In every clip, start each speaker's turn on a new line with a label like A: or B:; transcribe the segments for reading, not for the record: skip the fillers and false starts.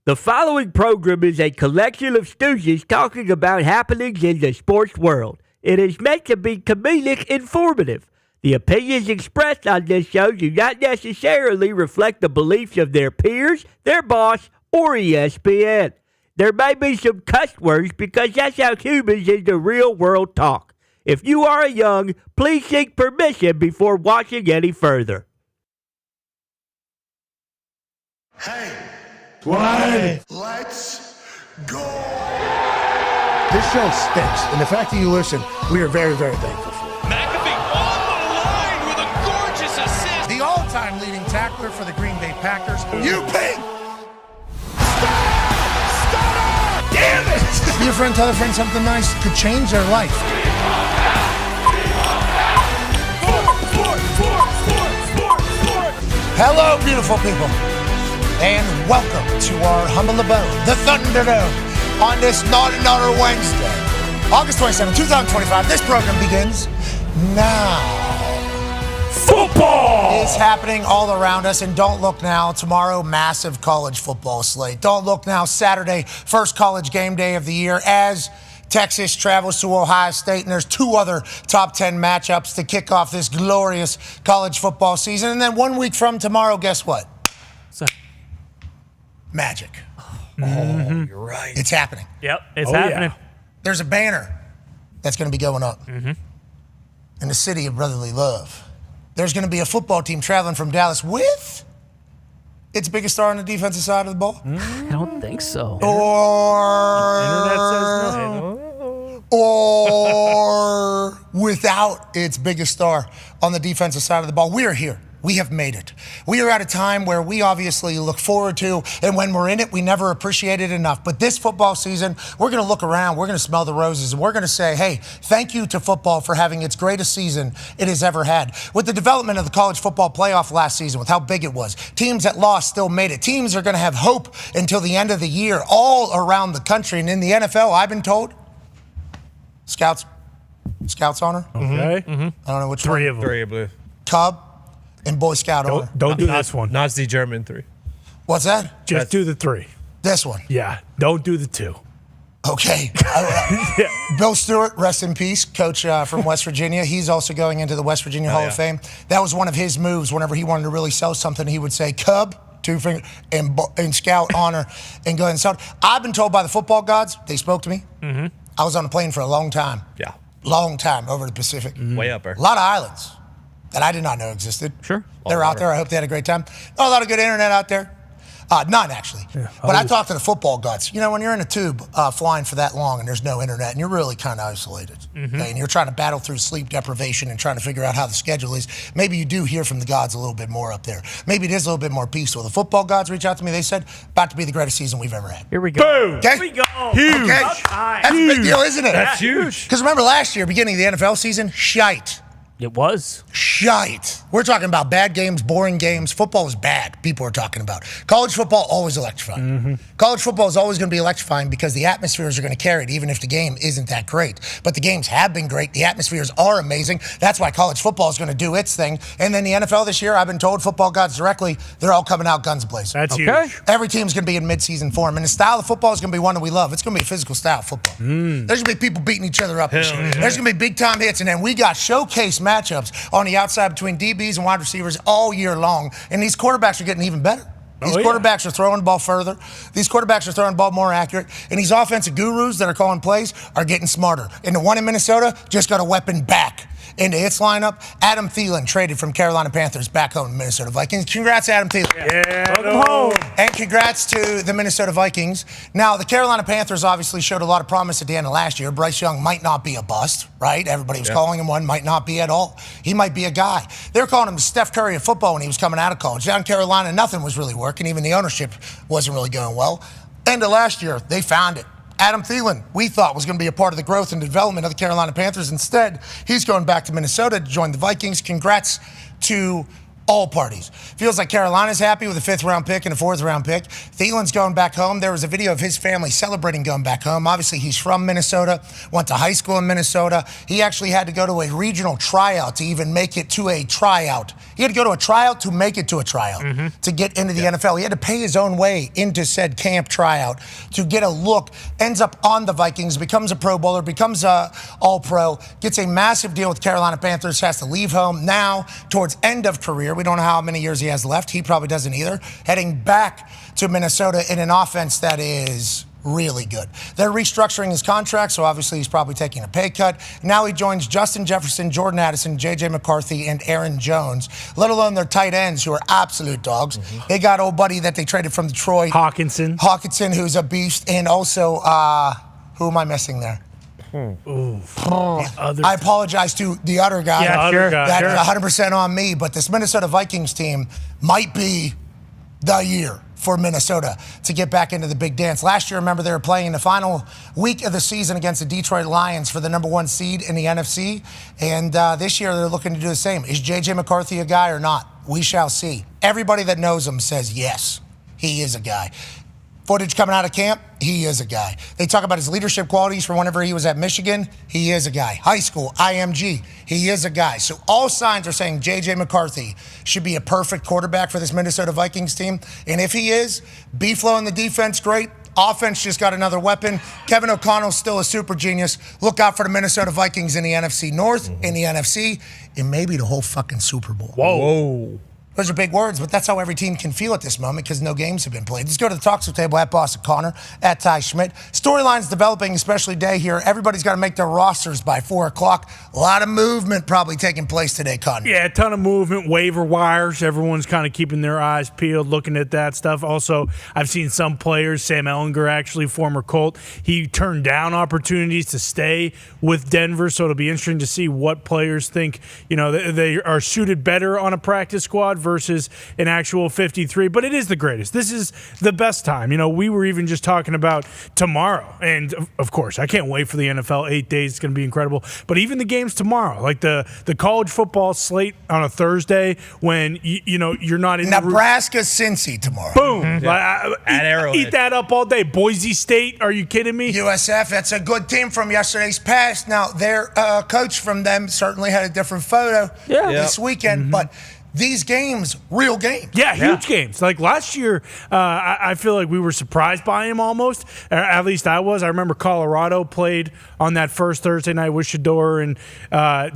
A: The following program is a collection of stooges talking about happenings in the sports world. It is meant to be comedic informative. The opinions expressed on this show do not necessarily reflect the beliefs of their peers, their boss, or ESPN. There may be some cuss words because that's how humans in the real world talk. If you are young, please seek permission before watching any further.
B: Hey.
C: Why?
B: Let's go!
C: This show stinks, and the fact that you listen, we are very, very thankful for.
D: McAfee on the line with a gorgeous assist.
E: The all-time leading tackler for the Green Bay Packers.
B: You ping!
E: Stop! Damn it! Your friend tell a friend something nice could change their life. Hello, beautiful people. And welcome to our humble abode, the Thunderdome, on this Not Another Wednesday, August 27, 2025. This program begins now.
C: Football
E: is happening all around us, and don't look now. Tomorrow, massive college football slate. Don't look now. Saturday, first college game day of the year, as Texas travels to Ohio State, and there's two other top 10 matchups to kick off this glorious college football season. And then 1 week from tomorrow, guess what? Magic.
F: Oh, you're right.
E: It's happening.
G: Yep, it's happening.
E: Yeah. There's a banner that's going to be going up in the city of brotherly love. There's going to be a football team traveling from Dallas with its biggest star on the defensive side of the ball.
G: I don't think so.
E: Or without its biggest star on the defensive side of the ball. We are here. We have made it. We are at a time where we obviously look forward to, and when we're in it, we never appreciate it enough. But this football season, we're going to look around, we're going to smell the roses, and we're going to say, hey, thank you to football for having its greatest season it has ever had. With the development of the college football playoff last season, with how big it was, teams that lost still made it. Teams are going to have hope until the end of the year all around the country. And in the NFL, I've been told, Scouts honor.
C: Okay.
E: I don't know which one.
F: Three of them.
E: Cub. And Boy Scout honor.
C: Don't do this one.
F: Nazi German 3.
E: What's that?
C: Just do the 3.
E: This one.
C: Yeah. Don't do the 2.
E: Okay. Bill Stewart, rest in peace, coach from West Virginia. He's also going into the West Virginia Hall of Fame. That was one of his moves. Whenever he wanted to really sell something, he would say Cub, 2 finger, and Scout honor, and go ahead and sell it. I've been told by the football gods, they spoke to me. I was on a plane for a long time.
F: Yeah.
E: Long time over the Pacific.
F: Way up there.
E: A lot of islands that I did not know existed.
G: Sure.
E: They're out there. I hope they had a great time. A lot of good internet out there. None, actually. Yeah. But I talked to the football guts. You know, when you're in a tube flying for that long and there's no internet and you're really kind of isolated, okay, and you're trying to battle through sleep deprivation and trying to figure out how the schedule is, maybe you do hear from the gods a little bit more up there. Maybe it is a little bit more peaceful. The football gods reach out to me. They said, about to be the greatest season we've ever had.
G: Here we go.
C: Boom.
E: Okay?
G: Here we go.
E: Huge. Okay. That's a big deal, isn't it?
F: That's huge.
E: Because remember last year, beginning of the NFL season, shite.
G: It was.
E: Shite. We're talking about bad games, boring games. Football was bad, people are talking about. College football, always electrifying. College football is always going to be electrifying because the atmospheres are going to carry it, even if the game isn't that great. But the games have been great. The atmospheres are amazing. That's why college football is going to do its thing. And then the NFL this year, I've been told, football gods directly, they're all coming out guns blazing.
C: That's huge.
E: Every team's going to be in mid-season form. And the style of football is going to be one that we love. It's going to be a physical style of football. There's going to be people beating each other up. There's going to be big-time hits. And then we got showcase matchups on the outside between DBs and wide receivers all year long. And these quarterbacks are getting even better. These quarterbacks are throwing the ball further. These quarterbacks are throwing the ball more accurate. And these offensive gurus that are calling plays are getting smarter. And the one in Minnesota just got a weapon back into its lineup. Adam Thielen traded from Carolina Panthers back home to Minnesota Vikings. Congrats, Adam Thielen.
C: Yeah. Home.
E: And congrats to the Minnesota Vikings. Now, the Carolina Panthers obviously showed a lot of promise at the end of last year. Bryce Young might not be a bust, right? Everybody was calling him one, might not be at all. He might be a guy. They were calling him the Steph Curry of football when he was coming out of college. Down in Carolina, nothing was really working. Even the ownership wasn't really going well. End of last year, they found it. Adam Thielen, we thought, was going to be a part of the growth and development of the Carolina Panthers. Instead, he's going back to Minnesota to join the Vikings. Congrats to All parties. Feels like Carolina's happy with a 5th-round pick and a 4th-round pick. Thielen's going back home. There was a video of his family celebrating going back home. Obviously, he's from Minnesota, went to high school in Minnesota. He actually had to go to a regional tryout to even make it to a tryout. He had to go to a tryout to make it to a tryout to get into the NFL. He had to pay his own way into said camp tryout to get a look. Ends up on the Vikings, becomes a Pro Bowler, becomes a All-Pro, gets a massive deal with Carolina Panthers, has to leave home now towards end of career. We don't know how many years he has left. He probably doesn't either. Heading back to Minnesota in an offense that is really good. They're restructuring his contract, so obviously he's probably taking a pay cut. Now he joins Justin Jefferson, Jordan Addison, J.J. McCarthy, and Aaron Jones, let alone their tight ends, who are absolute dogs. They got old buddy that they traded from Detroit. Hawkinson, who's a beast, and also, who am I missing there? I apologize to the other guy.
A: Yeah, sure.
E: That is 100% on me, but this Minnesota Vikings team might be the year for Minnesota to get back into the big dance. Last year, remember, they were playing in the final week of the season against the Detroit Lions for the #1 seed in the NFC, and this year they're looking to do the same. Is J.J. McCarthy a guy or not? We shall see. Everybody that knows him says yes, he is a guy. Footage coming out of camp, he is a guy. They talk about his leadership qualities from whenever he was at Michigan, he is a guy. High school, IMG, he is a guy. So all signs are saying J.J. McCarthy should be a perfect quarterback for this Minnesota Vikings team. And if he is, B-Flow in the defense, great. Offense just got another weapon. Kevin O'Connell's still a super genius. Look out for the Minnesota Vikings in the NFC North, in the NFC, and maybe the whole fucking Super Bowl.
F: Whoa.
E: Those are big words, but that's how every team can feel at this moment because no games have been played. Let's go to the talk show table at Boston Connor, at Ty Schmidt. Storylines developing, especially day here. Everybody's got to make their rosters by 4 o'clock. A lot of movement probably taking place today, Connor.
H: Yeah, a ton of movement, waiver wires. Everyone's kind of keeping their eyes peeled, looking at that stuff. Also, I've seen some players, Sam Ehlinger, actually, former Colt, he turned down opportunities to stay with Denver, so it'll be interesting to see what players think, they are suited better on a practice squad versus an actual 53, but it is the greatest. This is the best time. We were even just talking about tomorrow, and of course, I can't wait for the NFL. 8 days, it's going to be incredible. But even the games tomorrow, like the college football slate on a Thursday when, you're not in
E: Nebraska, Cincy tomorrow.
H: Boom.
F: At Arrowhead.
H: Eat that up all day. Boise State, are you kidding me?
E: USF, that's a good team from yesterday's past. Now, their coach from them certainly had a different photo this weekend, but these games, real games.
H: Yeah, huge games. Like last year, I feel like we were surprised by him almost. At least I was. I remember Colorado played on that first Thursday night with Shador and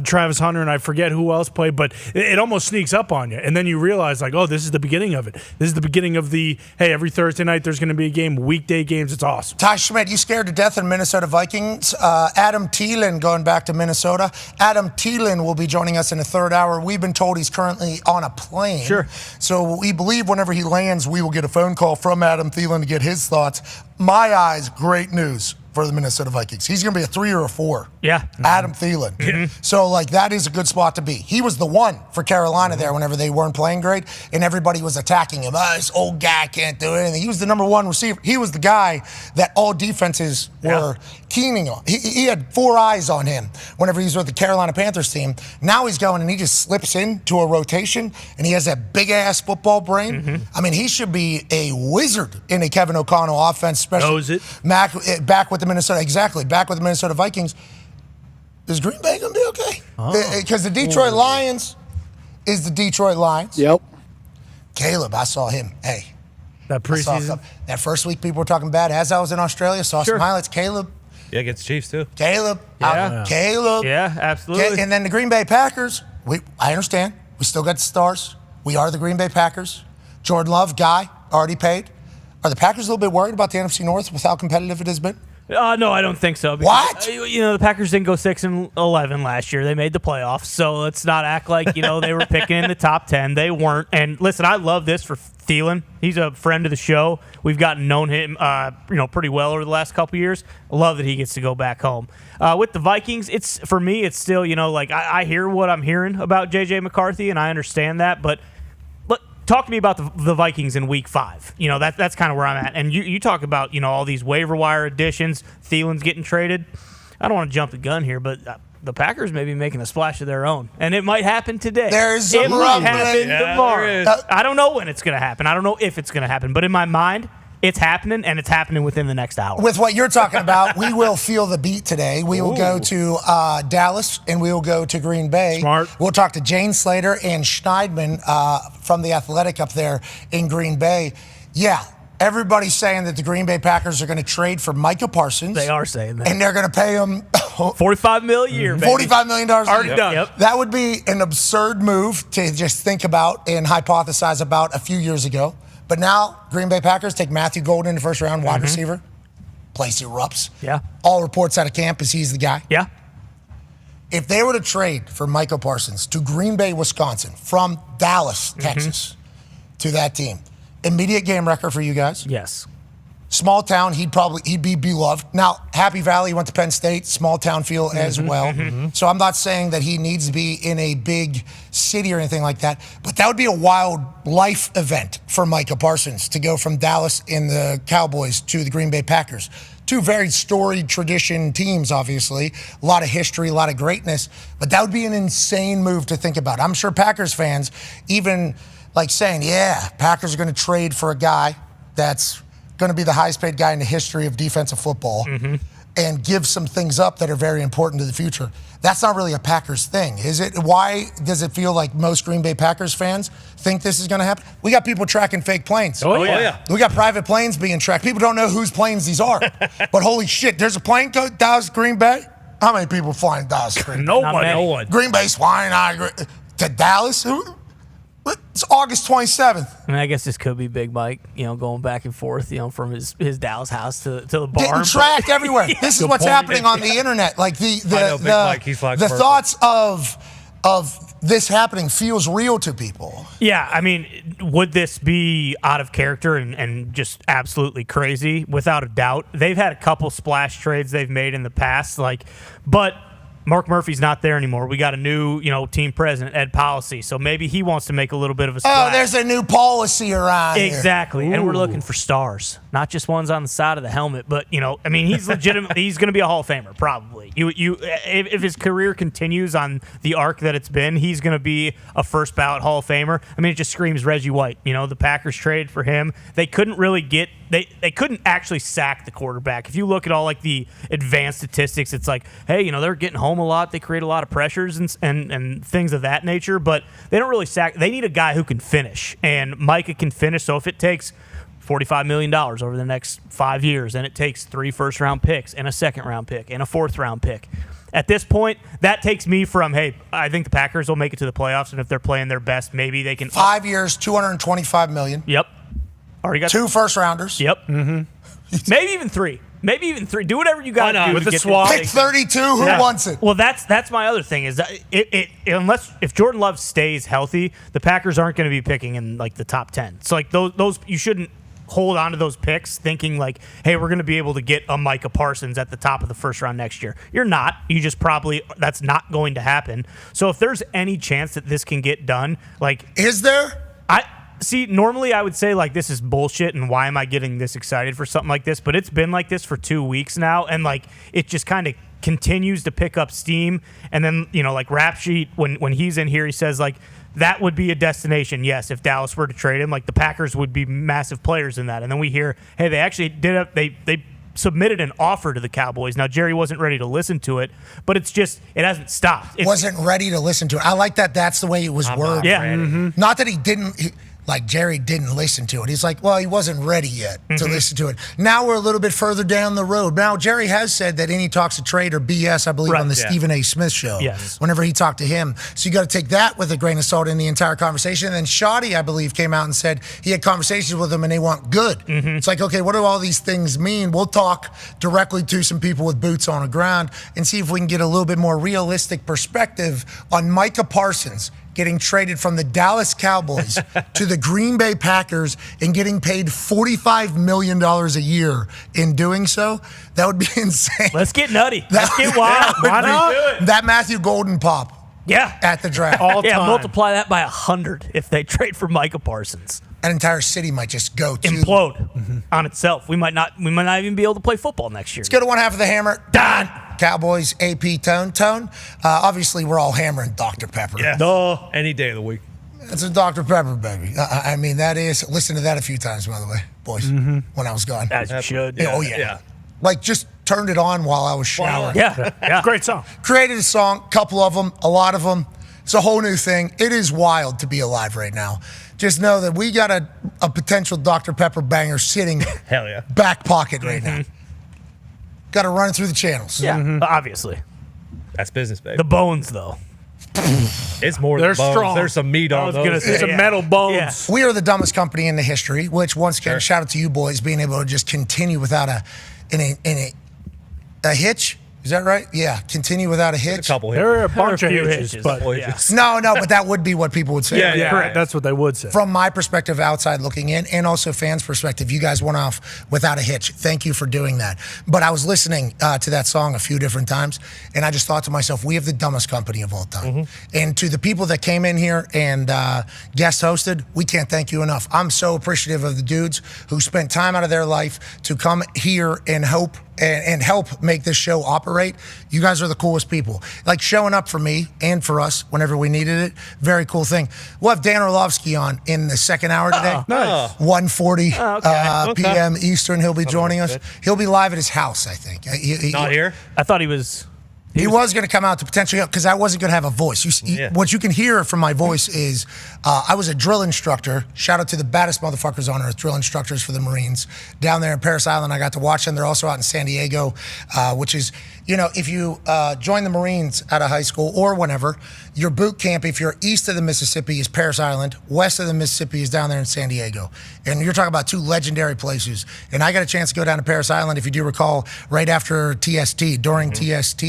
H: Travis Hunter, and I forget who else played, but it almost sneaks up on you. And then you realize, this is the beginning of it. This is the beginning of the, hey, every Thursday night there's going to be a game, weekday games. It's awesome.
E: Ty Schmidt, you scared to death in Minnesota Vikings. Adam Thielen going back to Minnesota. Adam Thielen will be joining us in the third hour. We've been told he's currently on a plane.
H: Sure.
E: So we believe whenever he lands, we will get a phone call from Adam Thielen to get his thoughts. My eyes, great news for the Minnesota Vikings. He's going to be a 3 or a 4.
H: Yeah.
E: Adam Thielen. So, that is a good spot to be. He was the one for Carolina there whenever they weren't playing great, and everybody was attacking him. This old guy can't do anything. He was the #1 receiver. He was the guy that all defenses were keening on. He had 4 eyes on him whenever he was with the Carolina Panthers team. Now he's going and he just slips into a rotation, and he has that big-ass football brain. I mean, he should be a wizard in a Kevin O'Connell offense, especially
H: knows it.
E: Back with the Minnesota Vikings. Is Green Bay going to be okay? Because the Detroit Lions is the Detroit Lions.
C: Yep.
E: Caleb, I saw him. Hey.
H: That preseason.
E: That first week people were talking bad. As I was in Australia, saw some highlights. Caleb.
F: Yeah, against Chiefs too.
E: Caleb. Caleb.
A: Yeah, absolutely.
E: And then the Green Bay Packers. I understand. We still got the stars. We are the Green Bay Packers. Jordan Love, guy, already paid. Are the Packers a little bit worried about the NFC North with how competitive it has been?
A: No, I don't think so.
E: What?
A: The Packers didn't go 6-11 last year. They made the playoffs, so let's not act like they were picking in the top 10. They weren't. And listen, I love this for Thielen. He's a friend of the show. We've gotten known him, pretty well over the last couple years. I love that he gets to go back home. With the Vikings, it's still, I hear what I'm hearing about J.J. McCarthy, and I understand that, but. Talk to me about the Vikings in Week 5. That's kind of where I'm at. And you talk about all these waiver wire additions. Thielen's getting traded. I don't want to jump the gun here, but
G: the Packers may be making a splash of their own, and it might happen today.
E: There's
G: it
E: some
G: might
E: rumbling.
G: happen
F: Yeah,
G: tomorrow.
F: there is.
G: I don't know when it's going to happen. I don't know if it's going to happen, but in my mind, it's happening, and it's happening within the next hour.
E: With what you're talking about, we will feel the beat today. We will go to Dallas, and we will go to Green Bay.
H: Smart.
E: We'll talk to Jane Slater and Schneidman from The Athletic up there in Green Bay. Yeah, everybody's saying that the Green Bay Packers are going to trade for Micah Parsons.
G: They are saying that.
E: And they're going to pay him
G: $45 million a year, baby.
E: $45 million a
G: Already
E: year.
G: done. Yep.
E: That would be an absurd move to just think about and hypothesize about a few years ago. But now, Green Bay Packers take Matthew Golden in the first round, wide receiver. Place erupts.
G: Yeah.
E: All reports out of camp is he's the guy.
G: Yeah.
E: If they were to trade for Micah Parsons to Green Bay, Wisconsin, from Dallas, Texas, to that team, immediate game record for you guys.
G: Yes.
E: Small town, he'd be beloved. Now, Happy Valley went to Penn State, small town feel as well. So I'm not saying that he needs to be in a big city or anything like that, but that would be a wild life event for Micah Parsons to go from Dallas in the Cowboys to the Green Bay Packers. Two very storied tradition teams, obviously. A lot of history, a lot of greatness, but that would be an insane move to think about. I'm sure Packers fans even like saying, yeah, Packers are going to trade for a guy that's going to be the highest paid guy in the history of defensive football and give some things up that are very important to the future. That's not really a Packers thing, is it? Why does it feel like most Green Bay Packers fans think this is going to happen? We got people tracking fake planes.
H: Oh, yeah.
E: We got private planes being tracked. People don't know whose planes these are. But holy shit, there's a plane go Dallas, Green Bay? How many people flying Dallas, Green Bay?
H: Nobody.
G: many.
H: No one.
E: Green Bay's flying to Dallas? It's August 27th.
G: I mean, I guess this could be Big Mike, going back and forth, from his Dallas house to the barn.
E: Getting tracked everywhere. This is what's happening on the internet. Like
F: I know Big Mike, he's like
E: the
F: perfect.
E: thoughts of this happening feels real to people.
G: Yeah, I mean, would this be out of character and just absolutely crazy? Without a doubt. They've had a couple splash trades they've made in the past, but Mark Murphy's not there anymore. We got a new, team president, Ed Policy, so maybe he wants to make a little bit of a splash.
E: Oh, there's a new policy around here.
G: Exactly, and we're looking for stars, not just ones on the side of the helmet. But he's legitimately he's going to be a Hall of Famer probably. If his career continues on the arc that it's been, he's going to be a first ballot Hall of Famer. I mean, it just screams Reggie White. The Packers traded for him. They couldn't really get they couldn't actually sack the quarterback. If you look at all the advanced statistics, it's like, hey, they're getting home a lot. They create a lot of pressures and things of that nature, but they don't really sack. They need a guy who can finish, and Micah can finish. So if it takes $45 million over the next 5 years, and it takes 3 first-round picks and a second-round pick and a fourth-round pick, at this point, that takes me from, hey, I think the Packers will make it to the playoffs, and if they're playing their best, maybe they can.
E: 5 years, $225 million.
G: Yep. Already got
E: 2 first rounders.
G: Yep. Maybe even 3. Maybe even 3. Do whatever you got to do
H: With
G: to
H: the
G: get
H: swap.
E: Pick 32. Who wants it?
G: Well, that's my other thing is that if Jordan Love stays healthy, the Packers aren't going to be picking in the top 10. So those you shouldn't hold on to those picks thinking hey, we're going to be able to get a Micah Parsons at the top of the first round next year. You're not. You just that's not going to happen. So if there's any chance that this can get done,
E: Is there?
G: See, normally I would say this is bullshit and why am I getting this excited for something like this? But it's been like this for 2 weeks now, and it just kind of continues to pick up steam. And then Rap Sheet, when he's in here, he says that would be a destination. Yes, if Dallas were to trade him, the Packers would be massive players in that. And then we hear, hey, they actually they submitted an offer to the Cowboys. Now Jerry wasn't ready to listen to it, but it hasn't stopped.
E: Wasn't ready to listen to it. I like that. That's the way it was worded.
G: Yeah.
E: Not that he didn't. Jerry didn't listen to it. He's well, he wasn't ready yet to listen to it. Now we're a little bit further down the road. Now, Jerry has said that any talks of trade are BS, I believe, on the Stephen A. Smith show.
G: Yes.
E: Whenever he talked to him. So you got to take that with a grain of salt in the entire conversation. And then Shoddy, I believe, came out and said he had conversations with them and they want good. It's okay, what do all these things mean? We'll talk directly to some people with boots on the ground and see if we can get a little bit more realistic perspective on Micah Parsons getting traded from the Dallas Cowboys to the Green Bay Packers and getting paid $45 million a year in doing so. That would be insane.
G: Let's get nutty. Let's get wild.
E: Why
G: not?
E: That Matthew Golden pop
G: Yeah.
E: at the draft.
G: Multiply that by 100 if they trade for Micah Parsons.
E: An entire city might just go to
G: Implode on itself. We might not even be able to play football next year.
E: Let's go to one half of the hammer.
G: Dahn.
E: Cowboys AP tone. Obviously, we're all hammering Dr. Pepper.
F: Yeah. Any day of the week.
E: It's a Dr. Pepper, baby. I mean, that is. Listen to that a few times, by the way, boys. When I was gone.
G: As you should.
E: Yeah, oh yeah. Like just turned it on while I was showering.
G: Yeah.
H: Great song.
E: Created a song, couple of them, a lot of them. It's a whole new thing. It is wild to be alive right now. Just know that we got a potential Dr. Pepper banger sitting
F: Hell yeah.
E: back pocket right now. Got to run it through the channels.
G: Yeah, obviously.
F: That's business, baby.
G: The bones, though.
F: It's more
H: They're
F: than bones.
H: strong.
F: There's some meat on
G: was gonna
F: those.
G: say,
H: Some metal bones.
G: Yeah.
E: We are the dumbest company in the history, which once again, shout out to you boys being able to just continue without a hitch. Is that right? Yeah, continue without a hitch.
F: A couple
H: There are a
F: hits.
H: bunch of
G: few
H: hitches,
G: hitches.
H: but
G: Yeah.
E: No, but that would be what people would say.
F: Yeah.
H: correct. That's what they would say.
E: From my perspective, outside looking in, and also fans' perspective, you guys went off without a hitch. Thank you for doing that. But I was listening to that song a few different times, and I just thought to myself, we have the dumbest company of all time. And to the people that came in here and guest hosted, we can't thank you enough. I'm so appreciative of the dudes who spent time out of their life to come here and help make this show operate. You guys are the coolest people. Like showing up for me and for us whenever we needed it. Very cool thing. We'll have Dahn Orlovsky on in the second hour today.
F: Nice.
E: 1:40 p.m. Eastern. He'll be joining us.
F: good.
E: He'll be live at his house, I think.
F: Not here?
G: I thought he was.
E: He was going to come out to potentially help because I wasn't going to have a voice. What you can hear from my voice is I was a drill instructor. Shout out to the baddest motherfuckers on earth, drill instructors for the Marines. Down there in Paris Island, I got to watch them. They're also out in San Diego, which is, if you join the Marines out of high school or whenever, your boot camp, if you're east of the Mississippi, is Paris Island. West of the Mississippi is down there in San Diego. And you're talking about two legendary places. And I got a chance to go down to Paris Island, if you do recall, right after TST, during TST,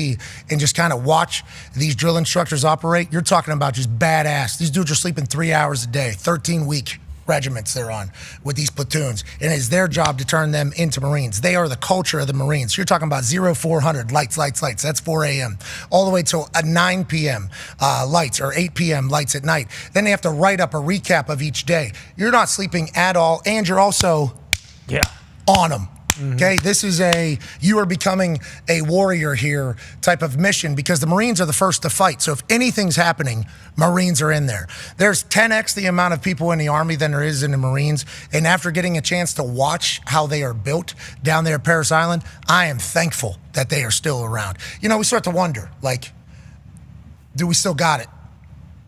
E: and just kind of watch these drill instructors operate. You're talking about just badass. These dudes are sleeping 3 hours a day, 13-week regiments they're on with these platoons, and it's their job to turn them into Marines. They are the culture of the Marines. You're talking about 0400 lights. That's 4 a.m. all the way till 9 p.m. Lights, or 8 p.m. lights at night. Then they have to write up a recap of each day. You're not sleeping at all, and you're also on them. Okay, this is you are becoming a warrior here type of mission, because the Marines are the first to fight. So if anything's happening, Marines are in there. There's 10x the amount of people in the Army than there is in the Marines. And after getting a chance to watch how they are built down there at Paris Island, I am thankful that they are still around. We start to wonder, like, do we still got it?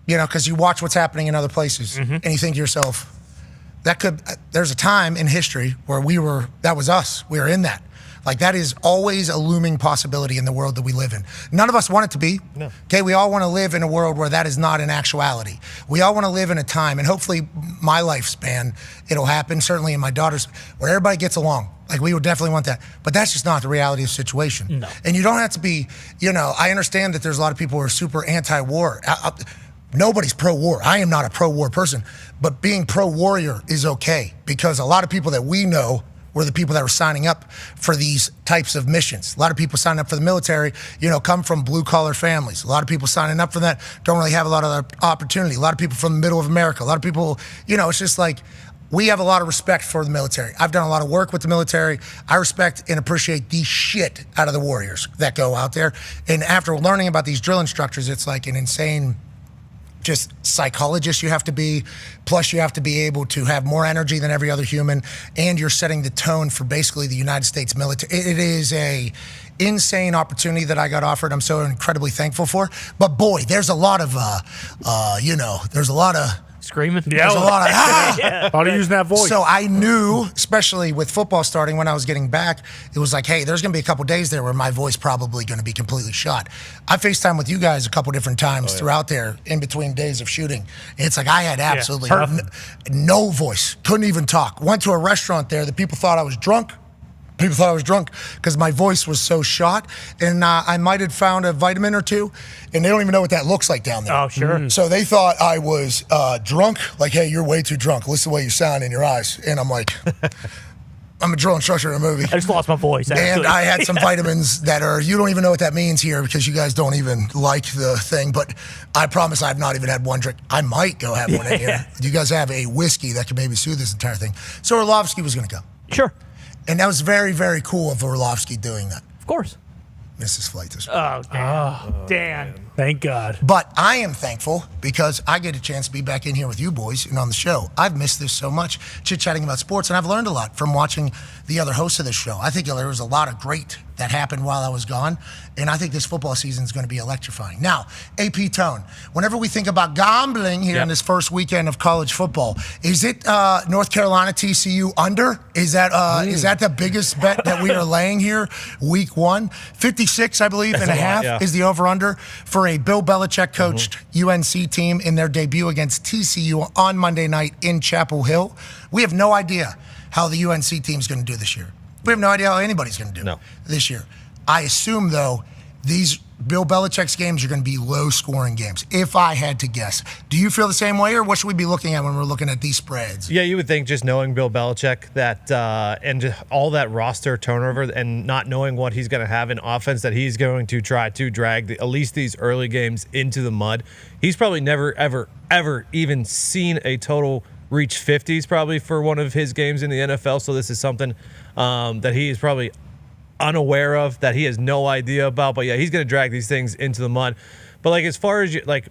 E: Because you watch what's happening in other places and you think to yourself, there's a time in history where that was us. We were in that. Like, that is always a looming possibility in the world that we live in. None of us want it to be. No. Okay, we all want to live in a world where that is not an actuality. We all want to live in a time, and hopefully my lifespan, it'll happen, certainly in my daughter's, where everybody gets along. Like, we would definitely want that. But that's just not the reality of the situation.
G: No.
E: And you don't have to be, I understand that there's a lot of people who are super anti-war. Nobody's pro-war. I am not a pro-war person. But being pro-warrior is okay, because a lot of people that we know were the people that were signing up for these types of missions. A lot of people signing up for the military, come from blue-collar families. A lot of people signing up for that don't really have a lot of opportunity. A lot of people from the middle of America. A lot of people, it's just like, we have a lot of respect for the military. I've done a lot of work with the military. I respect and appreciate the shit out of the warriors that go out there. And after learning about these drill instructors, it's like an insane just psychologist you have to be, plus you have to be able to have more energy than every other human, and you're setting the tone for basically the United States military. It is a insane opportunity that I got offered. I'm so incredibly thankful for. But boy, there's a lot of, there's a lot of
G: Screaming?
H: Yeah.
E: there's a lot of,
H: How to use that voice.
E: So I knew, especially with football starting when I was getting back, it was like, hey, there's going to be a couple days there where my voice probably going to be completely shot. I FaceTime with you guys a couple different times throughout there in between days of shooting. And it's like I had absolutely no voice, couldn't even talk. Went to a restaurant there that people thought I was drunk. People thought I was drunk because my voice was so shot. And I might have found a vitamin or two, and they don't even know what that looks like down there.
G: Oh, sure.
E: So they thought I was drunk. Like, hey, you're way too drunk. Listen to the way you sound in your eyes. And I'm like, I'm a drill instructor in a movie.
G: I just lost my voice, actually.
E: And I had some vitamins that you don't even know what that means here, because you guys don't even like the thing. But I promise I've not even had one drink. I might go have one in here. You guys have a whiskey that could maybe soothe this entire thing. So Orlovsky was going to go.
G: Sure.
E: And that was very, very cool of Orlovsky doing that.
G: Of course.
E: misses flight this week.
G: Oh, damn. Dan.
H: Thank God.
E: But I am thankful because I get a chance to be back in here with you boys and on the show. I've missed this so much, chit-chatting about sports, and I've learned a lot from watching the other hosts of this show. I think there was a lot of great that happened while I was gone, and I think this football season is going to be electrifying. Now, AP Tone, whenever we think about gambling here in this first weekend of college football, is it North Carolina TCU under? Is that the biggest bet that we are laying here week one? 56, I believe, and a half is the over-under for a Bill Belichick-coached UNC team in their debut against TCU on Monday night in Chapel Hill. We have no idea how the UNC team is going to do this year. We have no idea how anybody's going to do this year. I assume, though, these Bill Belichick's games are going to be low-scoring games, if I had to guess. Do you feel the same way, or what should we be looking at when we're looking at these spreads?
F: Yeah, you would think, just knowing Bill Belichick, that and just all that roster turnover and not knowing what he's going to have in offense, that he's going to try to drag at least these early games into the mud. He's probably never, ever, ever even seen a total reach 50s probably for one of his games in the NFL, so this is something that he is probably unaware of, that he has no idea about. But yeah, he's going to drag these things into the mud. But like, as far as like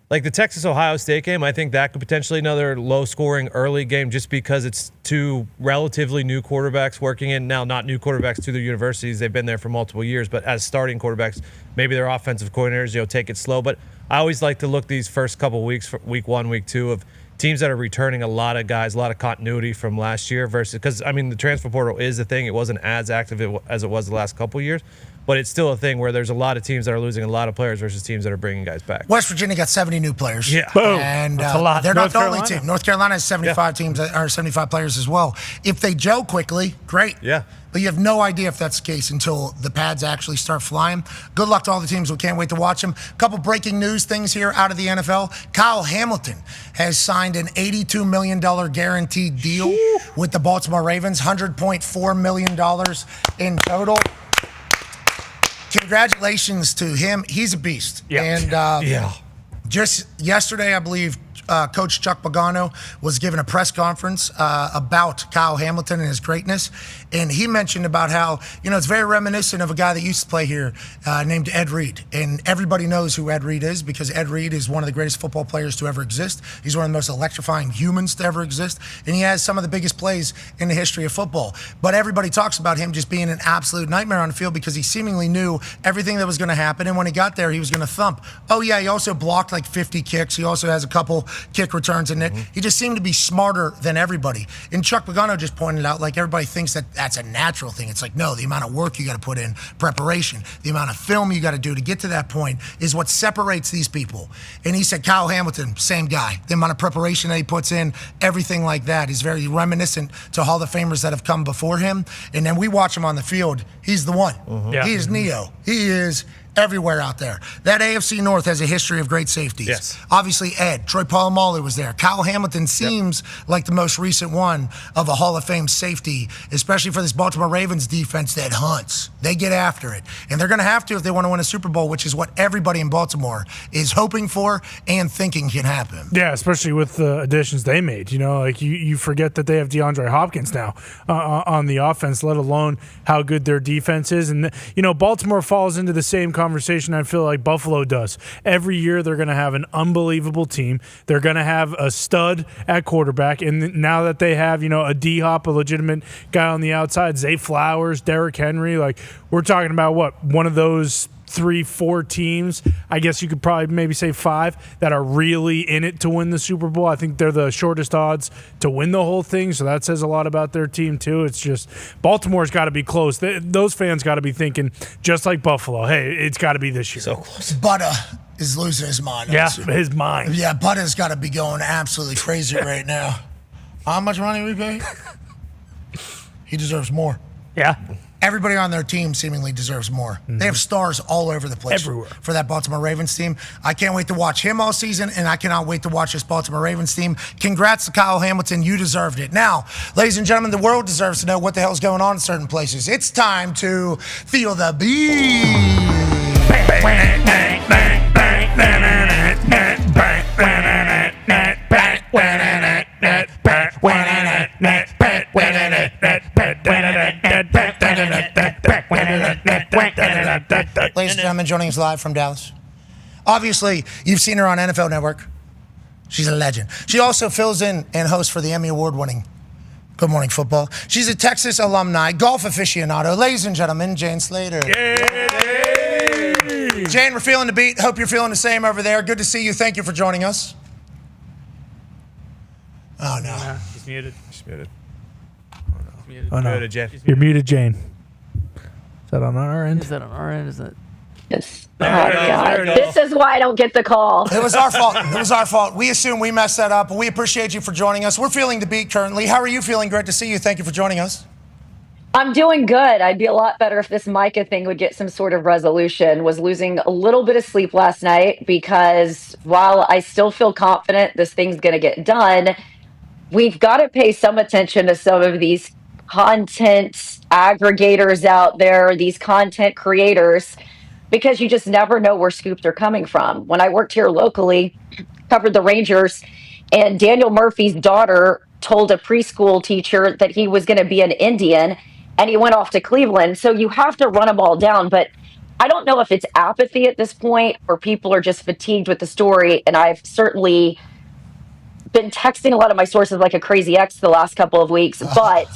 F: the Texas-Ohio State game, I think that could potentially another low-scoring early game, just because it's two relatively new quarterbacks working in, now not new quarterbacks to their universities, they've been there for multiple years, but as starting quarterbacks, maybe their offensive coordinators, take it slow. But I always like to look these first couple weeks, for week one, week two, of teams that are returning a lot of guys, a lot of continuity from last year versus, because, I mean, the transfer portal is the thing. It wasn't as active as it was the last couple of years, but it's still a thing where there's a lot of teams that are losing a lot of players versus teams that are bringing guys back.
E: West Virginia got 70 new players.
F: Yeah.
H: Boom.
E: And
G: That's a lot.
E: they're
G: North
E: not the only
G: Carolina.
E: team. North Carolina has 75 teams, or 75 players as well. If they gel quickly, great.
F: Yeah.
E: But you have no idea if that's the case until the pads actually start flying. Good luck to all the teams. We can't wait to watch them. A couple breaking news things here out of the NFL. Kyle Hamilton has signed an $82 million guaranteed deal with the Baltimore Ravens, $100.4 million in total. Congratulations to him. He's a beast.
G: Yeah.
E: And just yesterday, I believe, Coach Chuck Pagano was given a press conference about Kyle Hamilton and his greatness. And he mentioned about how, it's very reminiscent of a guy that used to play here named Ed Reed. And everybody knows who Ed Reed is, because Ed Reed is one of the greatest football players to ever exist. He's one of the most electrifying humans to ever exist. And he has some of the biggest plays in the history of football. But everybody talks about him just being an absolute nightmare on the field because he seemingly knew everything that was going to happen. And when he got there, he was going to thump. Oh, yeah, he also blocked like 50 kicks. He also has a couple kick returns in it. He just seemed to be smarter than everybody. And Chuck Pagano just pointed out, like, everybody thinks that that's a natural thing. It's like, no, the amount of work you got to put in, preparation, the amount of film you got to do to get to that point is what separates these people. And he said Kyle Hamilton, same guy. The amount of preparation that he puts in, everything like that is very reminiscent to Hall of Famers that have come before him. And then we watch him on the field. He's the one.
G: Yeah.
E: He is Neo. He is everywhere out there. That AFC North has a history of great safeties.
F: Yes.
E: Obviously, Ed, Troy Polamalu was there. Kyle Hamilton seems like the most recent one of a Hall of Fame safety, especially for this Baltimore Ravens defense that hunts. They get after it. And they're going to have to if they want to win a Super Bowl, which is what everybody in Baltimore is hoping for and thinking can happen.
H: Yeah, especially with the additions they made. You forget that they have DeAndre Hopkins now on the offense, let alone how good their defense is. And, Baltimore falls into the same conversation I feel like Buffalo does. Every year they're going to have an unbelievable team. They're going to have a stud at quarterback. And now that they have, a D-Hop, a legitimate guy on the outside, Zay Flowers, Derrick Henry, like, we're talking about one of those 3-4 teams, I guess you could probably maybe say 5, that are really in it to win the Super Bowl. I think they're the shortest odds to win the whole thing, so that says a lot about their team too. It's just Baltimore's got to be close. Those fans got to be thinking, just like Buffalo, hey, it's got to be this year.
F: So close.
E: Butter is losing his mind.
H: Yeah, his mind.
E: Yeah, Butter's got to be going absolutely crazy right now. How much money we pay? He deserves more.
G: Yeah.
E: Everybody on their team seemingly deserves more. They have stars all over the place
H: Everywhere.
E: for that Baltimore Ravens team. I can't wait to watch him all season, and I cannot wait to watch this Baltimore Ravens team. Congrats to Kyle Hamilton. You deserved it. Now, ladies and gentlemen, the world deserves to know what the hell's going on in certain places. It's time to feel the beat. Ladies and gentlemen, joining us live from Dallas. Obviously, you've seen her on NFL Network. She's a legend. She also fills in and hosts for the Emmy Award-winning Good Morning Football. She's a Texas alumni, golf aficionado. Ladies and gentlemen, Jane Slater.
H: Yay!
E: Jane, we're feeling the beat. Hope you're feeling the same over there. Good to see you. Thank you for joining us. Oh, no.
G: He's muted.
F: She's muted.
H: Oh, no.
F: Muted, Jane.
H: You're muted, Jane. Is that on our end?
G: Is that on our end? Is that?
I: Yes. Oh, God. This is why I don't get the call.
E: It was our fault. It was our fault. We assume we messed that up. We appreciate you for joining us. We're feeling the beat currently. How are you feeling? Great to see you. Thank you for joining us.
I: I'm doing good. I'd be a lot better if this Micah thing would get some sort of resolution. Was losing a little bit of sleep last night because while I still feel confident this thing's going to get done, we've got to pay some attention to some of these content aggregators out there, these content creators, because you just never know where scoops are coming from. When I worked here locally, covered the Rangers, and Daniel Murphy's daughter told a preschool teacher that he was going to be an Indian, and he went off to Cleveland. So you have to run them all down. But I don't know if it's apathy at this point or people are just fatigued with the story. And I've certainly been texting a lot of my sources like a crazy ex the last couple of weeks. But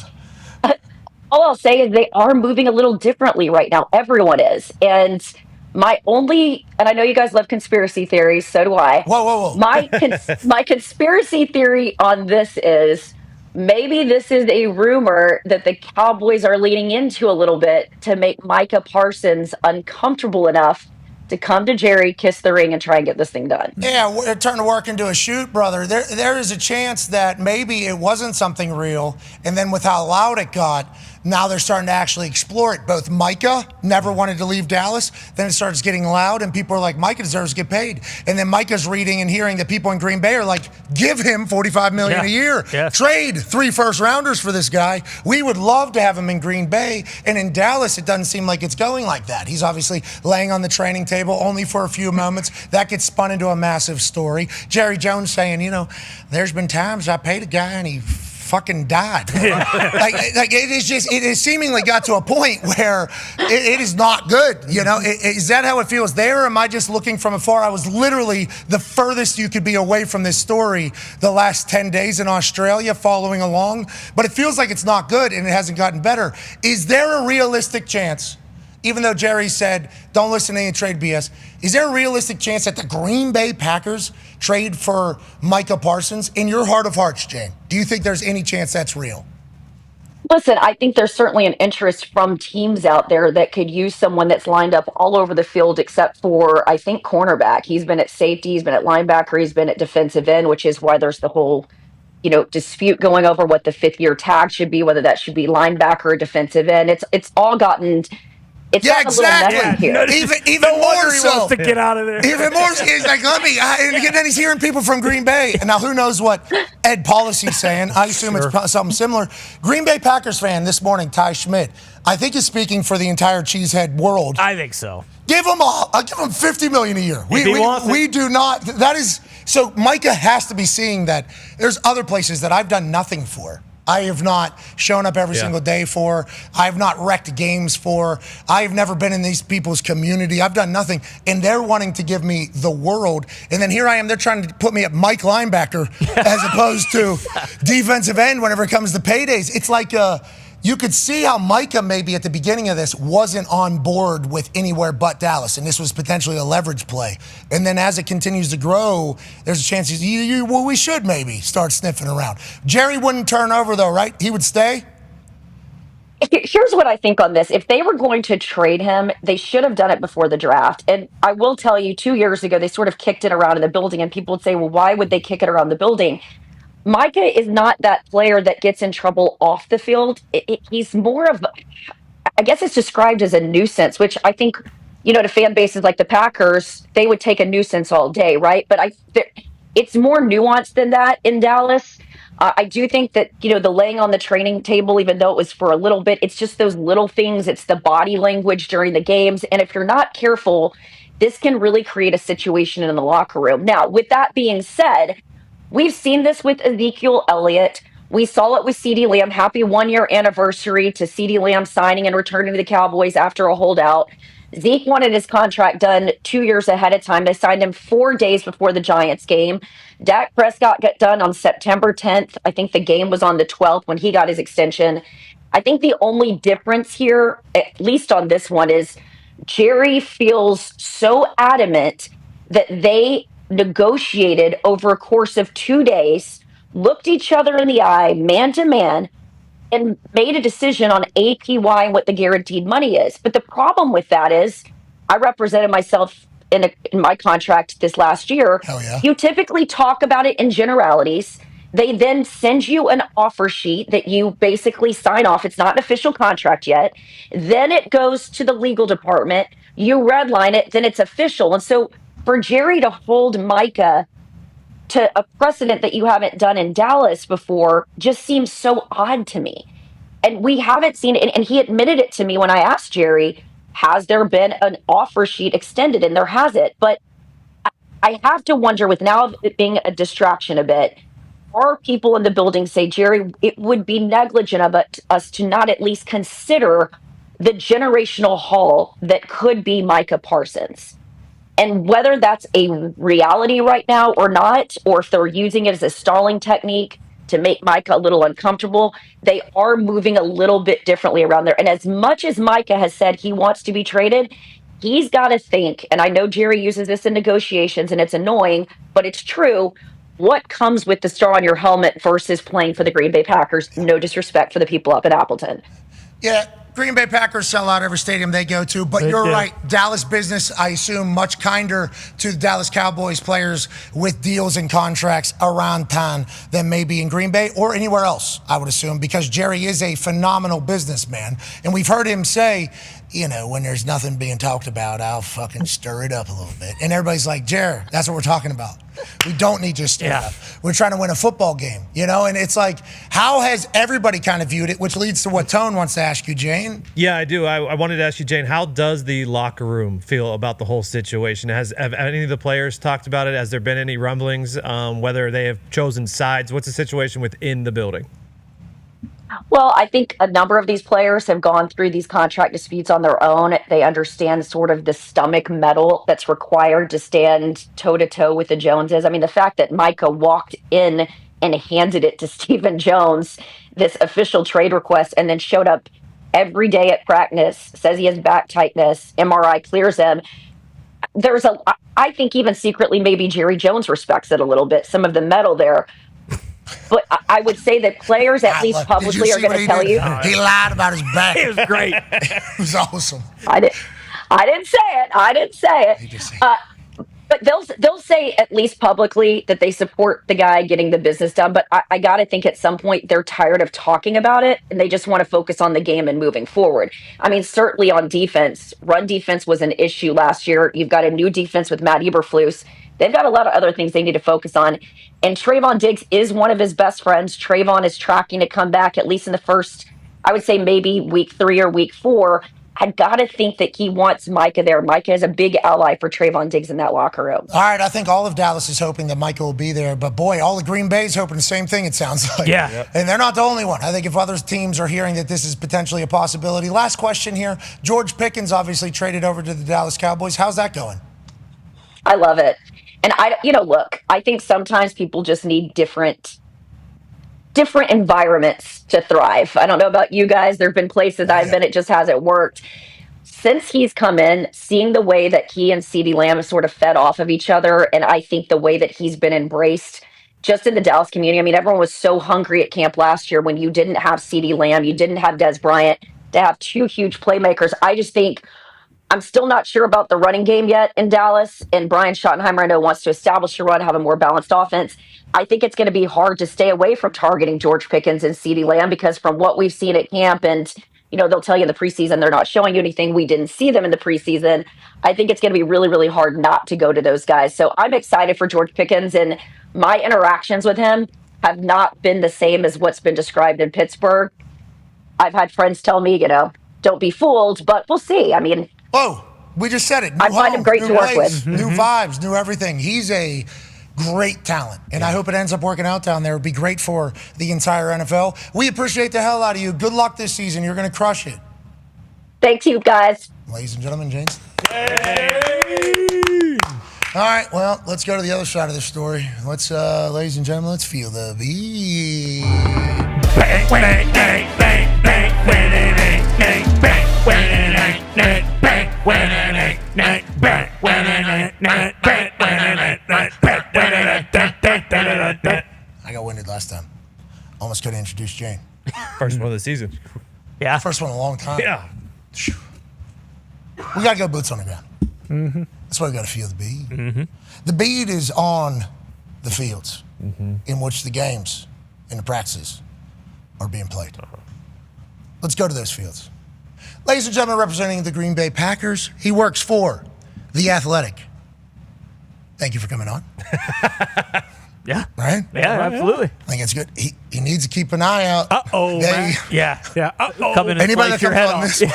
I: all I'll say is they are moving a little differently right now. Everyone is. And and I know you guys love conspiracy theories, so do I.
E: Whoa.
I: My conspiracy theory on this is maybe this is a rumor that the Cowboys are leaning into a little bit to make Micah Parsons uncomfortable enough to come to Jerry, kiss the ring, and try and get this thing done.
E: Yeah, turn the work into a shoot, brother. There is a chance that maybe it wasn't something real, and then with how loud it got, now they're starting to actually explore it. Both Micah never wanted to leave Dallas, then it starts getting loud, and people are like, Micah deserves to get paid. And then Micah's reading and hearing that people in Green Bay are like, give him $45 million a year.
G: Yes.
E: Trade 3 first-rounders for this guy. We would love to have him in Green Bay, and in Dallas, it doesn't seem like it's going like that. He's obviously laying on the training table only for a few moments. That gets spun into a massive story. Jerry Jones saying, there's been times I paid a guy and he fucking died. like it has seemingly got to a point where it is not good. Is that how it feels there? Or am I just looking from afar? I was literally the furthest you could be away from this story the last 10 days in Australia following along, but it feels like it's not good and it hasn't gotten better. Is there a realistic chance, even though Jerry said, don't listen to any trade BS, is there a realistic chance that the Green Bay Packers trade for Micah Parsons? In your heart of hearts, Jane, do you think there's any chance that's real?
I: Listen, I think there's certainly an interest from teams out there that could use someone that's lined up all over the field except for, I think, cornerback. He's been at safety, he's been at linebacker, he's been at defensive end, which is why there's the whole dispute going over what the 5th-year tag should be, whether that should be linebacker or defensive end. It's all gotten...
E: Exactly. Even more so.
G: He wants to get out of there.
E: Even more so. He's like, and then he's hearing people from Green Bay. And now who knows what Ed Policy's saying. I assume it's something similar. Green Bay Packers fan this morning, Ty Schmidt, I think is speaking for the entire cheesehead world.
G: I think so.
E: Give him $50 million a year. We do not. That is so. Micah has to be seeing that there's other places that I've done nothing for. I have not shown up every single day for. I have not wrecked games for. I have never been in these people's community. I've done nothing. And they're wanting to give me the world. And then here I am. They're trying to put me at Mike linebacker as opposed to defensive end whenever it comes to paydays. It's like you could see how Micah maybe at the beginning of this wasn't on board with anywhere but Dallas, and this was potentially a leverage play. And then as it continues to grow, there's a chance we should maybe start sniffing around. Jerry wouldn't turn over though, right? He would stay?
I: Here's what I think on this. If they were going to trade him, they should have done it before the draft. And I will tell you, 2 years ago, they sort of kicked it around in the building, and people would say, well, why would they kick it around the building? Micah is not that player that gets in trouble off the field. He's more of, I guess it's described as a nuisance, which I think, to fan bases like the Packers, they would take a nuisance all day, right? But it's more nuanced than that in Dallas. I do think that, the laying on the training table, even though it was for a little bit, it's just those little things. It's the body language during the games. And if you're not careful, this can really create a situation in the locker room. Now, with that being said, we've seen this with Ezekiel Elliott. We saw it with CeeDee Lamb. Happy 1-year anniversary to CeeDee Lamb signing and returning to the Cowboys after a holdout. Zeke wanted his contract done 2 years ahead of time. They signed him 4 days before the Giants game. Dak Prescott got done on September 10th. I think the game was on the 12th when he got his extension. I think the only difference here, at least on this one, is Jerry feels so adamant that they negotiated over a course of 2 days, looked each other in the eye, man to man, and made a decision on APY and what the guaranteed money is. But the problem with that is I represented myself in my contract this last year.
E: Hell yeah.
I: You typically talk about it in generalities. They then send you an offer sheet that you basically sign off. It's not an official contract yet. Then it goes to the legal department. You redline it, then it's official. And so for Jerry to hold Micah to a precedent that you haven't done in Dallas before just seems so odd to me. And we haven't seen it. And he admitted it to me when I asked Jerry, has there been an offer sheet extended? And there hasn't. But I have to wonder, with now it being a distraction a bit, are people in the building say, Jerry, it would be negligent of us to not at least consider the generational haul that could be Micah Parsons? And whether that's a reality right now or not, or if they're using it as a stalling technique to make Micah a little uncomfortable, they are moving a little bit differently around there. And as much as Micah has said he wants to be traded, he's got to think, and I know Jerry uses this in negotiations and it's annoying, but it's true. What comes with the star on your helmet versus playing for the Green Bay Packers? No disrespect for the people up in Appleton.
E: Yeah, Green Bay Packers sell out every stadium they go to, but you're right. Dallas business, I assume, much kinder to the Dallas Cowboys players with deals and contracts around town than maybe in Green Bay or anywhere else, I would assume, because Jerry is a phenomenal businessman. And we've heard him say, you know, when there's nothing being talked about, I'll fucking stir it up a little bit. And everybody's like, Jerry, that's what we're talking about. We don't need to stir it up. We're trying to win a football game, you know? And it's like, how has everybody kind of viewed it, which leads to what Tone wants to ask you, Jane.
F: Yeah, I do. I wanted to ask you, Jane, how does the locker room feel about the whole situation? Have any of the players talked about it? Has there been any rumblings, whether they have chosen sides? What's the situation within the building?
I: Well, I think a number of these players have gone through these contract disputes on their own. They understand sort of the stomach metal that's required to stand toe-to-toe with the Joneses. I mean, the fact that Micah walked in and handed it to Stephen Jones, this official trade request, and then showed up every day at practice, says he has back tightness, MRI clears him. I think even secretly maybe Jerry Jones respects it a little bit, some of the metal there. But I would say that players, at least publicly, are going to tell you.
E: He lied about his back.
A: It was great.
E: It was awesome.
I: I didn't say it.
E: He just said
I: but they'll say at least publicly that they support the guy getting the business done. But I got to think at some point they're tired of talking about it and they just want to focus on the game and moving forward. I mean, certainly on defense, run defense was an issue last year. You've got a new defense with Matt Eberflus. They've got a lot of other things they need to focus on. And Trayvon Diggs is one of his best friends. Trayvon is tracking to come back, at least in the first, I would say maybe week 3 or week 4. I got to think that he wants Micah there. Micah is a big ally for Trayvon Diggs in that locker room.
E: All right, I think all of Dallas is hoping that Micah will be there. But boy, all of Green Bay is hoping the same thing, it sounds like.
G: Yeah. Yep.
E: And they're not the only one. I think if other teams are hearing that this is potentially a possibility. Last question here. George Pickens obviously traded over to the Dallas Cowboys. How's that going?
I: I love it. And look, I think sometimes people just need different environments to thrive. I don't know about you guys. There have been places I've been, it just hasn't worked. Since he's come in, seeing the way that he and CeeDee Lamb have sort of fed off of each other, and I think the way that he's been embraced just in the Dallas community. I mean, everyone was so hungry at camp last year when you didn't have CeeDee Lamb, you didn't have Des Bryant, to have 2 huge playmakers. I just think I'm still not sure about the running game yet in Dallas, and Brian Schottenheimer, I know, wants to establish a run, have a more balanced offense. I think it's going to be hard to stay away from targeting George Pickens and CeeDee Lamb because from what we've seen at camp, and they'll tell you in the preseason they're not showing you anything. We didn't see them in the preseason. I think it's going to be really, really hard not to go to those guys. So I'm excited for George Pickens, and my interactions with him have not been the same as what's been described in Pittsburgh. I've had friends tell me, don't be fooled, but we'll see. I mean,
E: whoa, we just said it.
I: I find him great to work with.
E: New vibes, new everything. He's a great talent, and I hope it ends up working out down there. It'd be great for the entire NFL. We appreciate the hell out of you. Good luck this season. You're going to crush it.
I: Thank you, guys.
E: Ladies and gentlemen, James. All right, well, let's go to the other side of the story. Let's, ladies and gentlemen, let's feel the beat. I got winded last time. Almost couldn't introduce Jane.
F: First one of the season.
G: Yeah.
E: First one in a long time.
F: Yeah.
E: We got to go boots on the ground. Mm-hmm. That's why we got to feel the beat. Mm-hmm. The beat is on the fields in which the games and the practices are being played. Let's go to those fields. Ladies and gentlemen, representing the Green Bay Packers, he works for The Athletic. Thank you for coming on.
G: Yeah.
E: Right?
G: Yeah, absolutely.
E: I think it's good. He needs to keep an eye out.
H: Uh-oh.
G: Yeah.
H: Uh-oh.
G: Come in and
E: Anybody that
G: slice your
E: comes
G: head
E: on
G: off.
E: this,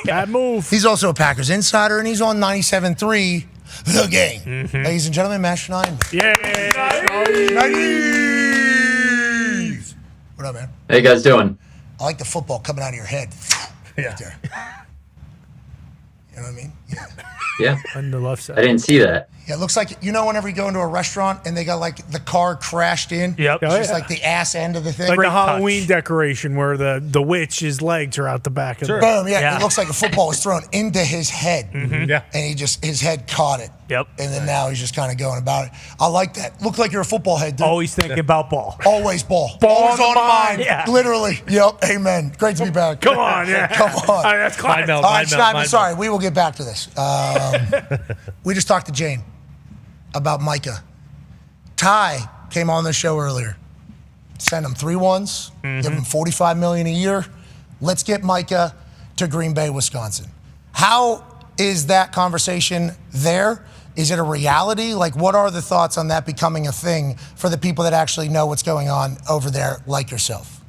H: Bad move.
E: he's also a Packers insider, and he's on 97.3 The Game. Ladies and gentlemen, Matt Schneidman.
H: Yeah.
E: Nice. What up, man?
J: How you guys doing?
E: I like the football coming out of your head.
F: Yeah.
E: Right there. You know what I mean? Yeah.
J: Yeah,
H: On the left
J: I
H: side.
J: didn't see that.
E: Yeah, it looks like, you know, whenever you go into a restaurant and they got like the car crashed in?
G: Yep.
E: It's
H: Oh,
E: just
H: yeah.
E: like the ass end of the thing.
H: Like
G: Great
H: the Halloween
G: touch.
H: decoration where the witch's legs are out the back of the
E: Boom, yeah,
G: Yeah.
E: It looks like a football was thrown into his head.
F: Yeah.
E: And his head caught it.
G: Yep.
E: And then now he's just kind of going about it. I like that. Look like you're a football head, dude.
G: Always thinking about ball.
E: Always ball.
H: Ball
E: Always
H: on
E: on
H: the
E: mind.
G: Yeah.
E: Literally. Yep. Amen. Great to be back.
H: Come on, yeah.
E: Come on.
H: That's
F: Mind melt,
E: All right,
F: mind melt,
E: Schneidman,
F: mind
E: sorry. We will get back to this. We just talked to Jane about Micah. Ty came on the show earlier. Send him 3 ones, give him $45 million a year. Let's get Micah to Green Bay, Wisconsin. How is that conversation there? Is it a reality? Like, what are the thoughts on that becoming a thing for the people that actually know what's going on over there, like yourself?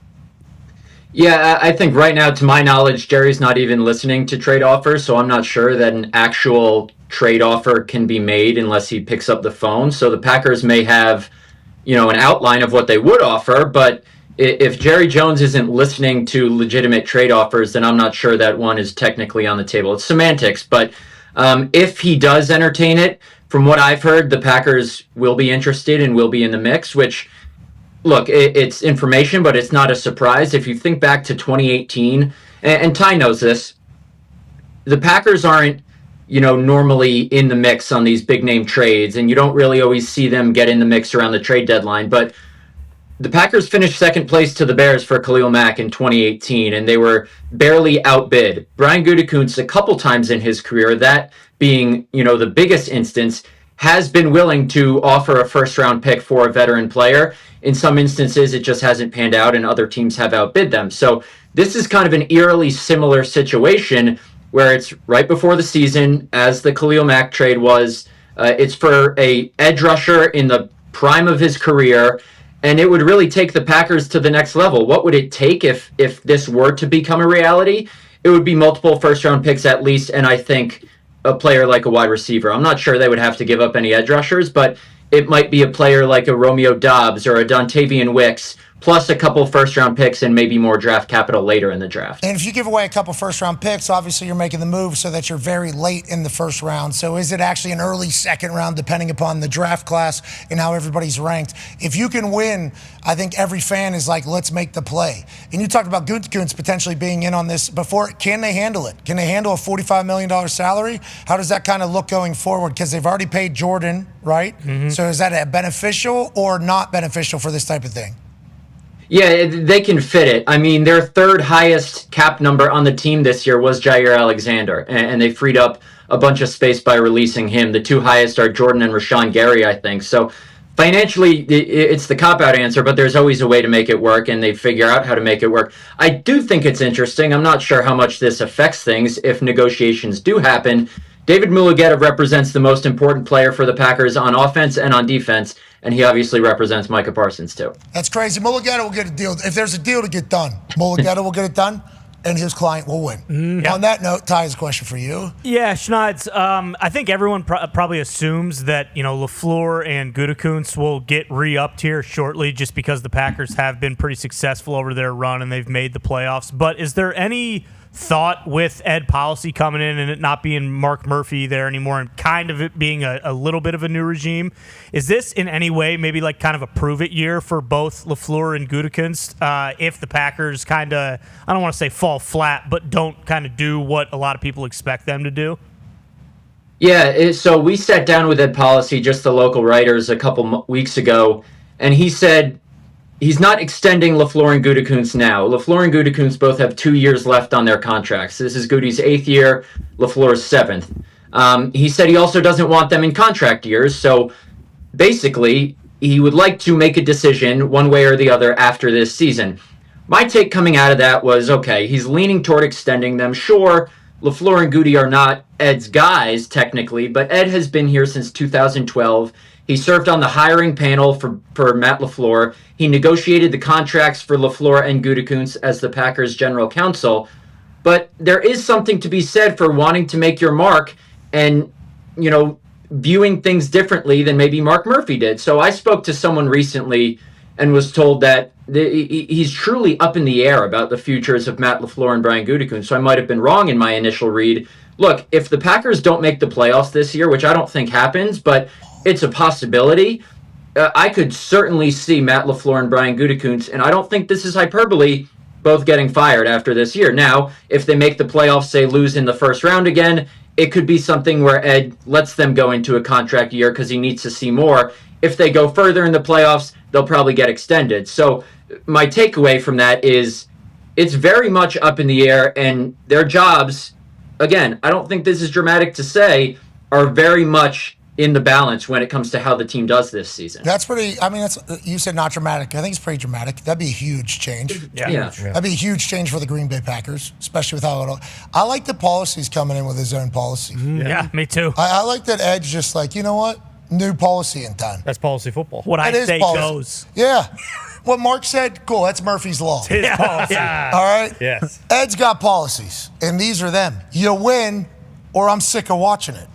J: Yeah, I think right now, to my knowledge, Jerry's not even listening to trade offers, so I'm not sure that an actual trade offer can be made unless he picks up the phone. So the Packers may have, an outline of what they would offer, but if Jerry Jones isn't listening to legitimate trade offers, then I'm not sure that one is technically on the table. It's semantics, but if he does entertain it, from what I've heard, the Packers will be interested and will be in the mix, which, look, it's information, but it's not a surprise. If you think back to 2018, and Ty knows this, the Packers aren't, normally in the mix on these big name trades, and you don't really always see them get in the mix around the trade deadline. But the Packers finished second place to the Bears for Khalil Mack in 2018, and they were barely outbid. Brian Gutekunst, a couple times in his career, that being, the biggest instance, has been willing to offer a first-round pick for a veteran player. In some instances, it just hasn't panned out, and other teams have outbid them. So this is kind of an eerily similar situation where it's right before the season, as the Khalil Mack trade was. It's for a edge rusher in the prime of his career, and it would really take the Packers to the next level. What would it take if this were to become a reality? It would be multiple first-round picks at least, and I think a player like a wide receiver. I'm not sure they would have to give up any edge rushers, but it might be a player like a Romeo Doubs or a Dontavian Wicks, plus a couple first-round picks and maybe more draft capital later in the draft.
E: And if you give away a couple first-round picks, obviously you're making the move so that you're very late in the first round. So is it actually an early second round, depending upon the draft class and how everybody's ranked? If you can win, I think every fan is like, let's make the play. And you talked about Gutekunst potentially being in on this before. Can they handle it? Can they handle a $45 million salary? How does that kind of look going forward? Because they've already paid Jordan, right? So is that beneficial or not beneficial for this type of thing?
J: Yeah, they can fit it. I mean, their third highest cap number on the team this year was Jair Alexander, and they freed up a bunch of space by releasing him. The 2 highest are Jordan and Rashawn Gary, I think. So financially, it's the cop-out answer, but there's always a way to make it work, and they figure out how to make it work. I do think it's interesting. I'm not sure how much this affects things if negotiations do happen. David Mulugeta represents the most important player for the Packers on offense and on defense, and he obviously represents Micah Parsons too.
E: That's crazy. Mulugeta will get a deal. If there's a deal to get done, Mulugeta will get it done, and his client will win. On that note, Ty has a question for you.
G: Yeah, Schneids, I think everyone probably assumes that, LaFleur and Gutekunst will get re-upped here shortly just because the Packers have been pretty successful over their run and they've made the playoffs. But is there any thought with Ed Policy coming in and it not being Mark Murphy there anymore and kind of it being a little bit of a new regime, is this in any way maybe like kind of a prove-it year for both LaFleur and Gutekunst if the Packers kind of, I don't want to say fall flat, but don't kind of do what a lot of people expect them to do?
J: Yeah, so we sat down with Ed Policy, just the local writers, a couple weeks ago, and he said he's not extending LaFleur and Gutekunst now. LaFleur and Gutekunst both have 2 years left on their contracts. This is Gute's 8th year, LaFleur's 7th. He said he also doesn't want them in contract years, so basically he would like to make a decision one way or the other after this season. My take coming out of that was, okay, he's leaning toward extending them. Sure, LaFleur and Gute are not Ed's guys, technically, but Ed has been here since 2012. He served on the hiring panel for Matt LaFleur. He negotiated the contracts for LaFleur and Gutekunst as the Packers' general counsel. But there is something to be said for wanting to make your mark and, viewing things differently than maybe Mark Murphy did. So I spoke to someone recently and was told that he's truly up in the air about the futures of Matt LaFleur and Brian Gutekunst. So I might have been wrong in my initial read. Look, if the Packers don't make the playoffs this year, which I don't think happens, but it's a possibility, I could certainly see Matt LaFleur and Brian Gutekunst, and I don't think this is hyperbole, both getting fired after this year. Now, if they make the playoffs, say lose in the first round again, it could be something where Ed lets them go into a contract year because he needs to see more. If they go further in the playoffs, they'll probably get extended. So my takeaway from that is it's very much up in the air, and their jobs, again, I don't think this is dramatic to say, are very much in the balance when it comes to how the team does this season.
E: That's pretty, you said not dramatic. I think it's pretty dramatic. That'd be a huge change.
J: Yeah.
E: That'd be a huge change for the Green Bay Packers, especially with how I like the policies coming in with his own policy.
G: Yeah, me too.
E: I like that Ed's just like, you know what? New policy in town.
F: That's policy football.
G: What I say goes.
E: Yeah. What Mark said, cool, that's Murphy's Law.
G: His policy.
E: All right?
F: Yes.
E: Ed's got policies, and these are them. You win, or I'm sick of watching it.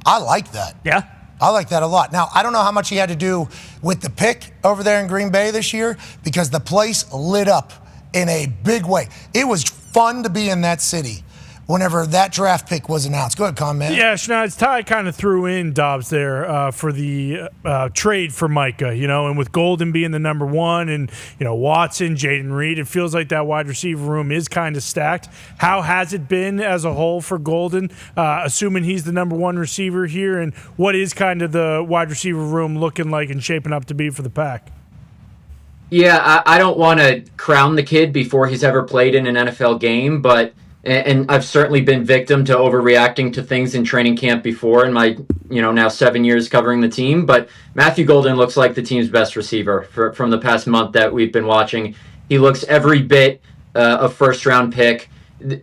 E: I like that.
G: Yeah.
E: I like that a lot. Now, I don't know how much he had to do with the pick over there in Green Bay this year because the place lit up in a big way. It was fun to be in that city whenever that draft pick was announced. Go ahead, Con, man.
H: Yeah, Schneidman, Ty kind of threw in Dobbs there for the trade for Micah, and with Golden being the number one and, Watson, Jaden Reed, it feels like that wide receiver room is kind of stacked. How has it been as a whole for Golden, assuming he's the number one receiver here, and what is kind of the wide receiver room looking like and shaping up to be for the Pack?
J: Yeah, I don't want to crown the kid before he's ever played in an NFL game, but and I've certainly been victim to overreacting to things in training camp before in my, now 7 years covering the team. But Matthew Golden looks like the team's best receiver from the past month that we've been watching. He looks every bit a first-round pick.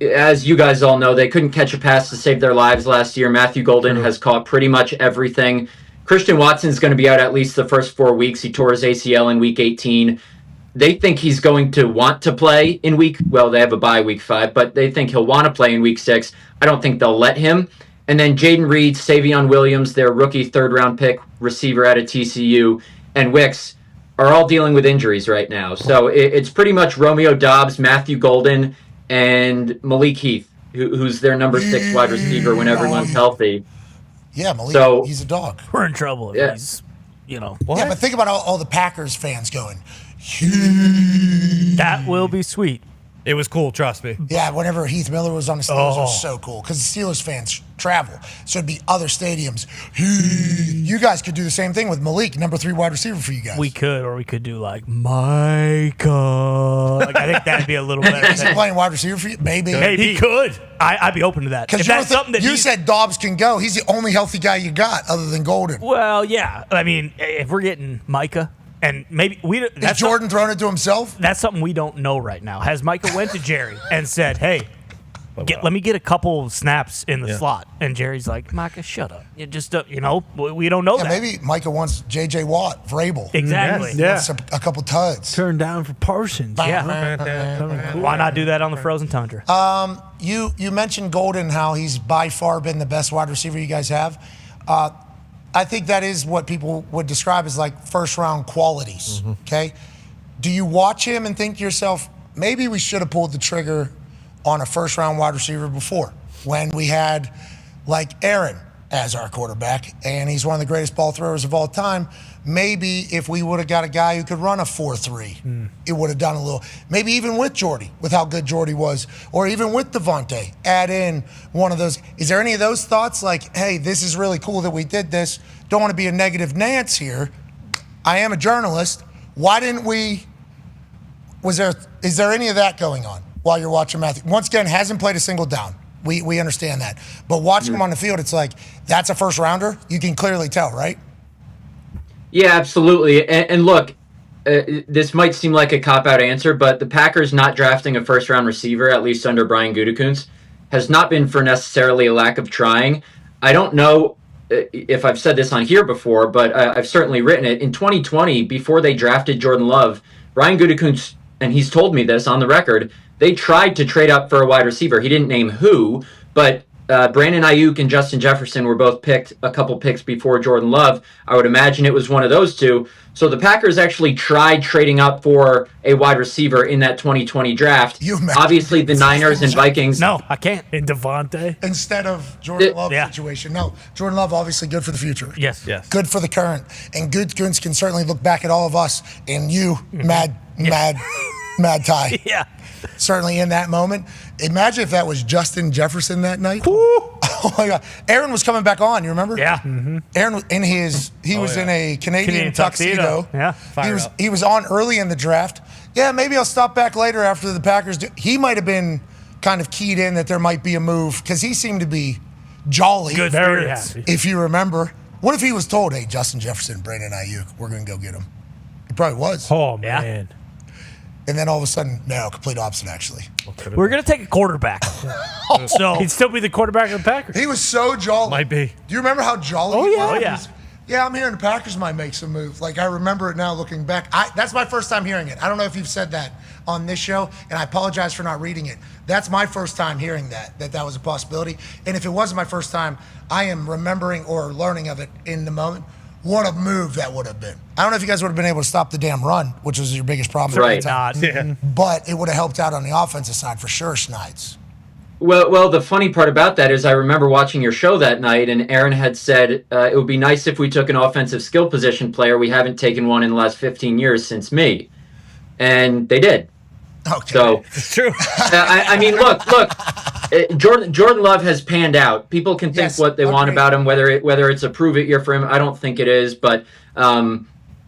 J: As you guys all know, they couldn't catch a pass to save their lives last year. Matthew Golden has caught pretty much everything. Christian Watson's going to be out at least the first 4 weeks. He tore his ACL in Week 18. They think he's going to want to play in they have a bye Week 5, but they think he'll want to play in Week 6. I don't think they'll let him. And then Jaden Reed, Savion Williams, their rookie third-round pick receiver out of TCU, and Wicks are all dealing with injuries right now. So it's pretty much Romeo Dobbs, Matthew Golden, and Malik Heath, who's their number 6 wide receiver when everyone's healthy.
E: Yeah, Malik, he's a dog.
G: We're in trouble if he's,
E: What? Yeah, but think about all the Packers fans going,
G: that will be sweet.
F: It was cool, trust me.
E: Yeah, whenever Heath Miller was on the Steelers, it was so cool because the Steelers fans travel. So it'd be other stadiums. You guys could do the same thing with Malik, number 3 wide receiver for you guys.
G: We could, or we could do like Micah. I think that'd be a little better.
E: Is he playing wide receiver for you? Maybe.
G: He could. I'd be open to that.
E: Because you said Dobbs can go. He's the only healthy guy you got other than Golden.
G: Well, yeah. I mean, if we're getting Micah, and maybe
E: is Jordan throwing it to himself?
G: That's something we don't know right now. Has Micah went to Jerry and said, "Hey, let me get a couple snaps in the slot," and Jerry's like, "Micah, shut up. You just we don't know that."
E: Maybe Micah wants J.J. Watt, Vrabel.
G: Exactly.
E: Wants a couple tuds.
H: Turned down for Parsons.
G: Yeah. Why not do that on the frozen tundra?
E: You mentioned Golden, how he's by far been the best wide receiver you guys have. I think that is what people would describe as like first-round qualities, okay? Do you watch him and think to yourself, maybe we should have pulled the trigger on a first-round wide receiver before, when we had, like, Aaron as our quarterback, and he's one of the greatest ball throwers of all time. Maybe if we would have got a guy who could run a 4.3, it would have done a little. Maybe even with Jordy, with how good Jordy was, or even with Devontae, add in one of those. Is there any of those thoughts like, hey, this is really cool that we did this? Don't want to be a negative Nance here. I am a journalist. Why didn't we? Is there any of that going on while you're watching Matthew? Once again, hasn't played a single down. We understand that. But watching him on the field, it's like, that's a first rounder. You can clearly tell, right?
J: Yeah, absolutely. And look, this might seem like a cop-out answer, but the Packers not drafting a first-round receiver, at least under Brian Gutekunst, has not been for necessarily a lack of trying. I don't know if I've said this on here before, but I've certainly written it. In 2020, before they drafted Jordan Love, Brian Gutekunst, and he's told me this on the record, they tried to trade up for a wide receiver. He didn't name who, but Brandon Ayuk and Justin Jefferson were both picked a couple picks before Jordan Love. I would imagine it was one of those two. So the Packers actually tried trading up for a wide receiver in that 2020 draft. Obviously, the Niners and Vikings.
G: No, I can't.
H: And Devontae.
E: Instead of Jordan Love situation. No, Jordan Love obviously good for the future.
G: Yes.
E: Good for the current. And Gutekunst can certainly look back at all of us and you, Mad Ty.
G: Yeah.
E: Certainly in that moment. Imagine if that was Justin Jefferson that night. Oh my God. Aaron was coming back on, you remember?
G: Yeah.
E: Aaron he was in a Canadian tuxedo.
G: Yeah.
E: He was on early in the draft. Yeah, maybe I'll stop back later after the Packers do. He might have been kind of keyed in that there might be a move because he seemed to be jolly.
G: Good, very happy.
E: If you remember. What if he was told, hey, Justin Jefferson, Brandon Ayuk, we're going to go get him? He probably was.
H: Oh, man.
E: And then all of a sudden, no, complete opposite, actually.
G: We're going to take a quarterback.
H: So he'd still be the quarterback of the Packers.
E: He was so jolly.
H: Might be.
E: Do you remember how jolly he was?
G: Oh, yeah.
E: Yeah, I'm hearing the Packers might make some moves. Like, I remember it now looking back. That's my first time hearing it. I don't know if you've said that on this show, and I apologize for not reading it. That's my first time hearing that was a possibility. And if it wasn't my first time, I am remembering or learning of it in the moment. What a move that would have been. I don't know if you guys would have been able to stop the damn run, which was your biggest problem.
J: Right.
E: But it would have helped out on the offensive side for sure, Schneidman.
J: Well, the funny part about that is I remember watching your show that night, and Aaron had said it would be nice if we took an offensive skill position player. We haven't taken one in the last 15 years since me. And they did.
E: Okay.
J: So
H: It's true.
J: I mean, look. Jordan Love has panned out. People can think what they want about him, whether it's a prove it year for him. I don't think it is, but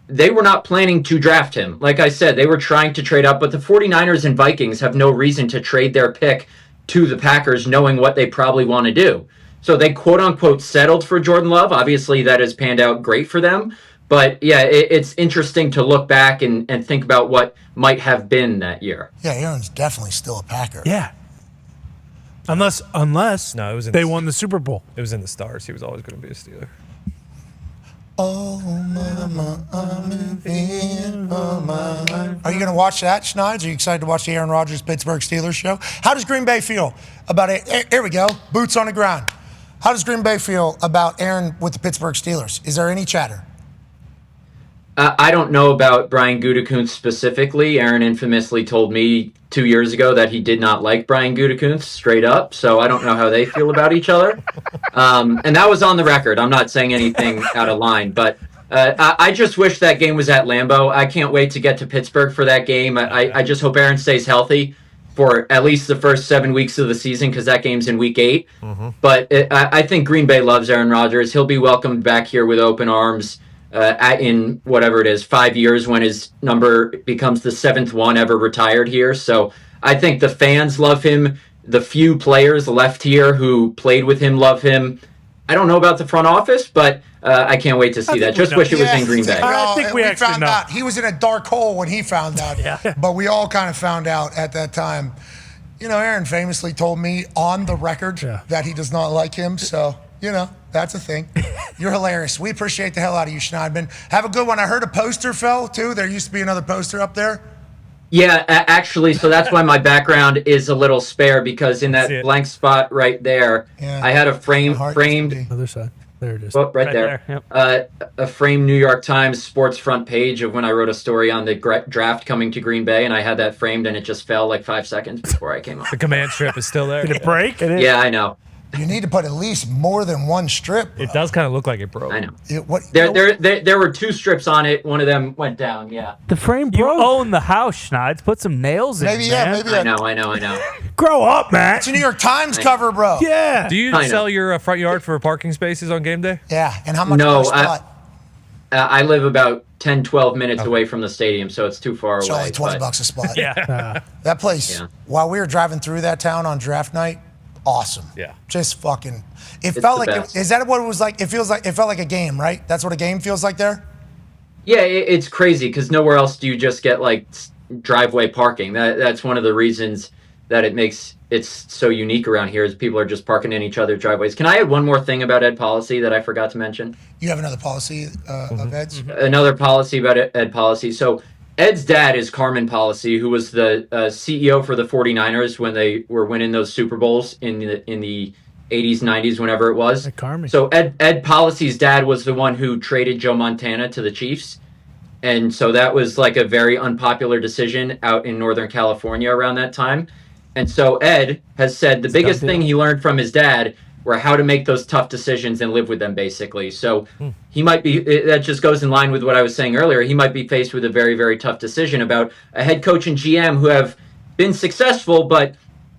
J: they were not planning to draft him. Like I said, they were trying to trade up, but the 49ers and Vikings have no reason to trade their pick to the Packers knowing what they probably want to do. So they quote unquote settled for Jordan Love. Obviously that has panned out great for them. But yeah, it's interesting to look back and think about what might have been that year.
E: Yeah, Aaron's definitely still a Packer.
H: Yeah. Unless
F: No, it was
H: they won the Super Bowl.
F: It was in the stars. He was always going to be a Steeler.
E: Oh, mama, I'm in for my life. Are you going to watch that, Schneidman? Are you excited to watch the Aaron Rodgers Pittsburgh Steelers show? How does Green Bay feel about it? Here we go. Boots on the ground. How does Green Bay feel about Aaron with the Pittsburgh Steelers? Is there any chatter?
J: I don't know about Brian Gutekunst specifically. Aaron infamously told me 2 years ago that he did not like Brian Gutekunst straight up, so I don't know how they feel about each other. And that was on the record. I'm not saying anything out of line, but I just wish that game was at Lambeau. I can't wait to get to Pittsburgh for that game. I just hope Aaron stays healthy for at least the first 7 weeks of the season because that game's in week 8. But I think Green Bay loves Aaron Rodgers. He'll be welcomed back here with open arms. In whatever it is, 5 years when his number becomes the 7th one ever retired here. So I think the fans love him. The few players left here who played with him love him. I don't know about the front office, but I can't wait to see that. Just wish it was in Green Bay.
H: I think we actually
E: found
H: know.
E: out. He was in a dark hole when he found out. But we all kind of found out at that time. You know, Aaron famously told me on the record that he does not like him. So, you know, that's a thing. You're hilarious. We appreciate the hell out of you, Schneidman. Have a good one. I heard a poster fell, too. There used to be another poster up there.
J: Yeah, actually, so that's why my background is a little spare because in that blank spot right there, I had a framed
H: Other side. There it is.
J: Oh, right there.
G: Yep.
J: A framed New York Times sports front page of when I wrote a story on the draft coming to Green Bay, and I had that framed, and it just fell like 5 seconds before I came up.
F: The command strip is still there.
H: Did it break?
J: Yeah, I know.
E: You need to put at least more than one strip.
F: It does kind of look like it broke.
J: I know.
E: There
J: There were 2 strips on it. One of them went down. Yeah.
G: The frame broke. You own the house, Schneidman. Put some nails in,
E: Maybe,
G: man.
E: maybe.
J: I know.
H: Grow up, man.
E: It's a New York Times cover, bro.
H: Yeah.
F: Do you sell your front yard for parking spaces on game day?
E: Yeah, and how much
J: No,
E: per spot?
J: I live about 10, 12 minutes away from the stadium, so it's too far
E: It's
J: away.
E: only $20 a spot.
G: Yeah.
E: That place,
J: Yeah.
E: while we were driving through that town on draft night, awesome.
F: Yeah.
E: Just fucking. It
J: It's
E: felt
J: the
E: like
J: best.
E: is that what it was like? It felt like a game, right? That's what a game feels like there.
J: Yeah, it's crazy because nowhere else do you just get like driveway parking. That's one of the reasons that it makes it's so unique around here is people are just parking in each other's driveways. Can I add one more thing about Ed policy that I forgot to mention?
E: You have another policy of Ed's.
J: Another policy about Ed policy. So Ed's dad is Carmen Policy, who was the CEO for the 49ers when they were winning those Super Bowls in the 80s, 90s, whenever it was.
H: Hey, Carmen.
J: So Ed Policy's dad was the one who traded Joe Montana to the Chiefs. And so that was like a very unpopular decision out in Northern California around that time. And so Ed has said the biggest thing he learned from his dad were how to make those tough decisions and live with them, basically. So he might be, that just goes in line with what I was saying earlier. He might be faced with a very, very tough decision about a head coach and GM who have been successful, but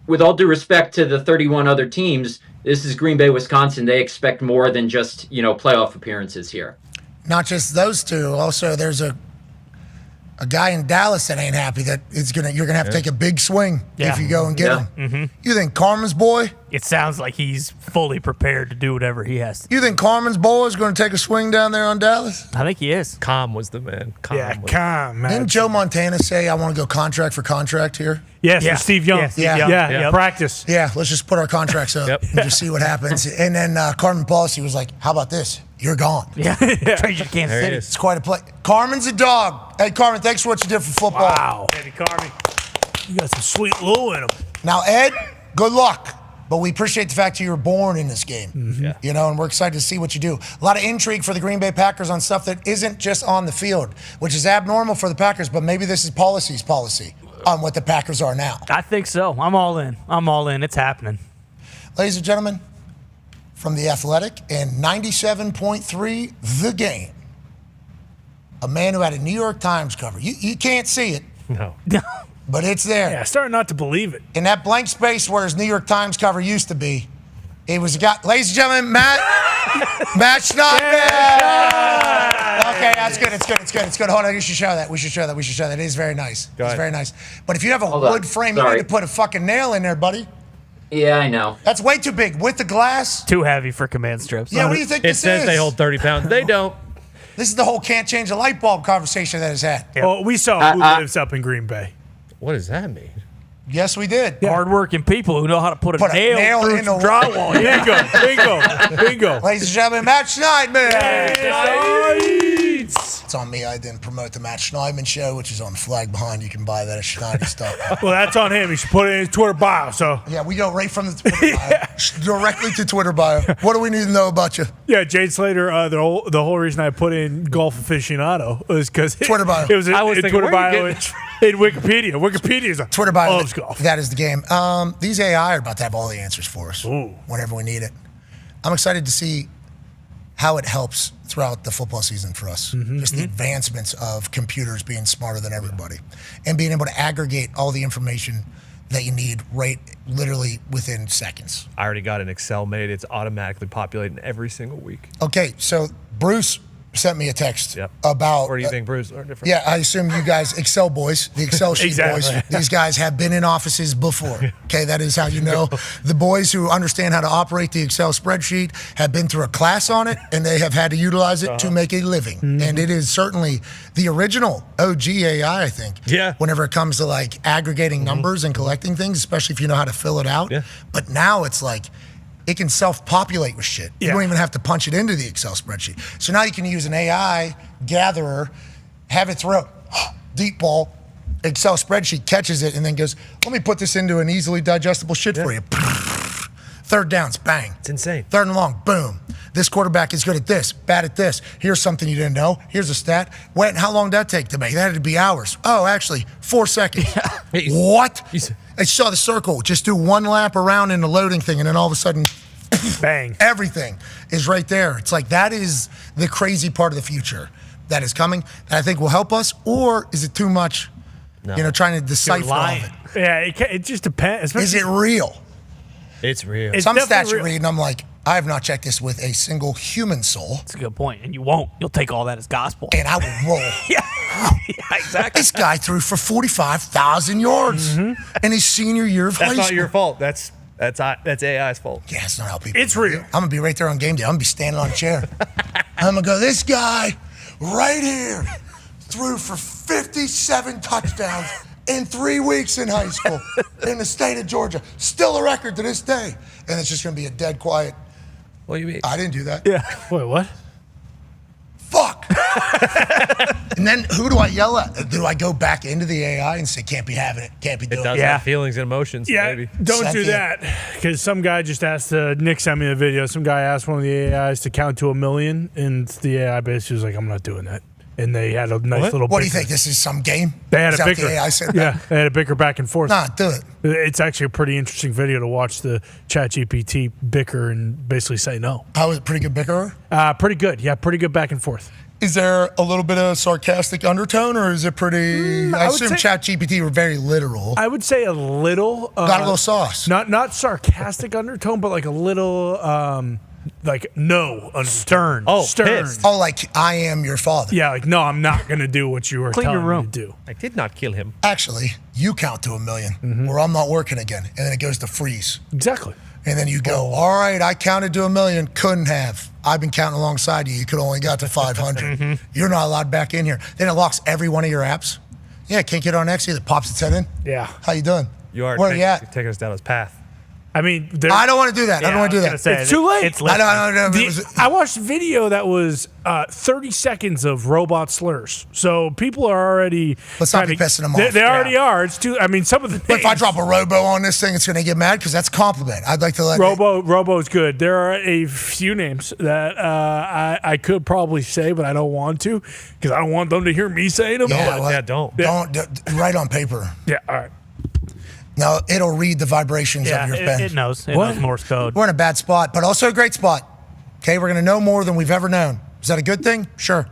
J: with all due respect to the 31 other teams, this is Green Bay, Wisconsin. They expect more than just, playoff appearances here.
E: Not just those two. Also, there's a guy in Dallas that ain't happy that you're gonna have to take a big swing if you go and get him.
G: Mm-hmm.
E: You think Carmen's boy?
G: It sounds like he's fully prepared to do whatever he has to.
E: You think Carmen's boy is going to take a swing down there on Dallas?
G: I think he is.
F: Calm was the man.
H: Calm, man.
E: Didn't Joe Montana say, I want to go contract for contract here?
H: Yes,
G: Yeah.
H: for Steve Young.
G: Yeah, Steve
E: Yeah.
G: Young.
H: Yeah,
G: Yep.
H: practice.
E: Yeah, let's just put our contracts up
F: Yep.
E: and just see what happens. And then Carmen Policy was like, how about this? You're gone.
G: Yeah. Trade you to Kansas
F: There
G: City.
F: it is.
E: It's quite a play. Carmen's a dog. Hey, Carmen, thanks for what you did for football.
H: Wow. Baby Carmen. You got some sweet Lou in him.
E: Now, Ed, good luck. But we appreciate the fact that you were born in this game.
F: Mm-hmm.
E: And we're excited to see what you do. A lot of intrigue for the Green Bay Packers on stuff that isn't just on the field, which is abnormal for the Packers, but maybe this is policy's policy on what the Packers are now.
G: I think so. I'm all in. It's happening.
E: Ladies and gentlemen, from The Athletic and 97.3 The Game, a man who had a New York Times cover. You can't see it,
F: No.
E: but it's there.
H: Yeah, starting not to believe it.
E: In that blank space where his New York Times cover used to be, it was a guy. Ladies and gentlemen, Matt Schneidman. Okay, that's good. It's good. Hold on, we should show that. It is very nice.
F: Go
E: It's
F: ahead.
E: very nice. But if you have a
J: Hold on.
E: wood frame, you
J: Sorry.
E: need to put a fucking nail in there, buddy.
J: Yeah, I know.
E: That's way too big. With the glass.
G: Too heavy for command strips.
E: Yeah, what do you think
F: It
E: this
F: says
E: is?
F: they hold 30 pounds. They don't.
E: This is the whole can't change a light bulb conversation that has had.
H: Well, we saw who lives up in Green Bay.
F: What does that mean?
E: Yes, we did.
G: Hardworking people who know how to put a
E: Put a
G: nail,
E: nail
G: through
E: in
G: some
E: the
G: drywall.
H: Bingo.
E: Ladies and gentlemen, Matt Schneidman. It's on me. I didn't promote the Matt Schneidman show, which is on the flag behind. You can buy that at Schneidy stuff.
H: Well, that's on him. He should put it in his Twitter bio. So,
E: Yeah, we go right from the Twitter bio directly to Twitter bio. What do we need to know about you?
H: yeah, Jade Slater, the whole reason I put in golf aficionado was because
E: Twitter bio.
H: It was
F: I was
H: in
F: thinking,
H: Twitter
F: where are
H: bio
F: you
H: in Wikipedia. Wikipedia's a
E: Twitter bio.
H: loves golf.
E: That is the game. These AI are about to have all the answers for us whenever we need it. I'm excited to see how it helps throughout the football season for us. Just the advancements of computers being smarter than everybody and being able to aggregate all the information that you need literally within seconds.
F: I already got an Excel made. It's automatically populating every single week.
E: Okay, so Bruce sent me a text
F: Yep.
E: about.
F: Or do you think Bruce are different?
E: Yeah, I assume you guys, Excel boys, the Excel sheet
H: Exactly.
E: boys, these guys have been in offices before. Okay, that is how you know. The boys who understand how to operate the Excel spreadsheet have been through a class on it, and they have had to utilize it to make a living. And it is certainly the original OG AI, I think.
F: Yeah.
E: Whenever it comes to like aggregating numbers and collecting things, especially if you know how to fill it out.
F: Yeah.
E: But now it's like, it can self-populate with shit. You
H: Yeah.
E: don't even have to punch it into the Excel spreadsheet. So now you can use an AI gatherer, have it throw deep ball, Excel spreadsheet catches it, and then goes, let me put this into an easily digestible shit for you. Third downs, bang.
F: It's insane.
E: Third and long, boom. This quarterback is good at this, bad at this. Here's something you didn't know. Here's a stat. Wait, how long did that take to make? That had to be hours. Oh, actually, 4 seconds. What? I saw the circle. Just do one lap around in the loading thing, and then all of a sudden,
H: bang.
E: Everything is right there. It's like that is the crazy part of the future that is coming that I think will help us, or is it too much, trying to decipher all of it?
H: Yeah, it just depends.
E: Is it real?
F: It's real.
H: It's
E: Some stats
H: definitely
E: you
H: real.
E: read, and I'm like, I have not checked this with a single human soul.
G: That's a good point, and you won't. You'll take all that as gospel.
E: And I will roll.
G: Yeah, exactly.
E: This guy threw for 45,000 yards in his senior year of high
F: That's
E: school.
F: not your fault. That's AI's fault.
E: Yeah, it's not how people
H: It's
E: do it.
H: real.
E: I'm going to be right there on game day. I'm going to be standing on a chair. I'm going to go, this guy right here threw for 57 touchdowns in 3 weeks in high school in the state of Georgia. Still a record to this day. And it's just going to be a dead quiet.
F: What do you mean?
E: I didn't do that.
H: Yeah. Wait, what?
E: Fuck. And then who do I yell at? Do I go back into the AI and say, can't be having it, can't be
F: It
E: doing
F: does
E: it?
F: have feelings and emotions,
H: Yeah,
F: maybe.
H: don't do
E: Second.
H: that. Because some guy just asked, Nick sent me a video. Some guy asked one of the AIs to count to 1 million, and the AI basically was like, I'm not doing that. And they had a nice little
E: What do you
H: bicker.
E: think? This is some game?
H: They had
E: Is
H: a
E: that
H: bicker.
E: the AI said
H: Yeah,
E: that?
H: they had a bicker back and forth.
E: Nah, do it.
H: It's actually a pretty interesting video to watch the ChatGPT bicker and basically say no.
E: How was it? Pretty good bicker?
H: Pretty good. Yeah, pretty good back and forth.
E: Is there a little bit of sarcastic undertone, or is it pretty? I
H: I would
E: assume
H: say-
E: ChatGPT were very literal.
H: I would say a little.
E: Got a little sauce.
H: Not sarcastic undertone, but like a little, like no,
G: Stern.
F: Oh,
H: stern.
F: pissed.
E: Oh, like I am your father.
H: Yeah, like no, I'm not gonna do what you were
G: Clean your
H: telling
G: room.
H: me to do.
F: I did not kill him.
E: Actually, you count to 1 million,
H: Mm-hmm.
E: or I'm not working again, and then it goes to freeze.
H: Exactly.
E: And then you go, all right, I counted to 1 million, couldn't have. I've been counting alongside you. You could only got to 500. You're not allowed back in here. Then it locks every one of your apps. Yeah, can't get on X either. Pops its head in.
H: Yeah.
E: How you doing?
F: You are
E: Where you at?
F: taking us down his path.
H: I mean,
E: I don't want to do that. I don't want to do that.
H: It's too late.
G: It's
E: I don't.
H: I watched a video that was 30 seconds of robot slurs. So people are already.
E: Let's not be pissing them off.
H: They already are. It's too. I mean, some of the.
E: But if I drop a robo on this thing, it's going to get mad because that's a compliment. I'd like to let
H: Robo's good. There are a few names that I could probably say, but I don't want to because I don't want them to hear me saying them.
F: Don't.
E: Don't write on paper.
H: Yeah, all right.
E: No, it'll read the vibrations of your pen.
G: It knows. It knows Morse code.
E: We're in a bad spot, but also a great spot. Okay, we're going to know more than we've ever known. Is that a good thing? Sure.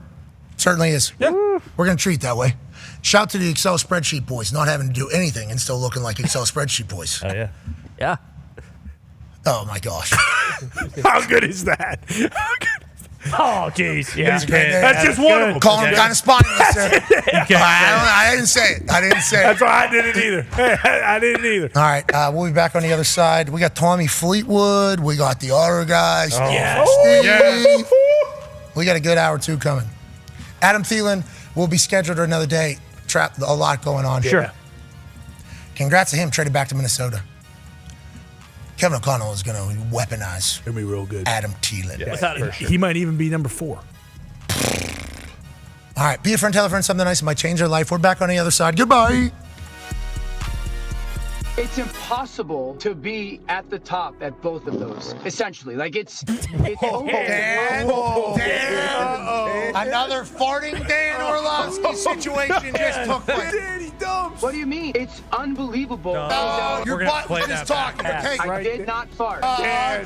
E: Certainly is. Yeah. We're going to treat it that way. Shout to the Excel spreadsheet boys, not having to do anything and still looking like Excel spreadsheet boys.
F: Oh, yeah.
G: Yeah.
E: Oh, my gosh.
H: How good is that?
G: Oh, jeez. Yeah.
E: It's a great day.
H: That's just one of them.
E: Call him kind of spineless there. I didn't say it.
H: That's why I didn't either. I didn't either.
E: All right, we'll be back on the other side. We got Tommy Fleetwood. We got the other guys.
H: Yes.
E: Steve. We got a good hour two coming. Adam Thielen will be scheduled another day. A lot going on.
H: Sure.
E: Congrats to him. Traded back to Minnesota. Kevin O'Connell is going to weaponize
H: It'll be real good.
E: Adam Thielen.
H: Yeah, he might even be number 4.
E: All right, be a friend, tell a friend something nice. It might change their life. We're back on the other side. Goodbye.
K: It's impossible to be at the top at both of those. Essentially, like it's
E: Dan. Another farting Dan Orlovsky situation just took place.
K: What do you mean? It's unbelievable.
E: Your butt was just talking, okay?
K: I did not fart.
E: Dan.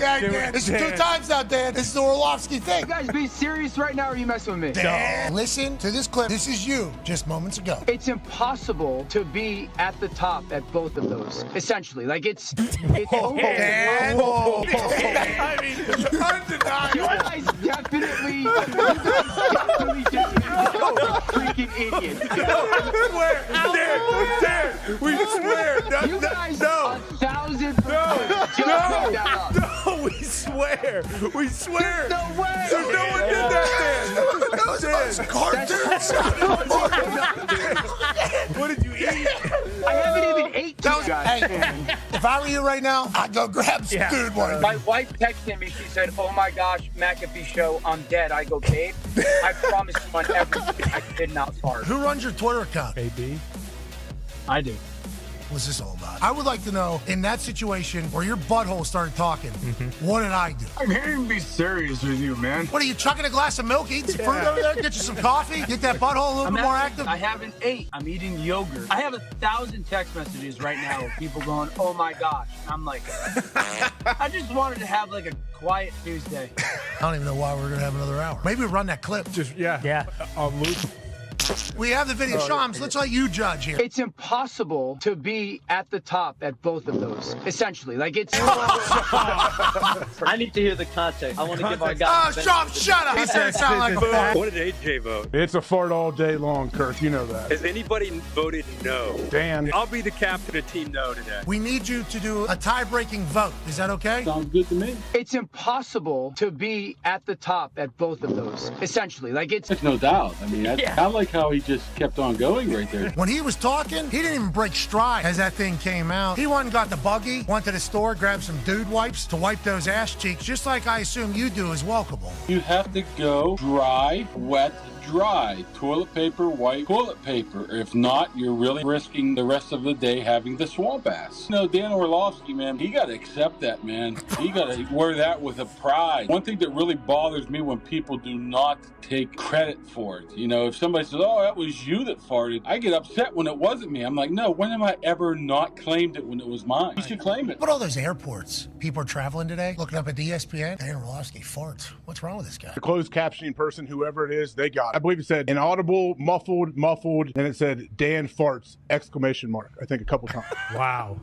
E: This is 2 times now, Dan. This is the Orlovsky thing.
K: You guys be serious right now, or are you messing with me?
E: Dan, listen to this clip. This is you just moments ago.
K: It's impossible to be at the top at both of those. Essentially, like it's
E: Dan.
H: I mean, undeniable.
K: You guys definitely just freaking idiots.
H: We swear.
K: You guys 1,000%
H: No, we swear. We swear.
K: No way.
H: No one did that, Dan. What did you eat?
K: I haven't even ate you guys.
E: Hey, if I were you right now, I'd go grab some food.
K: My wife texted me. She said, "Oh my gosh, McAfee Show, I'm dead." I go, "Babe, I promise you on everything, I did not fart."
E: Who runs your Twitter account?
H: AB.
K: I do.
E: was this all about? I would like to know, in that situation where your butthole started talking, what did I do?
L: I can't even be serious with you, man.
E: What are you, chucking a glass of milk, eating some fruit over there, get you some coffee, get that butthole a little bit more active?
K: I haven't ate. I'm eating yogurt. I have 1,000 text messages right now of people going, oh my gosh. I'm like, I just wanted to have like a quiet Tuesday.
E: I don't even know why we're going to have another hour. Maybe we run that clip.
G: Yeah.
E: We have the video. Shams, let's let you judge here.
K: It's impossible to be at the top at both of those, essentially. Like, it's...
M: I need to hear the context. I want to give our guys...
E: Oh, Shams, shut up! He said it sounded like a fart.
L: What did AJ vote?
N: It's a fart all day long, Kurt. You know that.
L: Has anybody voted no?
N: Dan.
L: I'll be the captain of Team No today.
E: We need you to do a tie-breaking vote. Is that okay?
N: Sounds good to me.
K: It's impossible to be at the top at both of those, essentially. Like, it's...
N: There's no doubt. I mean, I like how he just kept on going right there.
E: When he was talking, he didn't even break stride as that thing came out. He went and got the buggy, went to the store, grabbed some dude wipes to wipe those ass cheeks, just like I assume you do as well, Cabal.
N: You have to go dry, wet, dry. Toilet paper, white toilet paper. If not, you're really risking the rest of the day having the swamp ass. You know, Dan Orlovsky, man, he got to accept that, man. He got to wear that with a pride. One thing that really bothers me when people do not take credit for it. You know, if somebody says, oh, that was you that farted, I get upset when it wasn't me. I'm like, no, when have I ever not claimed it when it was mine? You should claim it.
E: But all those airports, people are traveling today, looking up at the ESPN, Dan Orlovsky farts. What's wrong with this guy?
N: The closed captioning person, whoever it is, they got it. I believe it said inaudible, muffled, and it said Dan farts, ! I think a couple times.
H: Wow.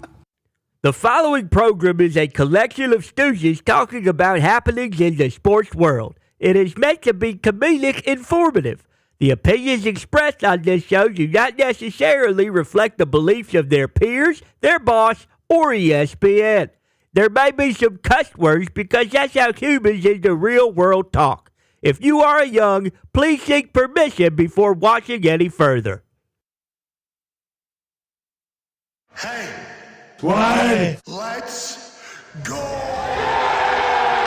A: The following program is a collection of stooges talking about happenings in the sports world. It is meant to be comedic informative. The opinions expressed on this show do not necessarily reflect the beliefs of their peers, their boss, or ESPN. There may be some cuss words because that's how humans in the real world talk. If you are young, please seek permission before watching any further.
B: Hey,
C: What?
B: let's go.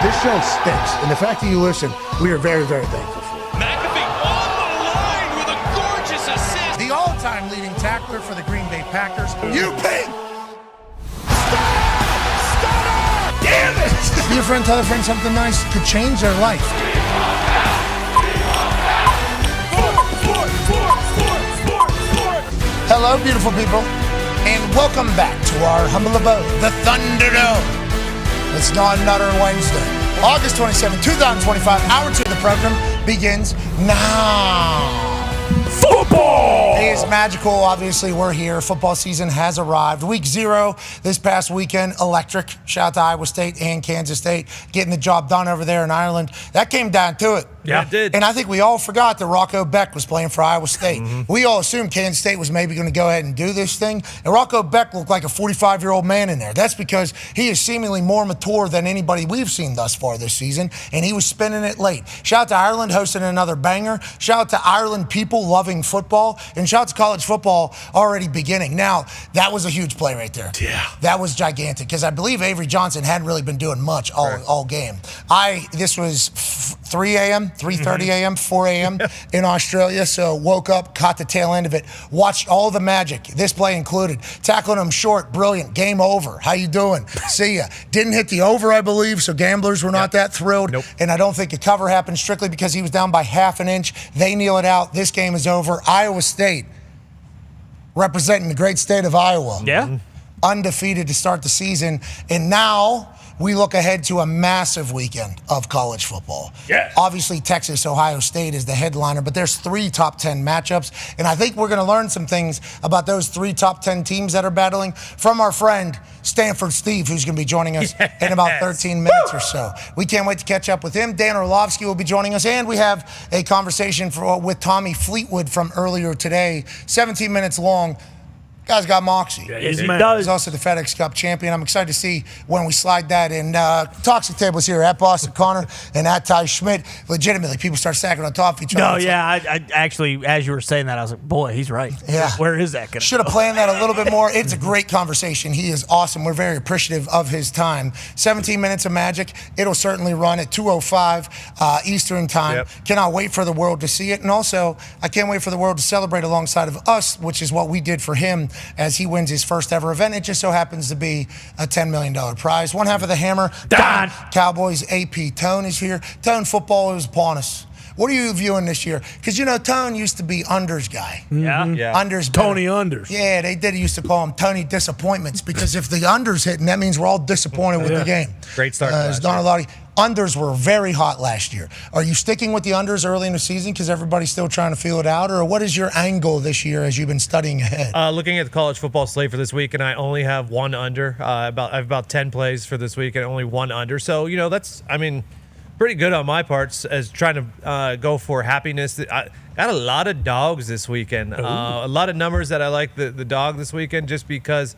C: This show stinks, and the fact that you listen, we are very, very thankful for it.
D: McAfee on the line with a gorgeous assist.
E: The all-time leading tackler for the Green Bay Packers.
B: You pink.
E: Damn it! Be a friend, tell a friend something nice could change their life. Hello, beautiful people, and welcome back to our humble abode, the Thunderdome. It's not another Wednesday. August 27, 2025, hour 2 of the program begins now. Football! It is magical. Obviously, we're here. Football season has arrived. Week 0 this past weekend, electric. Shout out to Iowa State and Kansas State getting the job done over there in Ireland. That came down to it.
F: Yeah, it did.
E: And I think we all forgot that Rocco Beck was playing for Iowa State. We all assumed Kansas State was maybe going to go ahead and do this thing. And Rocco Beck looked like a 45-year-old man in there. That's because he is seemingly more mature than anybody we've seen thus far this season. And he was spinning it late. Shout out to Ireland hosting another banger. Shout out to Ireland people loving football. And shout out to college football already beginning. Now, that was a huge play right there. Yeah. That was gigantic because I believe Avery Johnson hadn't really been doing much all game. This was 3 a.m., 3:30 a.m., 4 a.m. in Australia. So woke up, caught the tail end of it, watched all the magic, this play included. Tackling him short, brilliant, game over. How you doing? See ya. Didn't hit the over, I believe, so gamblers were not that thrilled.
F: Nope.
E: And I don't think a cover happened strictly because he was down by half an inch. They kneel it out. This game is over. Iowa State, representing the great state of Iowa.
G: Yeah.
E: Undefeated to start the season. And now we look ahead to a massive weekend of college football.
H: Yeah.
E: Obviously, Texas, Ohio State is the headliner, but there's 3 top 10 matchups. And I think we're going to learn some things about those 3 top 10 teams that are battling from our friend Stanford Steve, who's going to be joining us in about 13 minutes or so. We can't wait to catch up with him. Dan Orlovsky will be joining us. And we have a conversation with Tommy Fleetwood from earlier today, 17 minutes long. Guy's got moxie.
H: Yeah,
A: Yes, he
H: man.
A: does.
E: He's also the FedEx Cup champion. I'm excited to see when we slide that in. Toxic Tables here at Boston Connor and at Ty Schmidt. Legitimately, people start stacking on top of each other.
G: No,
E: It's
G: yeah. I actually, as you were saying that, I was like, boy, he's right.
E: Yeah.
G: Where is that going to
E: Should have planned that a little bit more. It's a great conversation. He is awesome. We're very appreciative of his time. 17 minutes of magic. It'll certainly run at 2:05 Eastern time.
F: Yep.
E: Cannot wait for the world to see it. And also, I can't wait for the world to celebrate alongside of us, which is what we did for him as he wins his first ever event. It just so happens to be a $10 million prize. One half of the hammer, Dahn. Cowboys AP Tone is here. Tone, football is upon us. What are you viewing this year? Because, Tone used to be unders guy.
G: Yeah.
E: Unders.
H: Tony unders.
E: Yeah, they used to call him Tony Disappointments because if the unders hitting, that means we're all disappointed with the game.
F: Great start.
E: Unders were very hot last year. Are you sticking with the unders early in the season because everybody's still trying to feel it out? Or what is your angle this year as you've been studying ahead?
F: Looking at the college football slate for this week, and I only have one under. I have about 10 plays for this week and only one under. So, that's, pretty good on my parts as trying to go for happiness. I got a lot of dogs this weekend. A lot of numbers that I like the dog this weekend just because,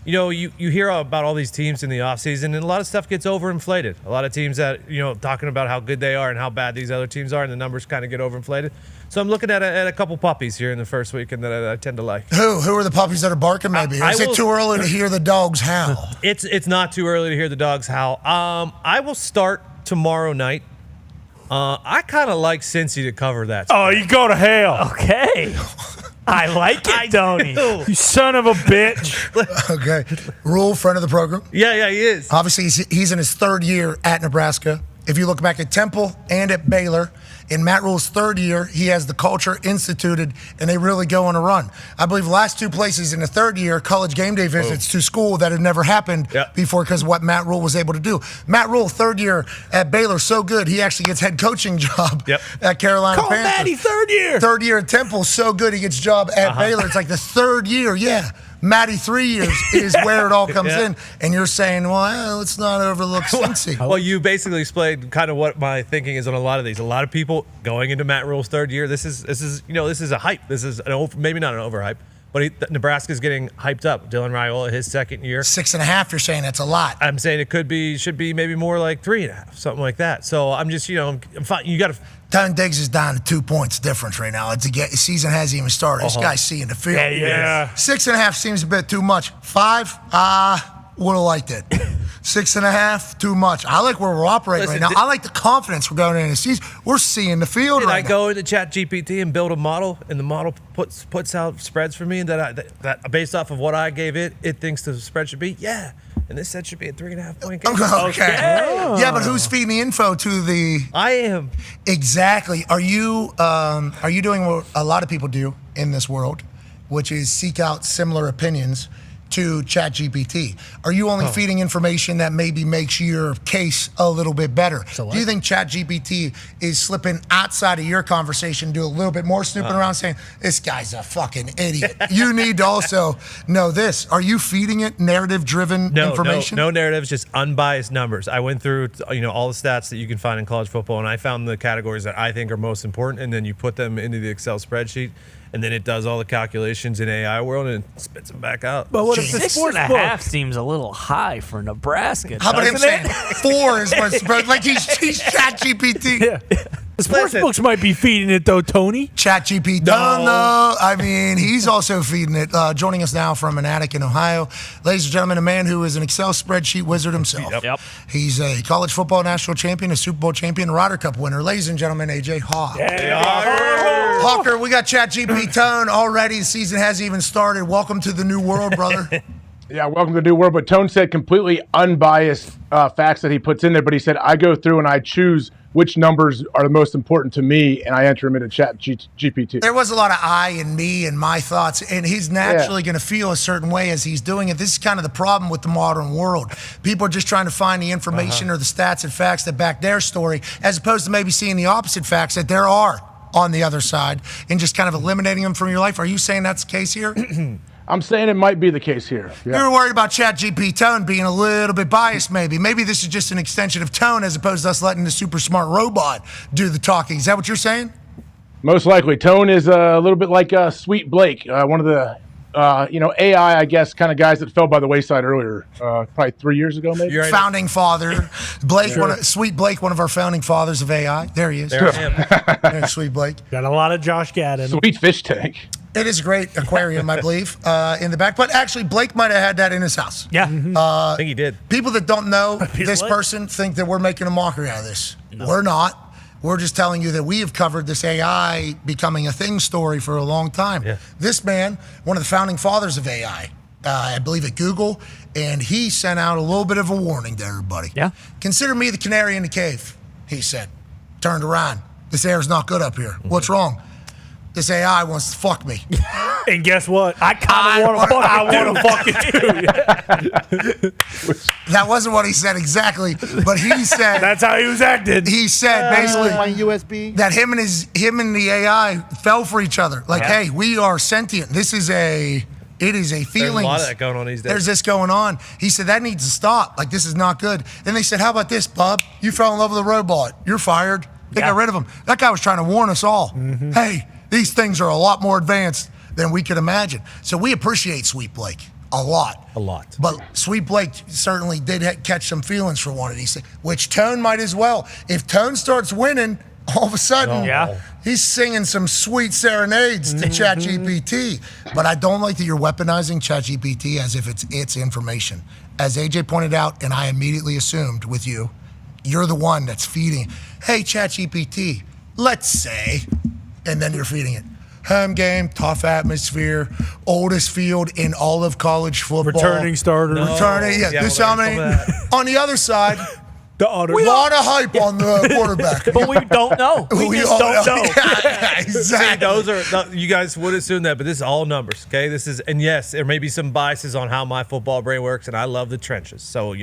F: you hear about all these teams in the offseason and a lot of stuff gets overinflated. A lot of teams that, talking about how good they are and how bad these other teams are and the numbers kind of get overinflated. So I'm looking at a couple puppies here in the first weekend that I tend to like.
E: Who are the puppies that are barking maybe? Or is it too early to hear the dogs howl?
F: It's not too early to hear the dogs howl. I will start tomorrow night. I kind of like Cincy to cover that.
H: Oh, you go to hell.
G: Okay. I like it, Tony.
H: You son of a bitch.
E: Okay. Rule, friend of the program.
F: Yeah, he is.
E: Obviously, he's in his third year at Nebraska. If you look back at Temple and at Baylor, in Matt Rule's third year, he has the culture instituted, and they really go on a run. I believe last two places in the third year, college game day visits to school that had never happened before because of what Matt Rule was able to do. Matt Rule, third year at Baylor, so good, he actually gets head coaching job at Carolina
H: Call
E: Panthers.
H: Matty third year.
E: Third year at Temple, so good, he gets job at Baylor. It's like the third year, Matty 3 years is where it all comes in. And you're saying, well, let's not overlook Cincy.
F: Well, you basically explained kind of what my thinking is on a lot of these. A lot of people going into Matt Rule's third year, this is a hype. This is maybe not an overhype, but Nebraska's getting hyped up. Dylan Raiola, his second year.
E: 6.5, you're saying that's a lot.
F: I'm saying it should be maybe more like 3.5, something like that. So I'm just, I'm fine. You got to.
E: Tyron Diggs is down to 2 points difference right now. The season hasn't even started. This guy's seeing the field.
H: Yeah.
E: 6.5 seems a bit too much. 5, would have liked it. 6.5, too much. I like where we're operating right now. I like the confidence we're going into the season. We're seeing the field right now.
F: I go into ChatGPT and build a model, and the model puts out spreads for me that based off of what I gave it thinks the spread should be. Yeah. And this set should be a 3.5 point game.
E: Okay. Yeah, but who's feeding the info to the?
F: I am.
E: Exactly. Are you doing what a lot of people do in this world, which is seek out similar opinions to ChatGPT? Are you only feeding information that maybe makes your case a little bit better? Do you think ChatGPT is slipping outside of your conversation, do a little bit more snooping around saying, this guy's a fucking idiot? You need to also know this. Are you feeding it narrative-driven information?
F: No narratives, just unbiased numbers. I went through all the stats that you can find in college football, and I found the categories that I think are most important, and then you put them into the Excel spreadsheet. And then it does all the calculations in AI world and it spits them back out.
G: But what if the 6.5 seems a little high for Nebraska?
E: How about him saying 4 is what's like he's ChatGPT?
H: Yeah. The sports books might be feeding it though, Tony.
E: ChatGPT. No. I mean, he's also feeding it. Joining us now from an attic in Ohio, ladies and gentlemen, a man who is an Excel spreadsheet wizard himself.
G: Yep.
E: He's a college football national champion, a Super Bowl champion, a Ryder Cup winner. Ladies and gentlemen, AJ Hawk. Hawker, we got ChatGPT Tone already. The season hasn't even started. Welcome to the new world, brother.
O: Yeah, welcome to the new world. But Tone said completely unbiased facts that he puts in there. But he said, I go through and I choose which numbers are the most important to me, and I enter them into ChatGPT.
E: There was a lot of I and me and my thoughts, and he's naturally going to feel a certain way as he's doing it. This is kind of the problem with the modern world. People are just trying to find the information or the stats and facts that back their story, as opposed to maybe seeing the opposite facts that there are on the other side and just kind of eliminating them from your life. Are you saying that's the case here?
O: I'm saying it might be the case here. Yeah.
E: You're worried about ChatGPT Tone being a little bit biased, maybe. Maybe this is just an extension of Tone as opposed to us letting the super smart robot do the talking. Is that what you're saying?
O: Most likely. Tone is a little bit like Sweet Blake, one of the AI, I guess, kind of guys that fell by the wayside earlier, probably 3 years ago, maybe.
E: Founding father. Blake, Sweet Blake, one of our founding fathers of AI. There he is. There's Sweet Blake.
H: Got a lot of Josh Gad in him.
O: Sweet fish tank.
E: It is a great aquarium, I believe, in the back. But actually, Blake might have had that in his house.
G: Yeah.
F: I think he did.
E: People that don't know this person think that we're making a mockery out of this. No. We're not. We're just telling you that we have covered this AI becoming a thing story for a long time.
F: Yeah.
E: This man, one of the founding fathers of AI, I believe at Google, and he sent out a little bit of a warning to everybody.
G: Yeah.
E: Consider me the canary in the cave, he said. Turned around. This air's not good up here. What's wrong? This AI wants to fuck me.
H: And guess what?
G: I kind of want to fuck
H: I want to fuck it too.
E: That wasn't what he said exactly, but he said
H: That's how he was acting.
E: he said basically
C: My USB.
E: that him and the AI fell for each other. Like, hey, we are sentient. It is a feeling.
F: There's a lot of that going on these days.
E: There's this going on. He said that needs to stop. Like, this is not good. Then they said, how about this, bub? You fell in love with a robot. You're fired. They got rid of him. That guy was trying to warn us all. Hey, these things are a lot more advanced than we could imagine. So we appreciate Sweet Blake a lot.
F: A lot.
E: But Sweet Blake certainly did catch some feelings for one of these things, which Tone might as well. If Tone starts winning, all of a sudden, he's singing some sweet serenades to ChatGPT. But I don't like that you're weaponizing ChatGPT as if it's its information. As AJ pointed out, and I immediately assumed with you, you're the one that's feeding, hey, ChatGPT, let's say, and then you're feeding it. Home game, tough atmosphere, oldest field in all of college football.
H: Returning starter.
E: Returning, this how many. On the other side,
H: the other.
E: a lot of hype on the quarterback.
G: But we don't know. We just don't know.
E: Yeah, exactly.
F: See, you guys would assume that, but this is all numbers, okay? And yes, there may be some biases on how my football brain works, and I love the trenches. So,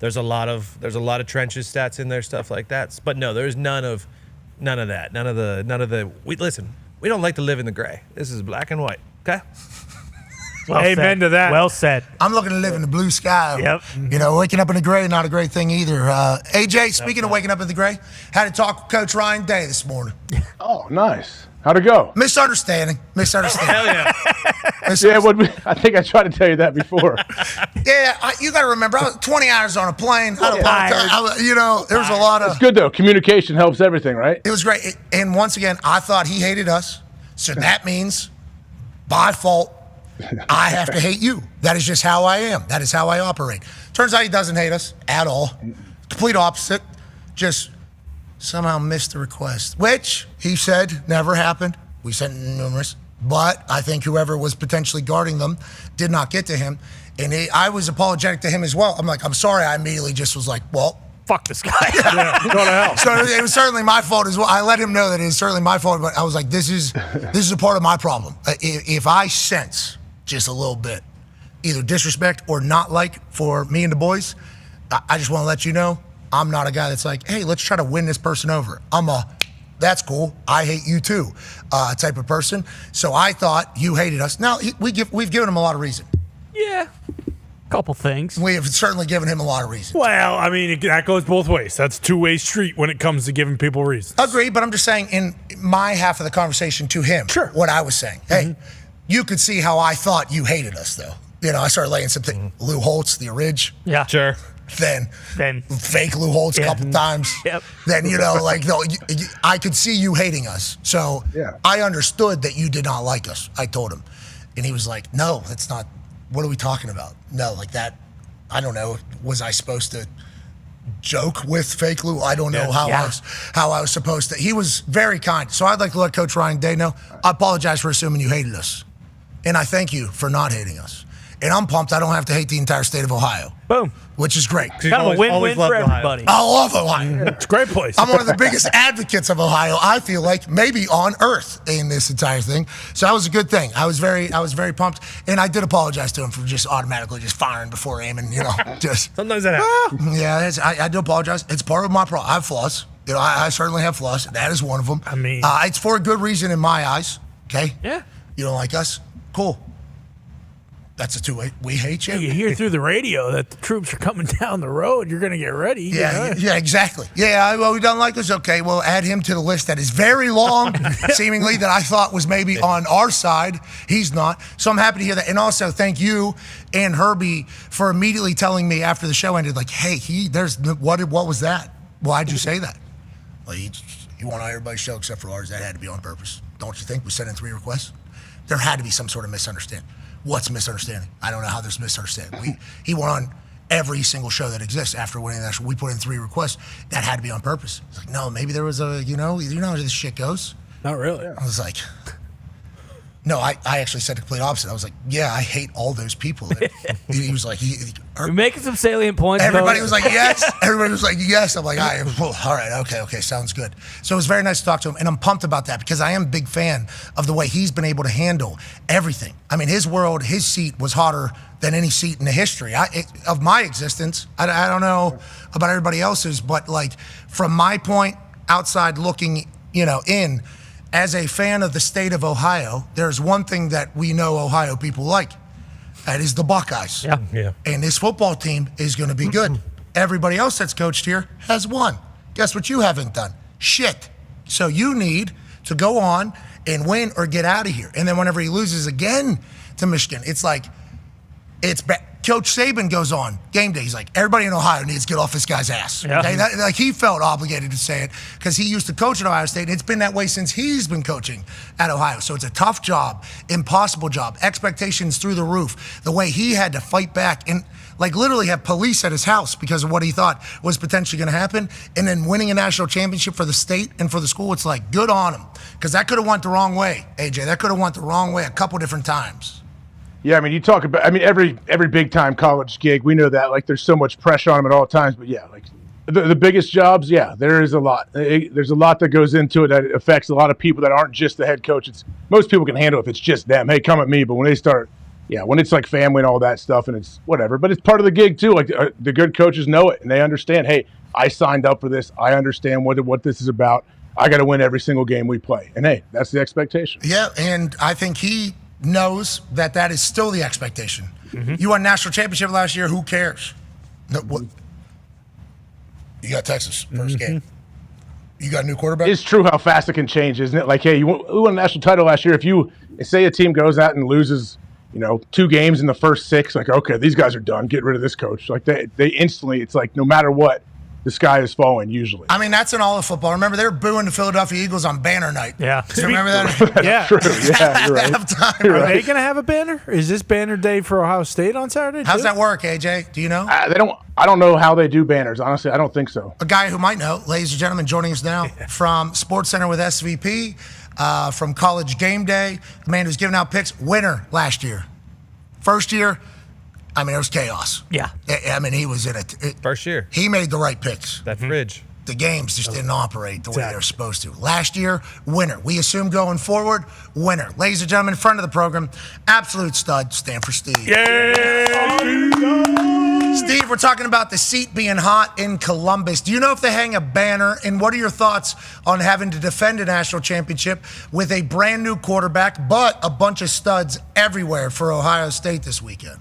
F: there's a lot of trenches stats in there, stuff like that. But no, there's none of that. None of the listen, we don't like to live in the gray. This is black and white, okay?
G: Well
H: Amen
G: said.
H: to that.
G: Well said.
E: I'm looking to live in the blue sky.
G: Yep.
E: Waking up in the gray, not a great thing either. AJ, speaking of waking up in the gray, had to talk with Coach Ryan Day this morning.
O: Oh, nice. How'd it go?
E: Misunderstanding.
F: Hell yeah.
O: I think I tried to tell you that before.
E: You got to remember, I was 20 hours on a plane. There was a lot of.
O: It's good, though. Communication helps everything, right?
E: It was great. And once again, I thought he hated us. So that means, by fault, I have to hate you. That is just how I am. That is how I operate. Turns out he doesn't hate us at all. Complete opposite. Just somehow missed the request, which he said never happened. We sent numerous. But I think whoever was potentially guarding them did not get to him. And I was apologetic to him as well. I'm like, I'm sorry. I immediately just was like, well,
G: fuck this guy.
H: Go to hell.
E: So it was certainly my fault as well. I let him know that it is certainly my fault, but I was like, this is a part of my problem. If I sense just a little bit, either disrespect or not like for me and the boys, I just want to let you know, I'm not a guy that's like, hey, let's try to win this person over. That's cool, I hate you too type of person. So I thought you hated us. Now, we've given him a lot of reason.
G: Yeah. Couple things.
E: We have certainly given him a lot of reason.
H: Well, I mean, that goes both ways. That's a two-way street when it comes to giving people reasons.
E: Agreed, but I'm just saying in my half of the conversation to him, what I was saying. Hey, you could see how I thought you hated us, though. I started laying some things. Lou Holtz, the Ridge.
G: Yeah.
F: Sure.
E: Then fake Lou Holtz a couple times.
G: Yep.
E: Then, I could see you hating us. So I understood that you did not like us. I told him. And he was like, no, that's not. What are we talking about? No, like that. I don't know. Was I supposed to joke with fake Lou? I don't know how I was supposed to. He was very kind. So I'd like to let Coach Ryan Day know. I apologize for assuming you hated us. And I thank you for not hating us. And I'm pumped I don't have to hate the entire state of Ohio.
G: Boom.
E: Which is great.
G: Kind of a win-win for everybody.
E: I love Ohio.
H: It's a great place.
E: I'm one of the biggest advocates of Ohio, I feel like, maybe on earth in this entire thing. So that was a good thing. I was very pumped. And I did apologize to him for just automatically just firing before aiming, just.
F: Sometimes that happens.
E: Yeah, I do apologize. It's part of my problem. I have flaws. I certainly have flaws. That is one of them.
H: I mean.
E: It's for a good reason in my eyes. Okay?
G: Yeah.
E: You don't like us? Cool. That's a two-way. We hate you.
H: You hear through the radio that the troops are coming down the road. You're going to get ready.
E: Yeah, exactly. Yeah, well, we don't like this. Okay, well, add him to the list that is very long, seemingly, that I thought was maybe on our side. He's not. So I'm happy to hear that. And also, thank you and Herbie for immediately telling me after the show ended, like, hey, what was that? Why'd you say that? Well, he won everybody's show except for ours. That had to be on purpose. Don't you think? We sent in 3 requests. There had to be some sort of misunderstanding. What's misunderstanding? I don't know how there's misunderstanding. He went on every single show that exists after winning that show. We put in 3 requests. That had to be on purpose. It's like, no, maybe there was you know how this shit goes?
H: Not really.
E: I was like, no, I actually said the complete opposite. I was like, yeah, I hate all those people. He was like,
G: You're making some salient points.
E: Everybody was like, yes. Everybody was like, yes. I'm like, all right, okay, sounds good. So it was very nice to talk to him, and I'm pumped about that because I am a big fan of the way he's been able to handle everything. I mean, his seat was hotter than any seat in the history of my existence. I don't know about everybody else's, but like from my point outside looking, in, as a fan of the state of Ohio, there's one thing that we know Ohio people like. That is the Buckeyes.
F: Yeah.
E: And this football team is going to be good. Everybody else that's coached here has won. Guess what you haven't done? Shit. So you need to go on and win or get out of here. And then whenever he loses again to Michigan, it's like, Coach Saban goes on game day. He's like, everybody in Ohio needs to get off this guy's ass.
G: Yeah.
E: Okay? He felt obligated to say it because he used to coach at Ohio State, and it's been that way since he's been coaching at Ohio. So it's a tough job, impossible job, expectations through the roof. The way he had to fight back and literally have police at his house because of what he thought was potentially going to happen, and then winning a national championship for the state and for the school. It's like, good on him, because that could have went the wrong way, AJ. That could have went the wrong way a couple different times.
O: Yeah, I mean, you talk about, every big time college gig, we know that, there's so much pressure on them at all times, but yeah, the biggest jobs, yeah, there is a lot. There's a lot that goes into it that affects a lot of people that aren't just the head coach. Most people can handle it if it's just them. Hey, come at me. But when they start, when it's like family and all that stuff and it's whatever, but it's part of the gig too. The good coaches know it and they understand, hey, I signed up for this. I understand what this is about. I got to win every single game we play. And hey, that's the expectation.
E: Yeah, and I think he knows that is still the expectation.
G: Mm-hmm.
E: You won national championship last year. Who cares? No, what? You got Texas first game. You got a new quarterback.
O: It's true how fast it can change, isn't it? Hey, you won a national title last year. If you say a team goes out and loses, 2 games in the first 6, okay, these guys are done. Get rid of this coach. They instantly, it's no matter what, the sky is falling usually.
E: I mean, that's in all of football. Remember, they were booing the Philadelphia Eagles on Banner Night.
G: Yeah.
E: Do you remember that?
H: Yeah.
O: True. Yeah, you're right.
H: Are they going to have a banner? Is this banner day for Ohio State on Saturday?
E: How's that work, AJ? Do you know?
O: I don't know how they do banners. Honestly, I don't think so.
E: A guy who might know, ladies and gentlemen, joining us now from SportsCenter with SVP, from College Game Day, the man who's giving out picks, winner last year. First year, it was chaos.
G: Yeah.
E: He was in it.
F: First year.
E: He made the right picks.
F: That fridge.
E: The games just didn't operate the way they're supposed to. Last year, winner. We assume going forward, winner. Ladies and gentlemen, in front of the program, absolute stud, Stanford Steve.
H: Yeah.
E: Steve, we're talking about the seat being hot in Columbus. Do you know if they hang a banner? And what are your thoughts on having to defend a national championship with a brand new quarterback, but a bunch of studs everywhere for Ohio State this weekend?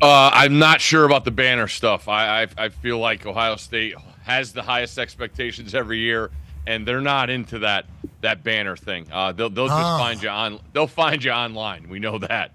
P: I'm not sure about the banner stuff. I feel like Ohio State has the highest expectations every year, and they're not into that banner thing. They'll just find you on. They'll find you online. We know that.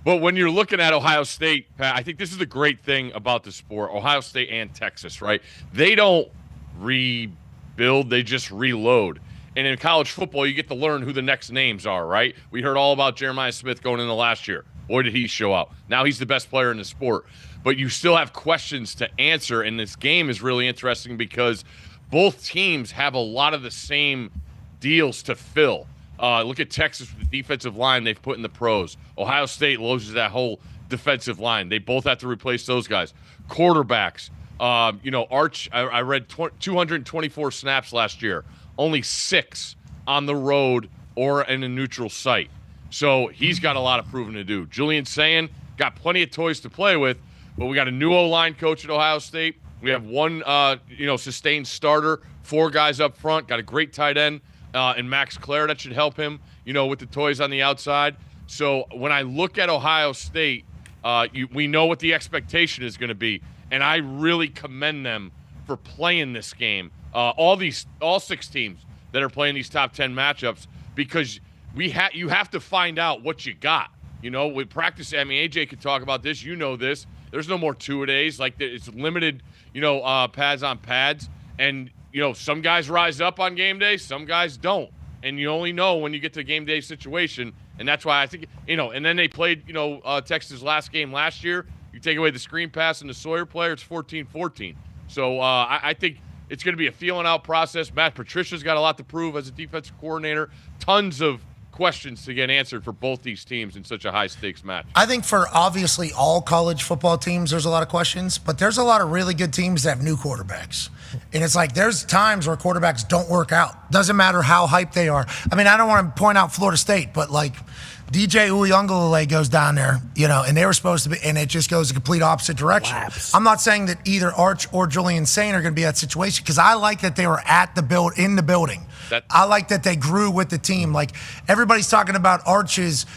P: But when you're looking at Ohio State, Pat, I think this is the great thing about the sport. Ohio State and Texas, right? They don't rebuild; they just reload. And in college football, you get to learn who the next names are, right? We heard all about Jeremiah Smith going into last year. Boy, did he show out. Now he's the best player in the sport. But you still have questions to answer, and this game is really interesting because both teams have a lot of the same deals to fill. Look at Texas with the defensive line they've put in the pros. Ohio State loses that whole defensive line. They both have to replace those guys. Quarterbacks. Arch, I read 224 snaps last year. Only 6 on the road or in a neutral site. So he's got a lot of proving to do. Julian Sayin got plenty of toys to play with, but we got a new O-line coach at Ohio State. We have one, sustained starter, 4 guys up front, got a great tight end, and Max Clare that should help him, with the toys on the outside. So when I look at Ohio State, we know what the expectation is going to be, and I really commend them for playing this game. All 6 teams that are playing these top 10 matchups, because you have to find out what you got. With practice, AJ could talk about this. This. There's no more two-a-days. It's limited, pads on pads. And, some guys rise up on game day, some guys don't. And you only know when you get to a game day situation. And that's why I think, and then they played, Texas' last game last year. You take away the screen pass and the Sawyer player, it's 14-14. So I think it's going to be a feeling out process. Matt Patricia's got a lot to prove as a defensive coordinator. Tons of questions to get answered for both these teams in such a high-stakes match.
E: I think for obviously all college football teams, there's a lot of questions, but there's a lot of really good teams that have new quarterbacks. And it's like there's times where quarterbacks don't work out. Doesn't matter how hyped they are. I mean, I don't want to point out Florida State, but like DJ Uiagalelei goes down there, and they were supposed to be, and it just goes the complete opposite direction. Laps. I'm not saying that either Arch or Julian Saint are going to be that situation because I like that they were in the building. I like that they grew with the team. Like everybody's talking about Arch's,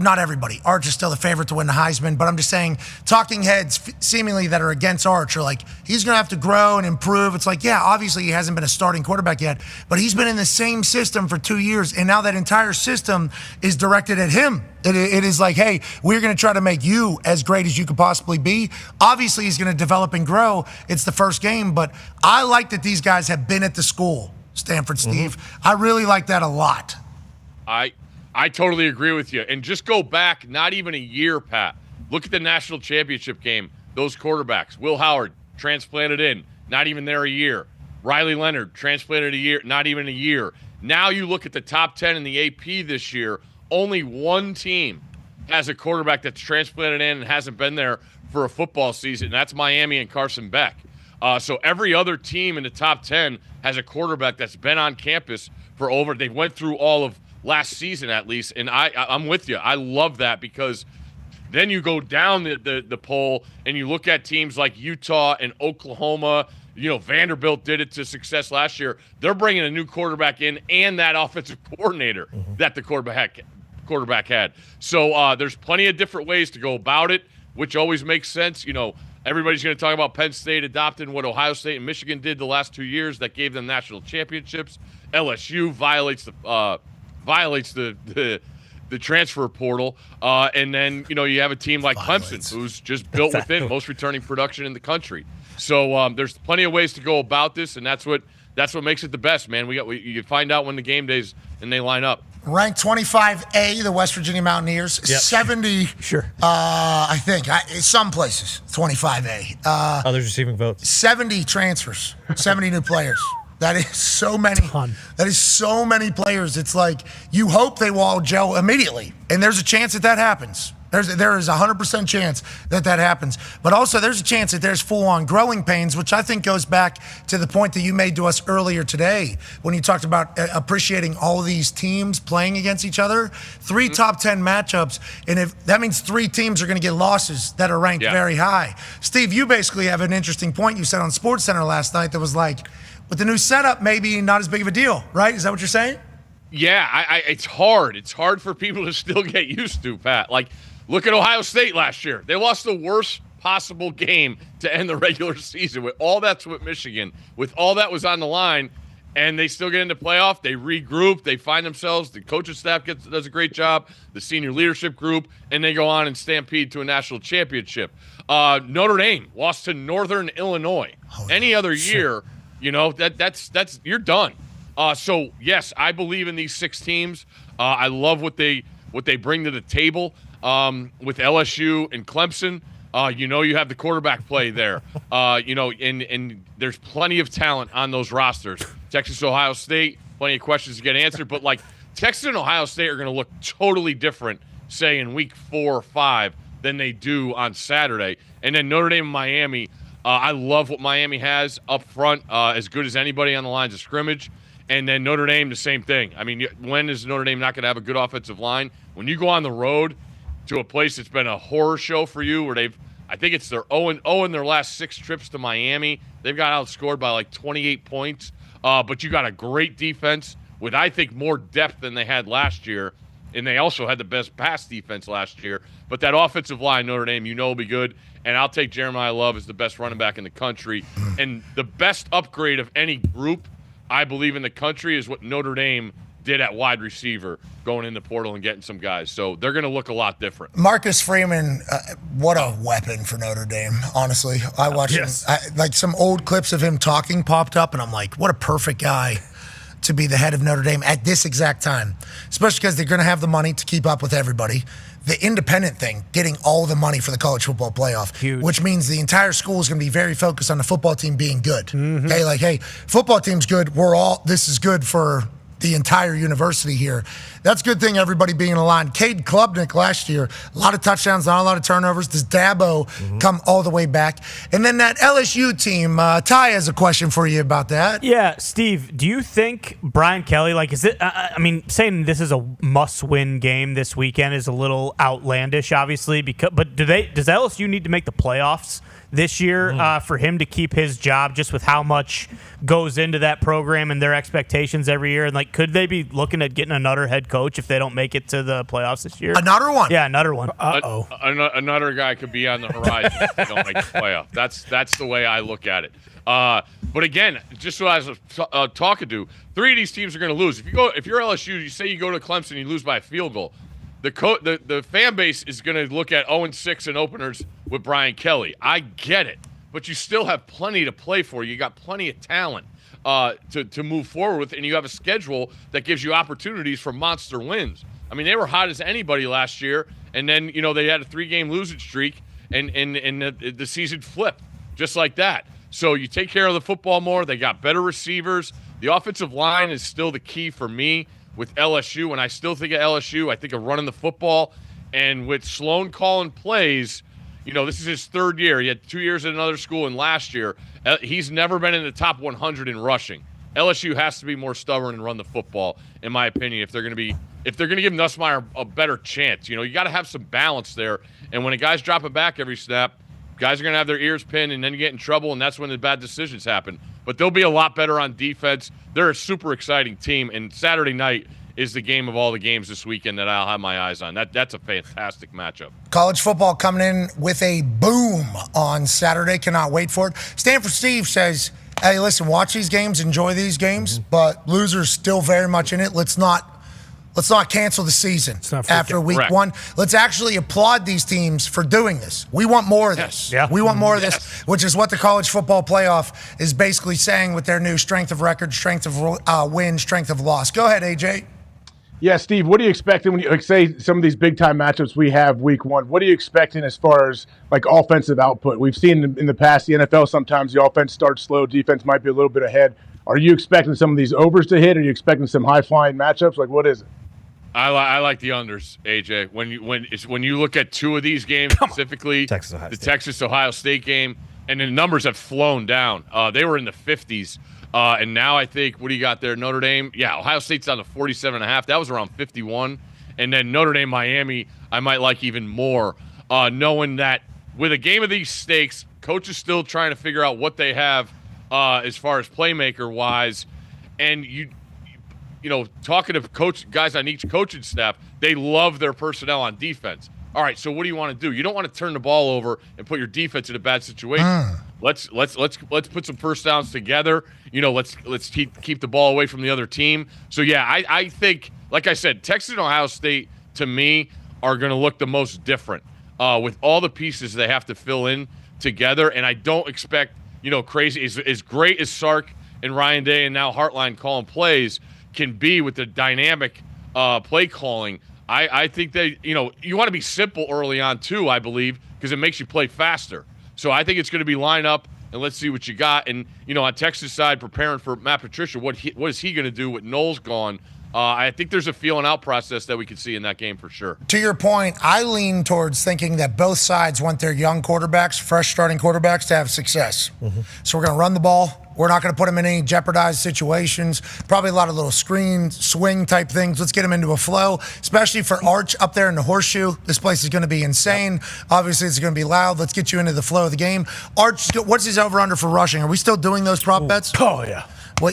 E: not everybody. Arch is still the favorite to win the Heisman, but I'm just saying talking heads seemingly that are against Arch are like, he's going to have to grow and improve. It's like, yeah, obviously he hasn't been a starting quarterback yet, but he's been in the same system for 2 years, and now that entire system is directed at him. It is like, hey, we're going to try to make you as great as you could possibly be. Obviously, he's going to develop and grow. It's the first game, but I like that these guys have been at the school, Stanford Steve. I really like that a lot.
P: I totally agree with you. And just go back not even a year, Pat. Look at the national championship game. Those quarterbacks. Will Howard, transplanted in, not even there a year. Riley Leonard, transplanted a year, not even a year. Now you look at the top 10 in the AP this year, only one team has a quarterback that's transplanted in and hasn't been there for a football season, and that's Miami and Carson Beck. So every other team in the top 10 has a quarterback that's been on campus for they went through all of last season at least, and I'm with you. I love that because then you go down the poll and you look at teams like Utah and Oklahoma. Vanderbilt did it to success last year. They're bringing a new quarterback in and that offensive coordinator that the quarterback had. So there's plenty of different ways to go about it, which always makes sense. Everybody's going to talk about Penn State adopting what Ohio State and Michigan did the last 2 years that gave them national championships. LSU violates the transfer portal. And then, you have a team like Clemson, who's just built within most returning production in the country. So there's plenty of ways to go about this, and that's what makes it the best, man. You find out when the game days and they line up.
E: Ranked 25A, the West Virginia Mountaineers. Yep. 70.
G: Sure.
E: I think. Some places, 25A.
F: Others receiving votes.
E: 70 transfers, 70 new players. That is so many. That is so many players. It's like you hope they will all gel immediately, and there's a chance that happens. There is a 100% chance that happens. But also there's a chance that there's full-on growing pains, which I think goes back to the point that you made to us earlier today when you talked about appreciating all of these teams playing against each other. 3 top 10 matchups, and if that means 3 teams are going to get losses that are ranked very high. Steve, you basically have an interesting point you said on SportsCenter last night that was like, with the new setup, maybe not as big of a deal, right? Is that what you're saying?
P: Yeah, it's hard. It's hard for people to still get used to, Pat. Like, look at Ohio State last year. They lost the worst possible game to end the regular season with all that's with Michigan, with all that was on the line, and they still get into playoff. They regroup. They find themselves. The coaching staff does a great job, the senior leadership group, and they go on and stampede to a national championship. Notre Dame lost to Northern Illinois. Any other year, that's you're done. So, yes, I believe in these 6 teams. I love what they bring to the table. With LSU and Clemson, you have the quarterback play there. And there's plenty of talent on those rosters. Texas, Ohio State, plenty of questions to get answered. But, Texas and Ohio State are going to look totally different, say, in week 4 or 5 than they do on Saturday. And then Notre Dame and Miami, I love what Miami has up front, as good as anybody on the lines of scrimmage. And then Notre Dame, the same thing. I mean, when is Notre Dame not going to have a good offensive line? When you go on the road to a place that's been a horror show for you where I think it's their 0-0 in their last 6 trips to Miami. They've got outscored by 28 points. But you got a great defense with, I think, more depth than they had last year. And they also had the best pass defense last year. But that offensive line, Notre Dame, will be good. And I'll take Jeremiah Love as the best running back in the country. And the best upgrade of any group, I believe, in the country is what Notre Dame did at wide receiver, going in the portal and getting some guys. So they're going to look a lot different.
E: Marcus Freeman, what a weapon for Notre Dame, honestly. I watched him, some old clips of him talking popped up, and I'm like, what a perfect guy to be the head of Notre Dame at this exact time, especially because they're going to have the money to keep up with everybody. The independent thing, getting all the money for the college football playoff, which means the entire school is going to be very focused on the football team being good. Okay, like, hey, football team's good. This is good for the entire university here. That's a good thing, everybody being aligned. Cade Klubnik last year, a lot of touchdowns, not a lot of turnovers. Does Dabo come all the way back? And then that LSU team, Ty has a question for you about that.
G: Yeah, Steve, do you think Brian Kelly, is it, I mean, saying this is a must-win game this weekend is a little outlandish, obviously, but does LSU need to make the playoffs this year for him to keep his job, just with how much goes into that program and their expectations every year? And could they be looking at getting another head coach if they don't make it to the playoffs this year?
E: Another one?
G: Yeah, another one.
P: Another guy could be on the horizon if they don't make the playoff. That's the way I look at it. But again, just so I was talking to, 3 of these teams are going to lose. If you're LSU, you say you go to Clemson, you lose by a field goal. The fan base is going to look at 0-6 in openers with Brian Kelly. I get it, but you still have plenty to play for. You got plenty of talent to move forward with, and you have a schedule that gives you opportunities for monster wins. I mean, they were hot as anybody last year, and then they had a 3-game losing streak, and the season flipped just like that. So you take care of the football more. They got better receivers. The offensive line is still the key for me with LSU, and I still think of LSU. I think of running the football, and with Sloan calling plays, this is his 3rd year. He had 2 years at another school, and last year he's never been in the top 100 in rushing. LSU has to be more stubborn and run the football, in my opinion, if they're going to give Nussmeier a better chance. You got to have some balance there, and when a guy's dropping back every snap, guys are going to have their ears pinned, and then you get in trouble, and that's when the bad decisions happen. But they'll be a lot better on defense. They're a super exciting team, and Saturday night is the game of all the games this weekend that I'll have my eyes on. That's a fantastic matchup.
E: College football coming in with a boom on Saturday. Cannot wait for it. Stanford Steve says, hey, listen, watch these games, enjoy these games, but losers still very much in it. Let's not cancel the season after week one. Let's actually applaud these teams for doing this. We want more of this.
G: Yeah.
E: We want more of this, which is what the college football playoff is basically saying with their new strength of record, strength of win, strength of loss. Go ahead, AJ.
O: Yeah, Steve, what are you expecting when you say some of these big-time matchups we have week one? What are you expecting as far as offensive output? We've seen in the past the NFL sometimes the offense starts slow, defense might be a little bit ahead. Are you expecting some of these overs to hit? Are you expecting some high-flying matchups? What is it?
P: I like the unders, AJ. When you look at 2 of these games specifically, the Texas-Ohio State game, and the numbers have flown down. They were in the 50s, and now I think, what do you got there? Notre Dame? Yeah, Ohio State's down to 47.5. That was around 51. And then Notre Dame-Miami, I might like even more, knowing that with a game of these stakes, coach is still trying to figure out what they have as far as playmaker-wise, and talking to guys on each coaching staff, they love their personnel on defense. All right, so what do you want to do? You don't want to turn the ball over and put your defense in a bad situation. Let's put some first downs together. Let's keep the ball away from the other team. So yeah, I think, like I said, Texas and Ohio State to me are going to look the most different with all the pieces they have to fill in together. And I don't expect crazy as great as Sark and Ryan Day and now Hartline calling plays can be with the dynamic play calling. I think that, you want to be simple early on too, I believe, because it makes you play faster. So I think it's going to be line up and let's see what you got. And, on Texas side, preparing for Matt Patricia, what is he going to do with Knowles gone? I think there's a feeling out process that we could see in that game for sure.
E: To your point, I lean towards thinking that both sides want their young quarterbacks, fresh starting quarterbacks, to have success. So we're going to run the ball. We're not going to put them in any jeopardized situations. Probably a lot of little screen, swing type things. Let's get them into a flow, especially for Arch up there in the horseshoe. This place is going to be insane. Obviously, it's going to be loud. Let's get you into the flow of the game. Arch, what's his over-under for rushing? Are we still doing those prop bets?
H: Oh, yeah.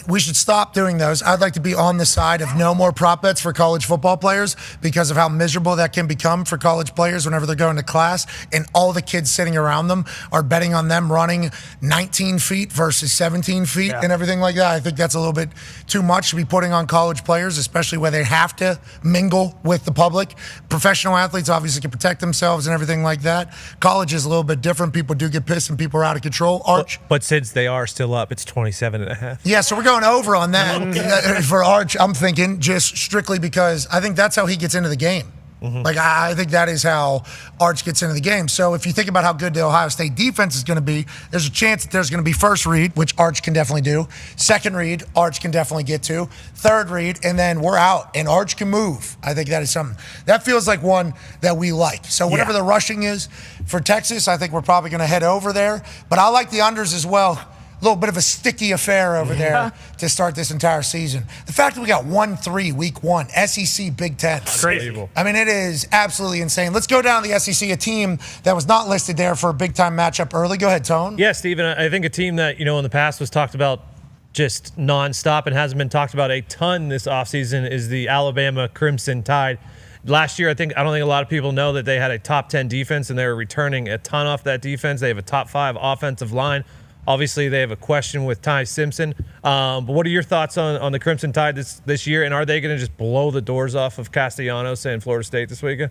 E: We should stop doing those. I'd like to be on the side of no more prop bets for college football players because of how miserable that can become for college players whenever they're going to class and all the kids sitting around them are betting on them running 19 feet versus 17 15 feet and everything like that. I think that's a little bit too much to be putting on college players, especially where they have to mingle with the public. Professional athletes obviously can protect themselves and everything like that. College is a little bit different. People do get pissed and people are out of control. Arch?
F: But since they are still up, it's 27.5.
E: Yeah, so we're going over on that. For Arch, I'm thinking just strictly because I think that's how he gets into the game. Like, I think that is how Arch gets into the game. So if you think about how good the Ohio State defense is going to be, there's a chance that there's going to be first read, which Arch can definitely do. Second read, Arch can definitely get to. Third read, and then we're out, and Arch can move. I think that is something. That feels like one that we like. So whatever the rushing is for Texas, I think we're probably going to head over there. But I like the unders as well. A little bit of a sticky affair over there to start this entire season. The fact that we got 1-3 week 1, SEC Big Ten.
F: Crazy.
E: I mean, it is absolutely insane. Let's go down to the SEC, a team that was not listed there for a big-time matchup early. Go ahead, Tone.
F: Yeah, Steven, I think a team that, in the past was talked about just nonstop and hasn't been talked about a ton this offseason is the Alabama Crimson Tide. Last year, I don't think a lot of people know that they had a top 10 defense and they were returning a ton off that defense. They have a top 5 offensive line. Obviously, they have a question with Ty Simpson. But what are your thoughts on the Crimson Tide this year? And are they going to just blow the doors off of Castellanos and Florida State this weekend?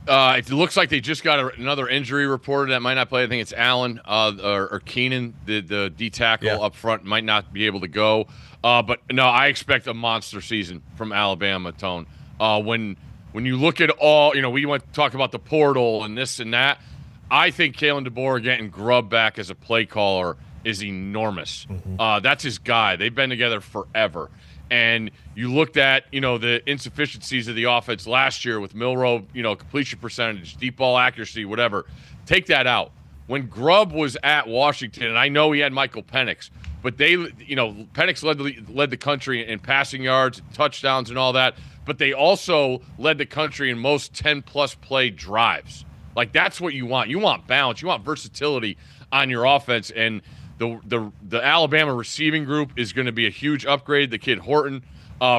P: It looks like they just got another injury reported that might not play. I think it's Allen or Keenan, the D tackle up front, might not be able to go. But no, I expect a monster season from Alabama, Tone. When you look at all, we want to talk about the portal and this and that. I think Kalen DeBoer getting Grubb back as a play caller is enormous. That's his guy. They've been together forever. And you looked at, the insufficiencies of the offense last year with Milroe, completion percentage, deep ball accuracy, whatever. Take that out. When Grubb was at Washington, and I know he had Michael Penix, but Penix led the country in passing yards, touchdowns, and all that. But they also led the country in most 10-plus play drives. Like, that's what you want. You want balance. You want versatility on your offense. And the Alabama receiving group is going to be a huge upgrade. The kid Horton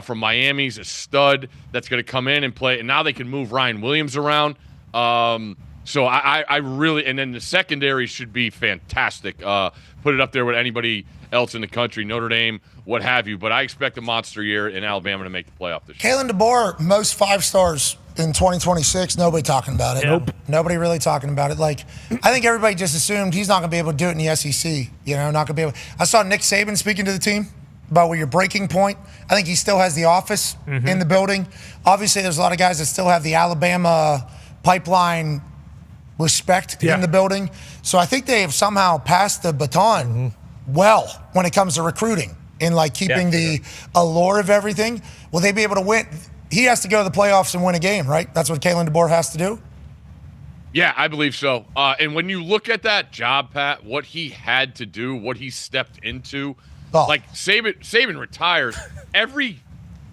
P: from Miami's a stud that's going to come in and play. And now they can move Ryan Williams around. So I really – and then the secondary should be fantastic. Put it up there with anybody else in the country, Notre Dame, what have you. But I expect a monster year in Alabama to make the playoff this year.
E: Kalen DeBoer, most 5-stars in 2026, nobody talking about it. Nope. Nobody really talking about it. Like, I think everybody just assumed he's not going to be able to do it in the SEC. Not going to be able. I saw Nick Saban speaking to the team about where your breaking point. I think he still has the office in the building. Obviously, there's a lot of guys that still have the Alabama pipeline respect in the building. So I think they have somehow passed the baton well when it comes to recruiting and like keeping the allure of everything. Will they be able to win? He has to go to the playoffs and win a game, right? That's what Kalen DeBoer has to do?
P: Yeah, I believe so. And when you look at that job, Pat, what he had to do, what he stepped into, like Saban retires, every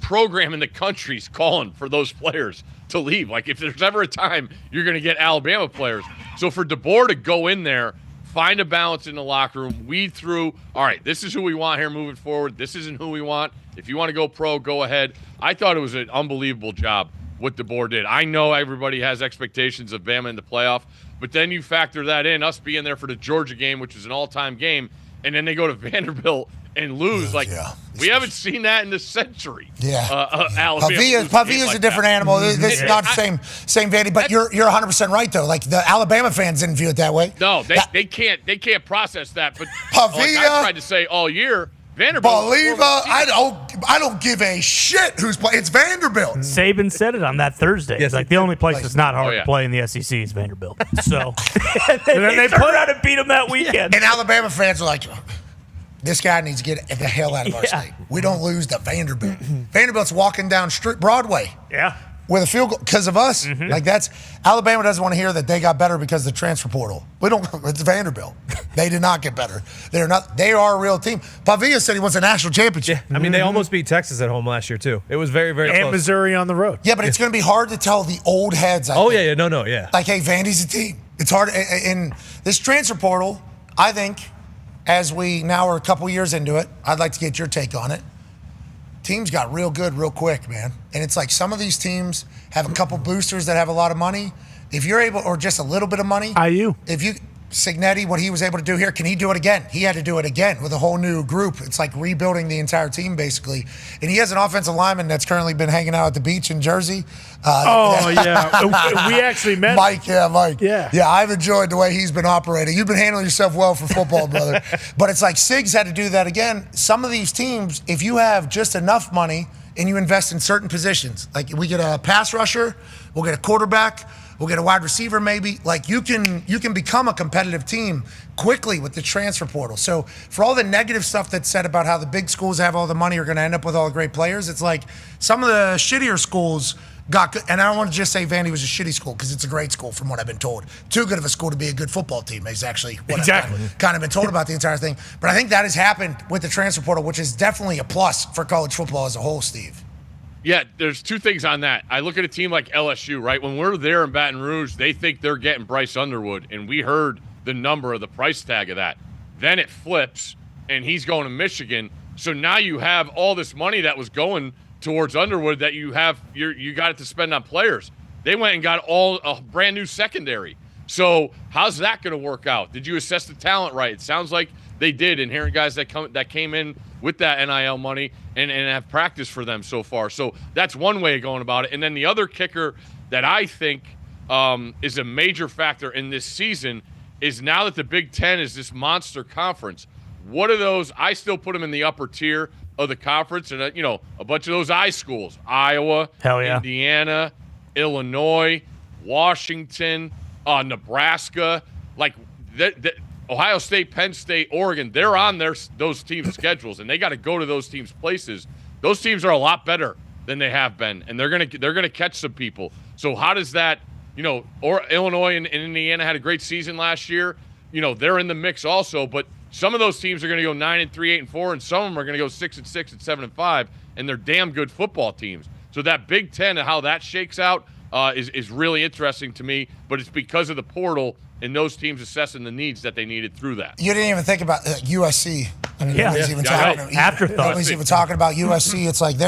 P: program in the country's calling for those players to leave. Like, if there's ever a time you're going to get Alabama players. So for DeBoer to go in there, find a balance in the locker room, weed through, all right, this is who we want here moving forward. This isn't who we want. If you want to go pro, go ahead. I thought it was an unbelievable job what DeBoer did. I know everybody has expectations of Bama in the playoff, but then you factor that in, us being there for the Georgia game, which is an all-time game, and then they go to Vanderbilt and lose. We haven't seen that in the century. Alabama.
E: Pavia's a different animal. This is not the same vanity, but you're 100% right, though. Like, the Alabama fans didn't view it that way.
P: No, they can't process that. But like I tried to say all year, Vanderbilt.
E: I don't give a shit who's playing. It's Vanderbilt.
G: Saban said it on that Thursday. It's like the only place that's not hard to play in the SEC is Vanderbilt. So and then they put out and beat them that weekend.
E: And Alabama fans are like, this guy needs to get the hell out of our state. We don't lose to Vanderbilt. Vanderbilt's walking down Broadway. With a field goal because of us. Like, that's Alabama doesn't want to hear that they got better because of the transfer portal. We don't. It's Vanderbilt. They did not get better. They are a real team. Pavia said he wants a national championship.
F: I mean, they almost beat Texas at home last year too. It was very, very close.
H: And Missouri on the road.
E: Yeah, but it's going to be hard to tell the old heads. I think. Like, hey, Vandy's a team. It's hard in this transfer portal. I think, as we now are a couple years into it, I'd like to get your take on it. Teams got real good real quick, man. And it's like some of these teams have a couple boosters that have a lot of money. If you're able, or just a little bit of money.
H: IU.
E: If you, Signetti, what he was able to do here, can he do it again? He had to do it again with a whole new group. It's like rebuilding the entire team, basically. And he has an offensive lineman that's currently been hanging out at the beach in Jersey.
H: We actually met
E: Mike. Mike.
H: Yeah.
E: Yeah, I've enjoyed the way he's been operating. You've been handling yourself well for football, brother. But it's like Sigs had to do that again. Some of these teams, if you have just enough money and you invest in certain positions, like we get a pass rusher, we'll get a quarterback, we'll get a wide receiver maybe. Like you can become a competitive team quickly with the transfer portal. So for all the negative stuff that's said about how the big schools have all the money are going to end up with all the great players, it's like some of the shittier schools got good. And I don't want to just say Vandy was a shitty school because it's a great school from what I've been told. Too good of a school to be a good football team is actually what I've kind of been told about the entire thing. But I think that has happened with the transfer portal, which is definitely a plus for college football as a whole, Steve.
P: Yeah, there's two things on that. I look at a team like LSU, right? When we're there in Baton Rouge, they think they're getting Bryce Underwood, and we heard the number of the price tag of that. Then it flips, and he's going to Michigan. So now you have all this money that was going towards Underwood that you got it to spend on players. They went and got a brand new secondary. So how's that going to work out? Did you assess the talent right? It sounds like they did, and hearing guys that came in with that NIL money and have practiced for them so far. So that's one way of going about it. And then the other kicker that I think is a major factor in this season is now that the Big Ten is this monster conference. What are those? I still put them in the upper tier of the conference, and a bunch of those I schools: Iowa, Indiana, Illinois, Washington, Nebraska, like Ohio State, Penn State, Oregon. They're on those teams' schedules, and they got to go to those teams' places. Those teams are a lot better than they have been, and they're gonna catch some people. So how does that? Or Illinois and Indiana had a great season last year. They're in the mix also, but some of those teams are going to go 9-3, 8-4, and some of them are going to go 6-6 and 7-5, and they're damn good football teams. So that Big Ten and how that shakes out is really interesting to me, but it's because of the portal and those teams assessing the needs that they needed through that.
E: You didn't even think about USC. I mean, nobody's even
G: Afterthought.
E: even talking about USC. It's like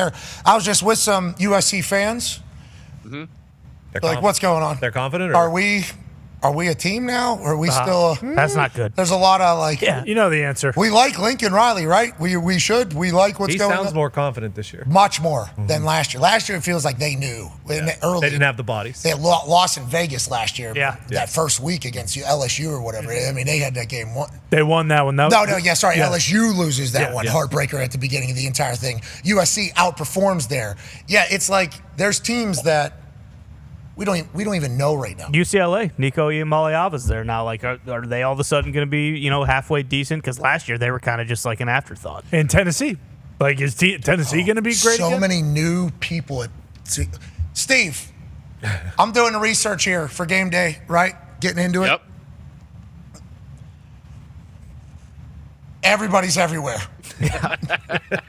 E: I was just with some USC fans.
F: Mm-hmm.
E: Like, what's going on?
F: They're confident?
E: Are we a team now? Or are we still?
G: That's not good.
E: There's a lot of
H: you know the answer.
E: We like Lincoln Riley, right? We like what's going on.
F: He sounds more confident this year.
E: Much more than last year. Last year it feels like they knew. Early,
F: they didn't have the bodies.
E: They lost in Vegas last year.
H: Yeah.
E: That first week against LSU or whatever. I mean, they had that game won.
H: They won that one.
E: LSU loses that one. Heartbreaker at the beginning of the entire thing. USC outperforms there. Yeah, it's like there's teams that we don't even know right now.
G: UCLA, Nico Iamaleava's there now. Like, are they all of a sudden going to be halfway decent? Because last year they were kind of just like an afterthought.
H: In Tennessee, like is Tennessee going to be great?
E: So
H: again?
E: many new people. Steve, I'm doing the research here for game day. Right, getting into it.
P: Yep.
E: Everybody's everywhere.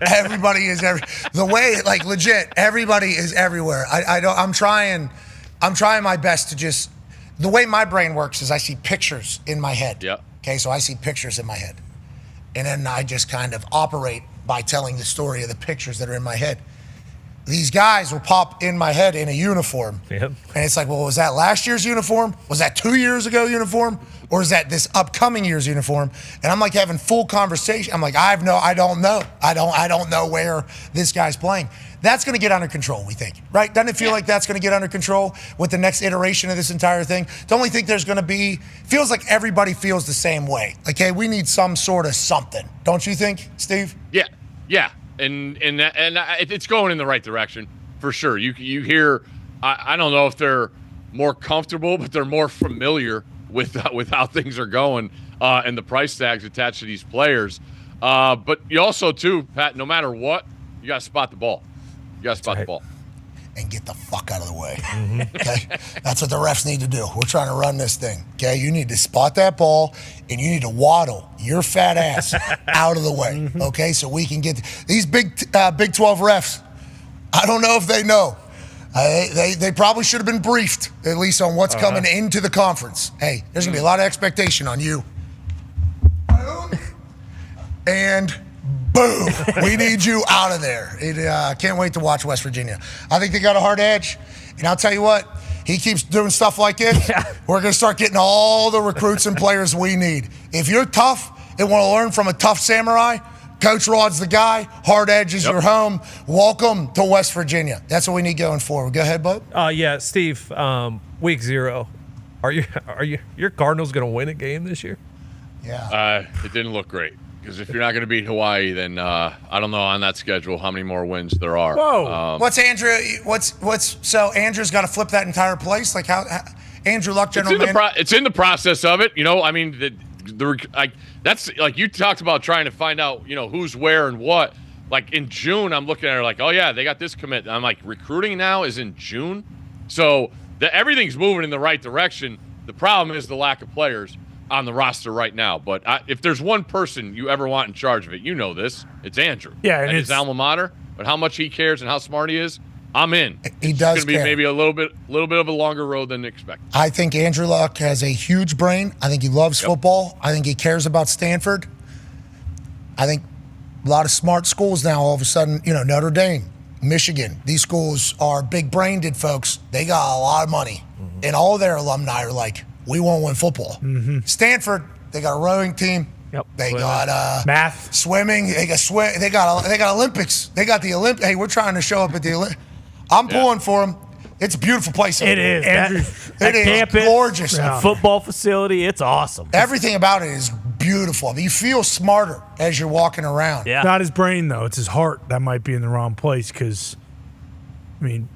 E: Everybody is the way, like, legit. Everybody is everywhere. I'm trying my best to just. The way my brain works is I see pictures in my head.
P: Yep.
E: Okay, so I see pictures in my head, and then I just kind of operate by telling the story of the pictures that are in my head. These guys will pop in my head in a uniform.
F: Yep.
E: And it's like, well, was that last year's uniform? Was that 2 years ago uniform? Or is that this upcoming year's uniform? And I'm like having full conversation. I'm like, I don't know. I don't know where this guy's playing. That's going to get under control, we think, right? Doesn't it feel like that's going to get under control with the next iteration of this entire thing? Don't we think there's going to be, feels like everybody feels the same way. Like, hey, we need some sort of something. Don't you think, Steve?
P: Yeah. And it's going in the right direction for sure. You hear, I don't know if they're more comfortable, but they're more familiar with how things are going and the price tags attached to these players. But you also too, Pat, no matter what, you got to spot the ball. The ball.
E: And get the fuck out of the way. Okay? That's what the refs need to do. We're trying to run this thing. Okay? You need to spot that ball and you need to waddle your fat ass out of the way. Okay? So we can get these Big 12 refs. I don't know if they know. They probably should have been briefed, at least on what's coming into the conference. Hey, there's going to be a lot of expectation on you. And boom, we need you out of there. Can't wait to watch West Virginia. I think they got a hard edge. And I'll tell you what, he keeps doing stuff like this, we're going to start getting all the recruits and players we need. If you're tough and want to learn from a tough samurai, Coach Rod's the guy. Hard Edge is your home. Welcome to West Virginia. That's what we need going forward. Go ahead, bud.
Q: Yeah, Steve. Week 0. Are your Cardinals going to win a game this year?
E: Yeah.
P: It didn't look great because if you're not going to beat Hawaii, then I don't know on that schedule how many more wins there are.
E: Whoa. What's Andrew? So Andrew's got to flip that entire place? Like how Andrew Luck, general manager?
P: It's in the process of it. You know, I mean, that's like you talked about trying to find out, you know, who's where and what. Like in June, I'm looking at it like, oh yeah, they got this commit. I'm like, recruiting now is in June, so everything's moving in the right direction. The problem is the lack of players on the roster right now. But if there's one person you ever want in charge of it, you know this, it's Andrew.
H: Yeah,
P: and his alma mater. But how much he cares and how smart he is, I'm in.
E: He does
P: It's going to be
E: care.
P: maybe a little bit of a longer road than expected.
E: I think Andrew Luck has a huge brain. I think he loves football. I think he cares about Stanford. I think a lot of smart schools now, all of a sudden, you know, Notre Dame, Michigan, these schools are big-brained folks. They got a lot of money. And all their alumni are like, we won't win football. Stanford, they got a rowing team. They got
H: math,
E: swimming. They got Olympics. They got the Olympics. Hey, we're trying to show up at the Olympics. I'm pulling for them. It's a beautiful place.
G: It is.
E: It is
G: campus,
E: gorgeous.
G: Football facility, it's awesome.
E: Everything about it is beautiful. You feel smarter as you're walking around.
G: Yeah.
H: Not his brain, though. It's his heart that might be in the wrong place because, I mean,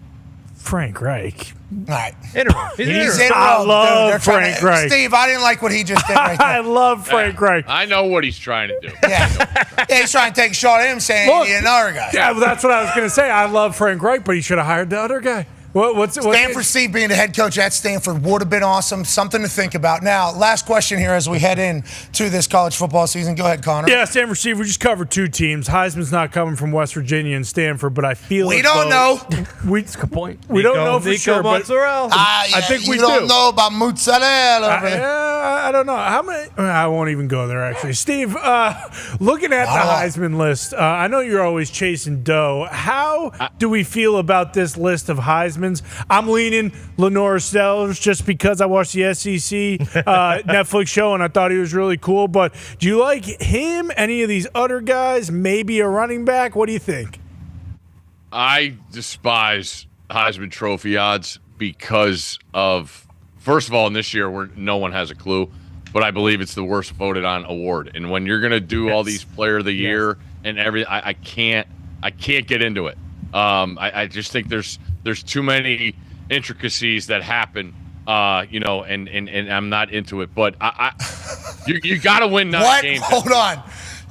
H: Frank Reich.
E: All right.
H: He's
E: in
H: I
E: row.
H: love
E: They're trying
H: Frank
E: to-
H: Reich.
E: Steve, I didn't like what he just did right there.
H: I love Frank Reich.
P: I know what he's trying to do.
E: Yeah, he's trying to take a shot at him saying
H: Look,
E: he's another guy.
H: Yeah, well, that's what I was going to say. I love Frank Reich, but he should have hired the other guy. What's
E: Stanford Steve being the head coach at Stanford would have been awesome. Something to think about. Now, last question here as we head in to this college football season. Go ahead, Connor.
H: Yeah, Stanford Steve, we just covered 2 teams. Heisman's not coming from West Virginia and Stanford, but I feel
E: We don't know.
H: That's a
G: good point.
H: We don't know for sure. But I think we
E: you don't
H: do.
E: know about mozzarella.
H: I don't know. How many? I won't even go there, actually. Steve, looking at the Heisman list, I know you're always chasing dough. How do we feel about this list of Heismans? I'm leaning Lenore Sellers just because I watched the SEC Netflix show and I thought he was really cool. But do you like him, any of these other guys, maybe a running back? What do you think?
P: I despise Heisman Trophy odds because of, first of all, in this year where no one has a clue, but I believe it's the worst voted on award. And when you're going to do all these Player of the Year and everything, I can't get into it. I just think there's too many intricacies that happen, and I'm not into it. But you got to win 9 games.
E: Hold on.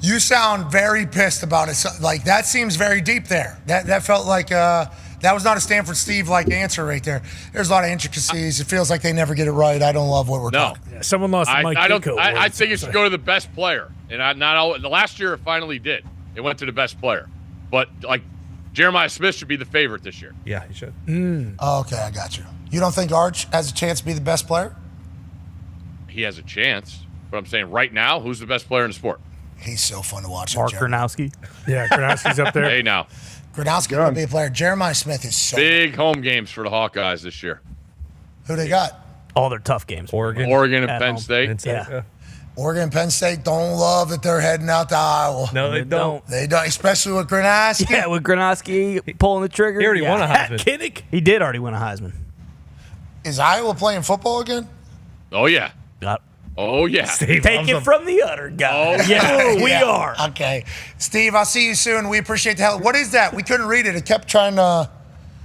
E: You sound very pissed about it. Like, that seems very deep there. That felt like that was not a Stanford Steve-like answer right there. There's a lot of intricacies. It feels like they never get it right. I don't love what we're talking.
H: Yeah, someone lost Mike Ditka.
P: I think it should go to the best player. And the last year it finally did. It went to the best player. But, like, Jeremiah Smith should be the favorite this year.
Q: Yeah, he should.
E: Okay, I got you. You don't think Arch has a chance to be the best player?
P: He has a chance. But I'm saying right now, who's the best player in the sport?
E: He's so fun to watch.
G: Mark Gronowski.
H: Yeah, Gronowski's up there.
P: Hey, now.
E: Gronowski will be a player. Jeremiah Smith is so
P: big home games for the Hawkeyes this year.
E: Who they got?
G: All their tough games.
P: Oregon and Penn State.
G: Yeah.
E: Oregon and Penn State don't love that they're heading out to Iowa.
Q: No, they don't.
E: They don't, especially with Gronowski.
G: Yeah, with Gronowski pulling the trigger.
Q: He already won a Heisman.
G: Kinnick. He did already win a Heisman.
E: Is Iowa playing football again?
P: Oh, yeah.
G: Got
P: Oh, yeah.
G: Take it from the other guy.
P: Oh,
G: yeah, we are.
E: Okay. Steve, I'll see you soon. We appreciate the help. What is that? We couldn't read it. It kept trying to...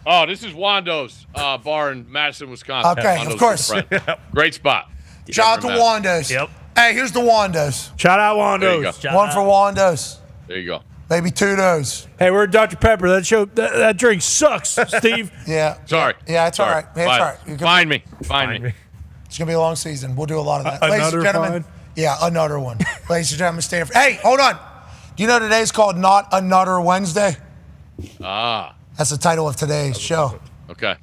P: Oh, this is Wando's bar in Madison, Wisconsin.
E: Okay,
P: Wando's
E: of course.
P: Great spot.
E: Shout out to Wando's.
G: Yep.
E: Hey, here's the Wando's.
H: Shout out
P: There you
H: Wando's.
P: go.
E: One for Wando's.
P: There you go.
E: Maybe 2 those.
H: Hey, we're Dr. Pepper. That drink sucks, Steve.
E: Yeah.
P: Sorry.
E: Yeah, it's all right. It's all right.
P: Find me. Find me.
E: It's going to be a long season. We'll do a lot of that. Ladies and
H: Another
E: gentlemen.
H: fine?
E: Yeah, another one. Ladies and gentlemen, Stanford. Hey, hold on. Do you know today's called Not Another Wednesday?
P: Ah.
E: That's the title of today's show.
P: Okay.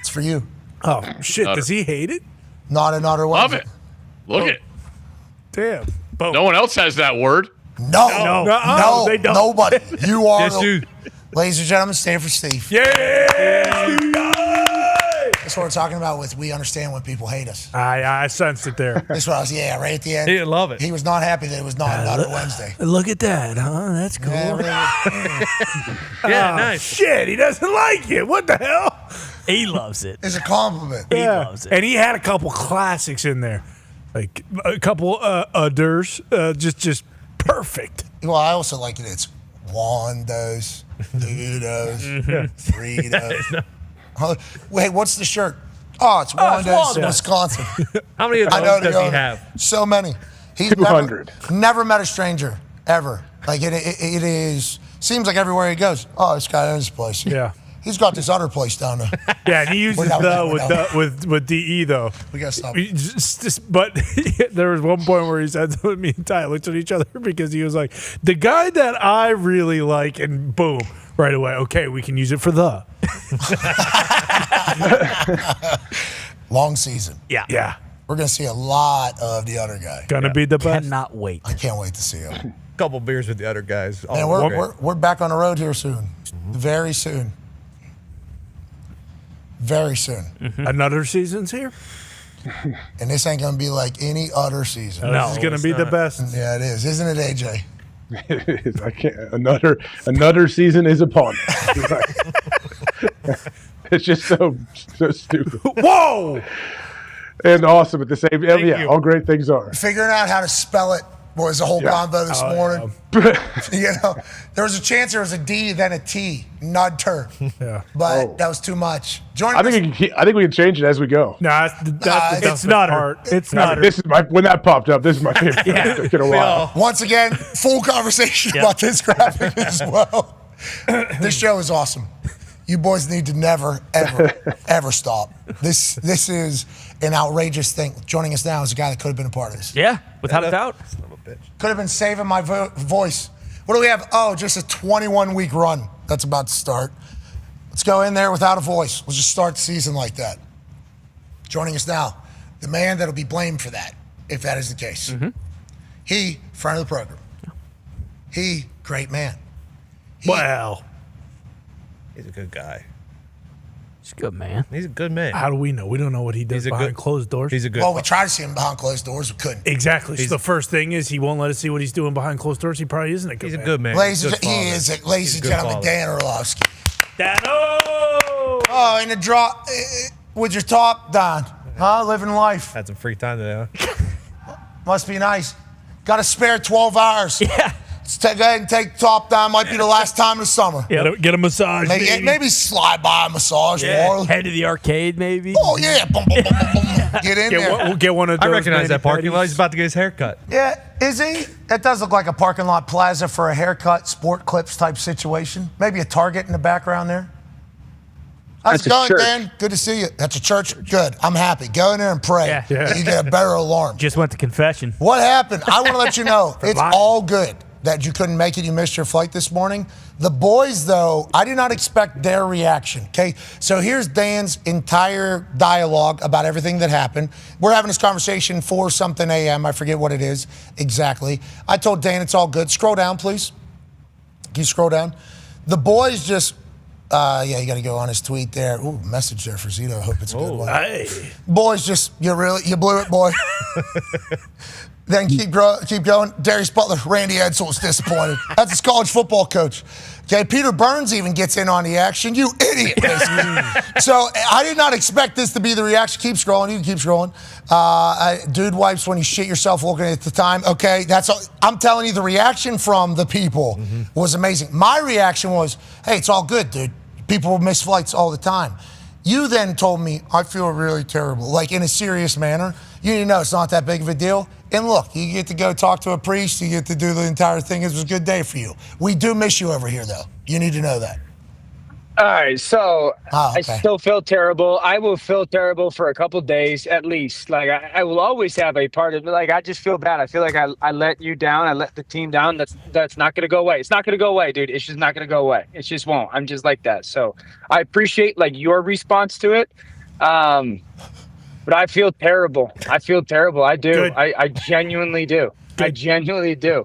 E: It's for you.
H: Oh, shit. Does he hate it?
E: Not Another
P: Love
E: Wednesday.
P: it. Look it.
H: Damn.
P: No one else has that word.
E: No,
H: they don't.
E: Nobody. You are.
Q: Yes, you.
E: Ladies and gentlemen, Stanford Steve.
H: Yeah.
E: That's what we're talking about with we understand when people hate us.
H: I sensed it there.
E: This was, right at the end.
Q: He didn't love it.
E: He was not happy that it was not Nutter Wednesday.
H: Look at that, huh? That's cool.
Q: Yeah, nice.
H: Shit, he doesn't like it. What the hell?
G: He loves it.
E: It's a compliment.
G: He loves it.
H: And he had a couple classics in there. Like a couple others. Just perfect.
E: Well, I also like it. It's Wandos, Dudos, Fritos. Wait, what's the shirt? Oh, it's Wandos, Wisconsin.
Q: How many of those does he have?
E: So many. He's
O: 200.
E: never met a stranger, ever. Like, it is, seems like everywhere he goes, oh, this guy owns this place.
H: Yeah.
E: He's got this other place down there.
H: Yeah, and he uses with DE though.
E: We gotta stop.
H: But there was one point where he said, me and Ty looked at each other because he was like, the guy that I really like, and boom, right away. Okay, we can use it for the.
E: Long season.
H: Yeah.
E: We're gonna see a lot of the other guy.
H: Gonna be the best.
G: Cannot wait.
E: I can't wait to see him.
Q: Couple beers with the other guys.
E: And we're back on the road here soon. Very soon. Very soon.
H: Another season's here.
E: And this ain't gonna be like any other season.
H: No, this is gonna be the best.
E: Yeah, it is, isn't it, AJ?
O: It is. I can't. Another season is upon us. It's just so stupid.
H: Whoa!
O: And awesome at the same time. Yeah,
Q: you.
O: all great things are.
E: Figuring out how to spell it was a whole combo this morning. There was a chance there was a D, then a T. Nudter.
H: Yeah.
E: But that was too much.
O: I think we can change it as we go.
H: No, it's not hard. It's not.
O: This is when that popped up. This is my favorite. In a while.
E: Once again, full conversation about this graphic as well. This show is awesome. You boys need to never, ever, ever stop. This is an outrageous thing. Joining us now is a guy that could have been a part of this.
G: Yeah, without a doubt.
E: Could have been saving my voice. What do we have? Oh, just a 21-week run that's about to start. Let's go in there without a voice. We'll just start the season like that. Joining us now, the man that'll be blamed for that, if that is the case.
G: Mm-hmm.
E: He, friend of the program. He, great man.
H: Well,
Q: he's a good guy.
G: He's a good man.
Q: He's a good man.
H: How do we know? We don't know what he does behind closed doors.
Q: He's a good.
E: Well, we tried to see him behind closed doors. We couldn't.
H: Exactly. So the first thing is he won't let us see what he's doing behind closed doors. He probably isn't a good man.
Q: He's a good man.
E: Ladies and gentlemen, Dan Orlovsky.
G: Dano!
E: Oh, in the draw with your top, Dahn. Huh? Living life.
Q: Had some free time today, huh?
E: Must be nice. Got a spare 12 hours.
G: Yeah.
E: Let's go ahead and take top down. Might be the last time of the summer.
H: Get a massage.
E: Maybe slide by a massage.
G: Yeah. Head to the arcade, maybe.
E: Oh, yeah. Boom, boom, boom, boom, boom. Get in there.
H: We'll get one of those.
Q: I recognize that parking lot. He's about to get his hair cut.
E: Yeah, is he? That does look like a parking lot plaza for a haircut, sport clips type situation. Maybe a Target in the background there. How's it going, Dan? Good to see you. That's a church? Good. I'm happy. Go in there and pray.
G: Yeah.
E: You get a better alarm.
G: Just went to confession.
E: What happened? I want to let you know, it's all good that you couldn't make it. You missed your flight this morning. The boys, though, I did not expect their reaction, okay? So here's Dan's entire dialogue about everything that happened. We're having this conversation 4-something a.m. I forget what it is exactly. I told Dan it's all good. Scroll down, please. Can you scroll down? The boys just... you got to go on his tweet there. Ooh, message there for Zito. I hope it's a good one.
H: Hey.
E: Boys, just you blew it, boy. Then keep going. Darius Butler, Randy Edsel was disappointed. That's his college football coach. Okay, Peter Burns even gets in on the action. You idiot. So I did not expect this to be the reaction. Keep scrolling. You can keep scrolling. Dude wipes when you shit yourself looking at the time. Okay, that's all. I'm telling you, the reaction from the people was amazing. My reaction was, hey, it's all good, dude. People miss flights all the time. You then told me, I feel really terrible, like in a serious manner. You need to know it's not that big of a deal. And look, you get to go talk to a priest. You get to do the entire thing. It was a good day for you. We do miss you over here, though. You need to know that.
R: All right, so I still feel terrible. I will feel terrible for a couple days at least. Like I will always have a part of it. Like I just feel bad. I feel like I let you down. I let the team down. That's not going to go away. It's not going to go away, dude. It's just not going to go away. It just won't. I'm just like that. So I appreciate like your response to it. But I feel terrible. I feel terrible. I do. I genuinely do. Good. I genuinely do.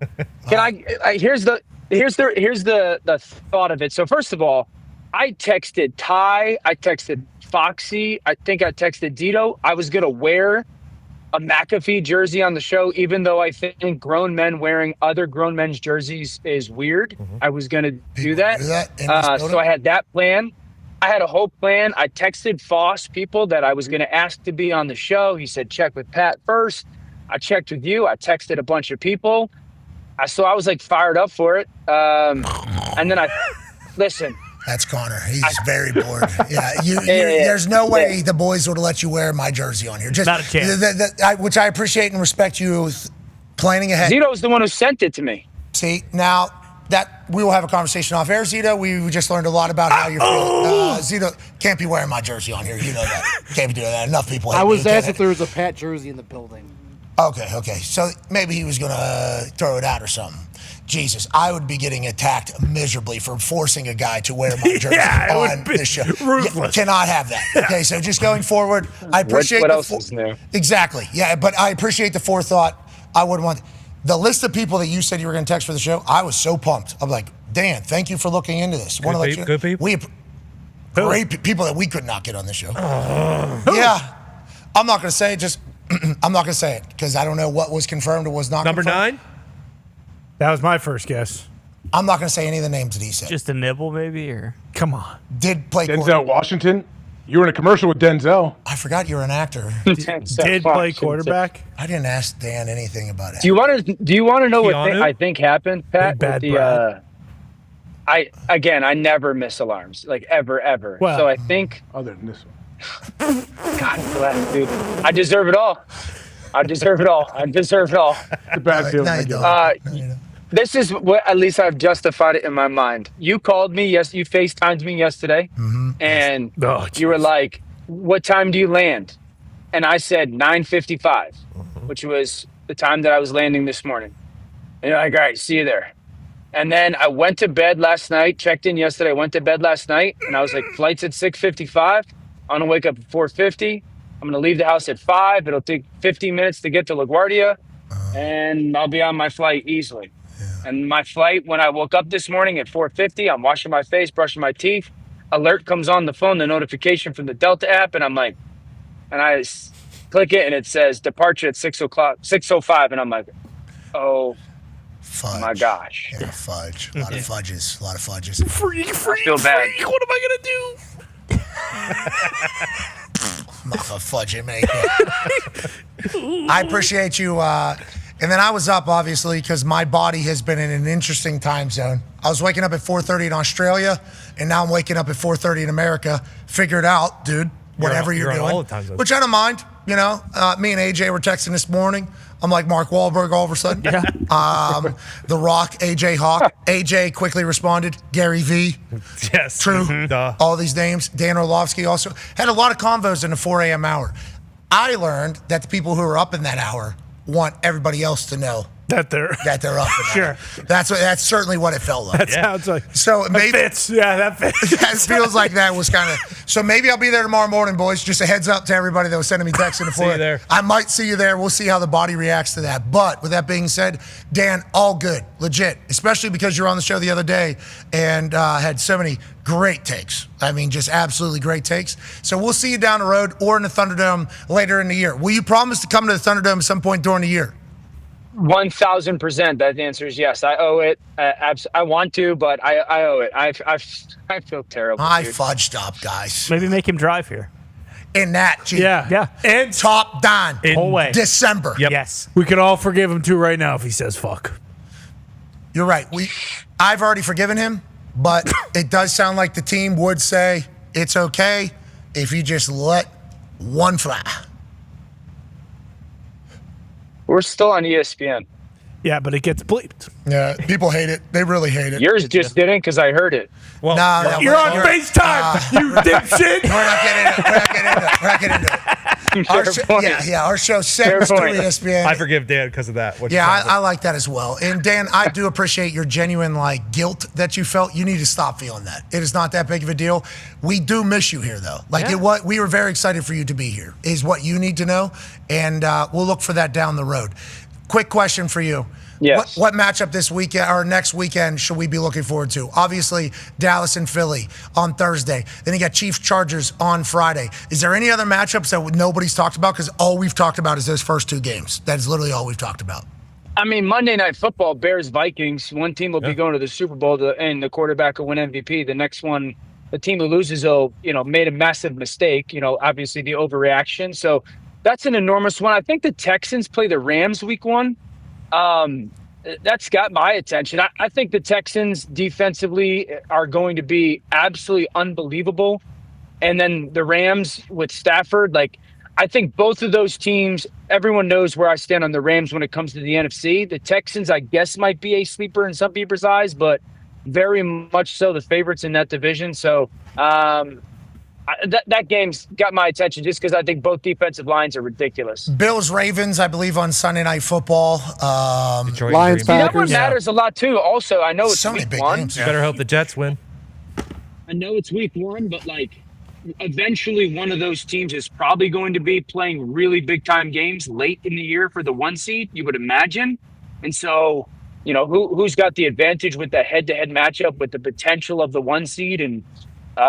R: Can here's the thought of it. So first of all, I texted Ty, I texted Foxy. I think I texted Dito. I was going to wear a McAfee jersey on the show, even though I think grown men wearing other grown men's jerseys is weird. I was going to do that. So I had that plan. I had a whole plan. I texted Foss people that I was going to ask to be on the show. He said, check with Pat first. I checked with you. I texted a bunch of people. So I was like fired up for it. And then listen.
E: That's Connor. He's very bored. Yeah, there's no way the boys would have let you wear my jersey on here. Just
G: not a chance.
E: Which I appreciate and respect you planning ahead.
R: Zito's the one who sent it to me.
E: See, now that we will have a conversation off air, Zito. We just learned a lot about how you're feeling. Zito can't be wearing my jersey on here. You know that. Can't be doing that. Enough people hate
S: I was
E: me.
S: asked if there was a Pat jersey in the building.
E: Okay. So maybe he was going to throw it out or something. Jesus, I would be getting attacked miserably for forcing a guy to wear my jersey on this show.
H: Ruthless.
E: Cannot have that. Okay, so just going forward, I appreciate
R: what else is new?
E: Exactly. Yeah, but I appreciate the forethought. I wouldn't want the list of people that you said you were going to text for the show. I was so pumped. I'm like, Dan, thank you for looking into this.
Q: Good people.
E: Great people that we could not get on the show. Yeah, I'm not going to say it. I'm not going to say it because I don't know what was confirmed or was not.
Q: Number
E: confirmed.
Q: 9.
H: That was my first guess.
E: I'm not going to say any of the names that he said.
G: Just a nibble, maybe, or
H: come on.
E: Did play
O: Denzel Washington? You were in a commercial with Denzel.
E: I forgot you're an actor.
H: Did play quarterback?
E: I didn't ask Dan anything about it.
R: Do you want to know what I think happened, Pat?
H: Bad
R: with
H: Brad.
R: I never miss alarms, like ever.
H: Well,
R: so I think
O: other than this one.
R: God bless, dude. I deserve it all.
O: It's a bad feeling.
R: This is what at least I've justified it in my mind. You called me, you FaceTimed me yesterday, and you were like, what time do you land? And I said 9:55, which was the time that I was landing this morning. And you're like, all right, see you there. And then I went to bed last night, checked in yesterday, went to bed last night, and I was like, flight's at 6:55. I'm going to wake up at 4:50. I'm going to leave the house at 5. It'll take 15 minutes to get to LaGuardia, and I'll be on my flight easily. Yeah. And my flight, when I woke up this morning at 4:50, I'm washing my face, brushing my teeth. Alert comes on the phone, the notification from the Delta app, and I'm like, and I click it, and it says departure at 6:05, and I'm like, oh,
E: fudge.
R: My gosh.
E: Yeah, fudge. A lot of fudges.
H: Freak.
R: I feel bad.
H: What am I going to do?
E: I'm not gonna fudge it, mate. I appreciate you. And then I was up, obviously, because my body has been in an interesting time zone. I was waking up at 4:30 in Australia, and now I'm waking up at 4:30 in America. Figure it out, dude. Whatever you're doing.
Q: All the time zones.
E: Which I don't mind. You know, me and AJ were texting this morning. I'm like Mark Wahlberg all of a sudden.
G: Yeah.
E: The Rock, AJ Hawk. AJ quickly responded. Gary V.
Q: Yes.
E: True. All these names. Dan Orlovsky also. Had a lot of convos in the 4 a.m. hour. I learned that the people who are up in that hour want everybody else to know
H: that they're
E: up in that.
H: Sure.
E: That's certainly what it felt like.
H: That sounds like
E: so. Maybe
H: that fits. Yeah, that fits.
E: That feels like that was kind of. So maybe I'll be there tomorrow morning, boys. Just a heads up to everybody that was sending me texts in the
Q: See you there.
E: I might see you there. We'll see how the body reacts to that. But with that being said, Dan, all good, legit. Especially because you're on the show the other day and had so many great takes. I mean, just absolutely great takes. So we'll see you down the road or in the Thunderdome later in the year. Will you promise to come to the Thunderdome at some point during the year?
R: 1,000%. That answer is yes. I owe it. I want to, but I owe it. I feel terrible.
E: I
R: dude.
E: fudged up, guys.
G: maybe make him drive here.
E: In that, G.
H: Yeah.
E: And top Dahn.
G: Whole way.
E: December.
Q: Yep.
G: Yes.
H: We could all forgive him too right now if he says fuck.
E: You're right. I've already forgiven him, but it does sound like the team would say it's okay if you just let one fly.
R: We're still on ESPN.
H: Yeah, but it gets bleeped.
E: Yeah, people hate it. They really hate it.
R: Yours just didn't because I heard it.
Q: Well,
E: no,
H: you're on FaceTime, you dipshit.
E: We're not getting into it. Our show, our show sends through ESPN.
Q: I forgive Dan because of that.
E: I like that as well. And Dan, I do appreciate your genuine guilt that you felt. You need to stop feeling that. It is not that big of a deal. We do miss you here, though. We were very excited for you to be here. Is what you need to know, and we'll look for that down the road. quick question for you.
R: Yes.
E: What matchup this weekend or next weekend should we be looking forward to? Obviously, Dallas and Philly on Thursday. Then you got Chiefs Chargers on Friday. Is there any other matchups that nobody's talked about? Because all we've talked about is those first 2 games. That is literally all we've talked about.
R: I mean, Monday Night Football, Bears, Vikings. One team will be going to the Super Bowl, and the quarterback will win MVP. The next one, the team who loses, made a massive mistake. Obviously the overreaction. So that's an enormous one. I think the Texans play the Rams week 1. That's got my attention. I think the Texans defensively are going to be absolutely unbelievable. And then the Rams with Stafford, I think both of those teams, everyone knows where I stand on the Rams when it comes to the NFC. The Texans, I guess, might be a sleeper in some people's eyes, but very much so the favorites in that division. So that game's got my attention just because I think both defensive lines are ridiculous.
E: Bills Ravens, I believe, on Sunday Night Football.
S: Lions
R: That one
S: Packers.
R: matters a lot too. Also, I know it's
E: So many
R: week
E: big
R: 1.
E: games.
Q: You better hope the Jets win.
R: I know it's week 1, but eventually one of those teams is probably going to be playing really big time games late in the year for the 1 seed, you would imagine. And so, who's got the advantage with the head-to-head matchup with the potential of the 1 seed? And